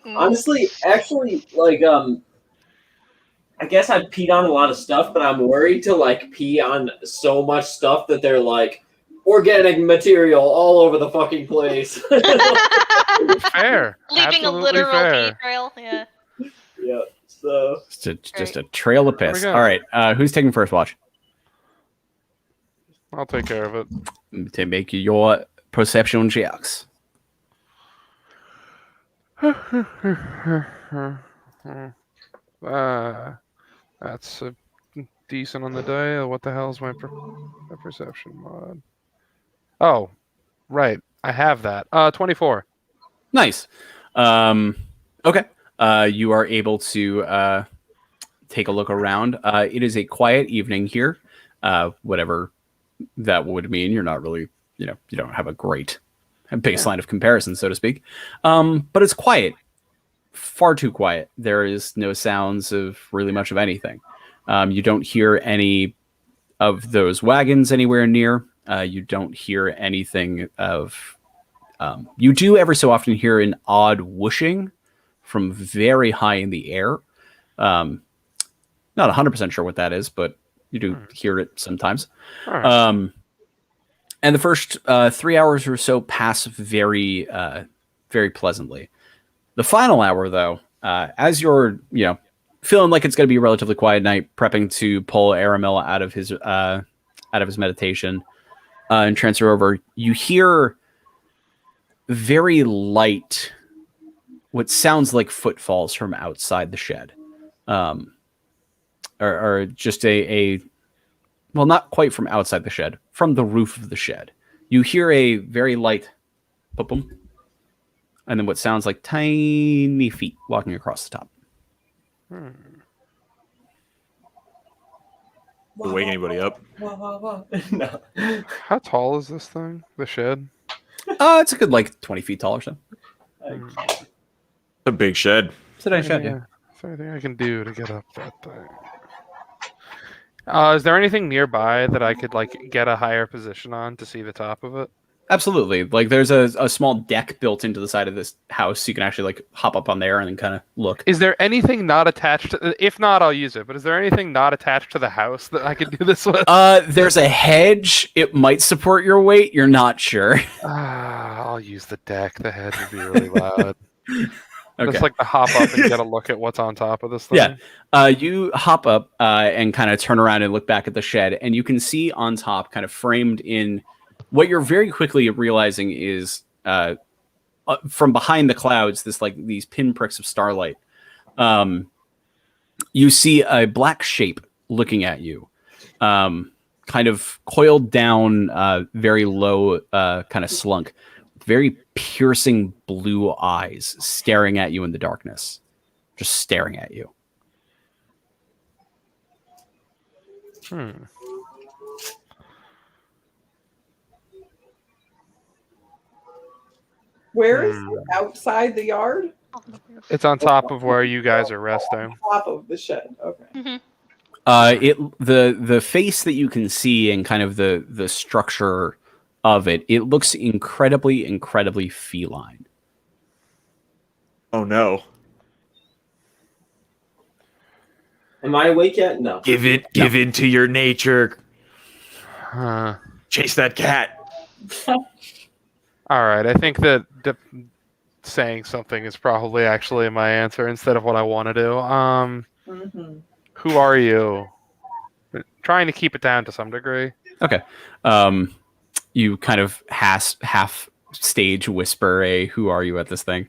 S8: Honestly, actually, like, I guess I've peed on a lot of stuff, but I'm worried to like pee on so much stuff that they're like organic material all over the fucking place.
S5: Fair.
S3: Leaving a
S5: Absolutely
S3: literal
S5: fair.
S3: pee trail. Yeah.
S8: Yeah. So
S1: Just a trail of piss.
S5: go.
S1: All right, who's taking first watch?
S5: I'll take care of it.
S1: To make your perception checks.
S5: That's decent on the day. What the hell is my perception mod? Oh, right. I have that. 24.
S1: Nice. Okay. You are able to take a look around. It is a quiet evening here. Whatever that would mean. You're not really, you don't have a great baseline of comparison, so to speak. But it's quiet. Far too quiet. There is no sounds of really much of anything. You don't hear any of those wagons anywhere near. You don't hear anything of... you do every so often hear an odd whooshing from very high in the air. Not 100% sure what that is, but you do hear it sometimes.
S5: All right.
S1: And the first 3 hours or so pass very, very pleasantly. The final hour, though, as you're, feeling like it's going to be a relatively quiet night, prepping to pull Aramel out of his out of his meditation and transfer over. You hear very light, what sounds like footfalls from outside the shed, or just well, not quite from outside the shed, from the roof of the shed. You hear a very light boom, boom, and then what sounds like tiny feet walking across the top.
S6: Wake anybody up?
S8: No.
S5: How tall is this thing? The shed?
S1: It's a good 20 feet tall or so.
S6: It's a big shed.
S1: It's a nice shed, yeah.
S5: Is there anything I can do to get up that thing? Is there anything nearby that I could get a higher position on to see the top of it?
S1: Absolutely. There's a small deck built into the side of this house, so you can actually hop up on there and then kind of look.
S5: Is there anything not attached to, if not, I'll use it, but is there anything not attached to the house that I could do this with?
S1: There's a hedge. It might support your weight. You're not sure.
S5: I'll use the deck. The hedge would be really loud.
S1: Okay.
S5: Just to hop up and get a look at what's on top of this thing.
S1: Yeah. You hop up and kind of turn around and look back at the shed, and you can see on top, kind of framed in what you're very quickly realizing is from behind the clouds, these pinpricks of starlight. You see a black shape looking at you, kind of coiled down, very low, kind of slunk, very piercing blue eyes staring at you in the darkness, just staring at you.
S7: Where is it? Outside the yard?
S5: It's on top of where you guys are resting.
S7: Top of the shed. Okay.
S1: The face that you can see and kind of the structure of it looks incredibly feline.
S6: Oh no.
S8: Am I awake yet? No.
S6: Give in to your nature. Chase that cat.
S5: All right, I think that saying something is probably actually my answer instead of what I want to do. Who are you? Trying to keep it down to some degree.
S1: Okay. You kind of half stage whisper a "Who are you?" at this thing,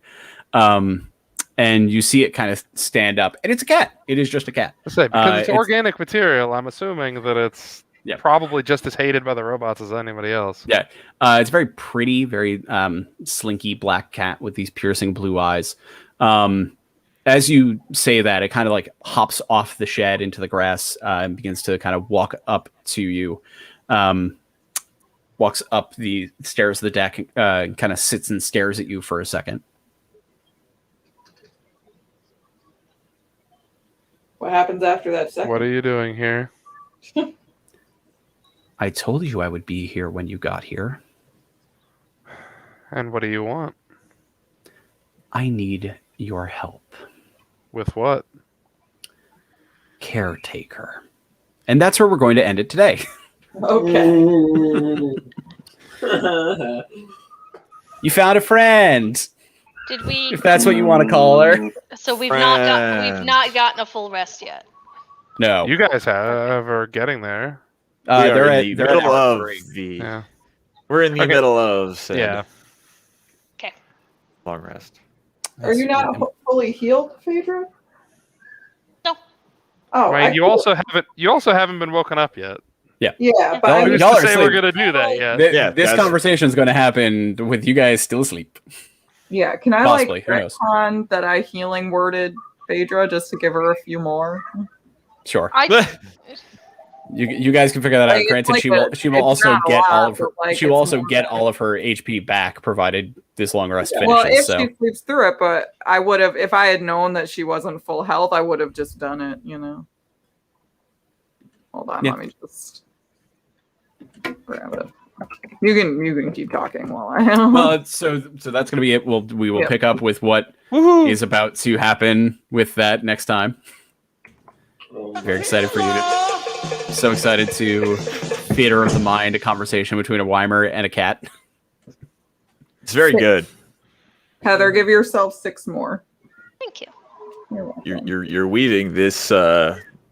S1: and you see it kind of stand up, and it's a cat. It is just a cat.
S5: I say, because it's organic material, I'm assuming that it's probably just as hated by the robots as anybody else.
S1: Yeah, it's very pretty, very slinky black cat with these piercing blue eyes. As you say that, it kind of hops off the shed into the grass and begins to kind of walk up to you. Walks up the stairs of the deck and kind of sits and stares at you for a second.
S7: What happens after that second?
S5: What are you doing here?
S1: I told you I would be here when you got here.
S5: And what do you want?
S1: I need your help.
S5: With what?
S1: Caretaker. And that's where we're going to end it today.
S7: Okay.
S1: You found a friend.
S3: Did we?
S1: If that's what you want to call her.
S3: So we've not gotten a full rest yet.
S1: No.
S5: You guys are getting there.
S1: They're
S6: in the
S1: at
S6: middle
S1: hour
S6: of
S1: 3.
S6: the.
S5: Yeah.
S6: We're in the middle of.
S5: Yeah.
S3: Okay.
S6: Long rest.
S7: Are you not fully healed, Phaedra?
S3: No.
S7: Oh,
S5: I mean, you also haven't been woken up yet.
S7: Yeah, but
S1: No,
S7: I
S5: Who's
S1: y'all
S5: to
S1: are
S5: say
S1: asleep.
S5: we're gonna do that yet?
S1: This conversation is going to happen with you guys still asleep.
S7: yeah. Can I
S1: Possibly, who knows?
S7: retcon that I healing worded Phaedra just to give her a few more?
S1: Sure.
S3: I
S1: You guys can figure that out.
S7: Like,
S1: Granted,
S7: it's
S1: she
S7: like
S1: will
S7: a-
S1: she will
S7: it's
S1: also
S7: not a
S1: get
S7: lot,
S1: all of her
S7: but,
S1: she will
S7: it's
S1: also
S7: more
S1: get
S7: than-
S1: all of her HP back provided this long rest
S7: Well,
S1: finishes.
S7: if
S1: So
S7: she sleeps through it, but I would have, if I had known that she wasn't full health, I would have just done it. Hold on,
S1: Yeah.
S7: let me just grab it. You can keep talking while I.
S1: well, so that's going to be it. We will
S7: Yep.
S1: pick up with what
S5: Woohoo!
S1: is about to happen with that next time. Very excited for you. So excited to theater of the mind, a conversation between a Weimer and a cat.
S6: It's very good.
S7: Heather, give yourself 6 more.
S3: thank you.
S7: You're welcome.
S6: You're weaving this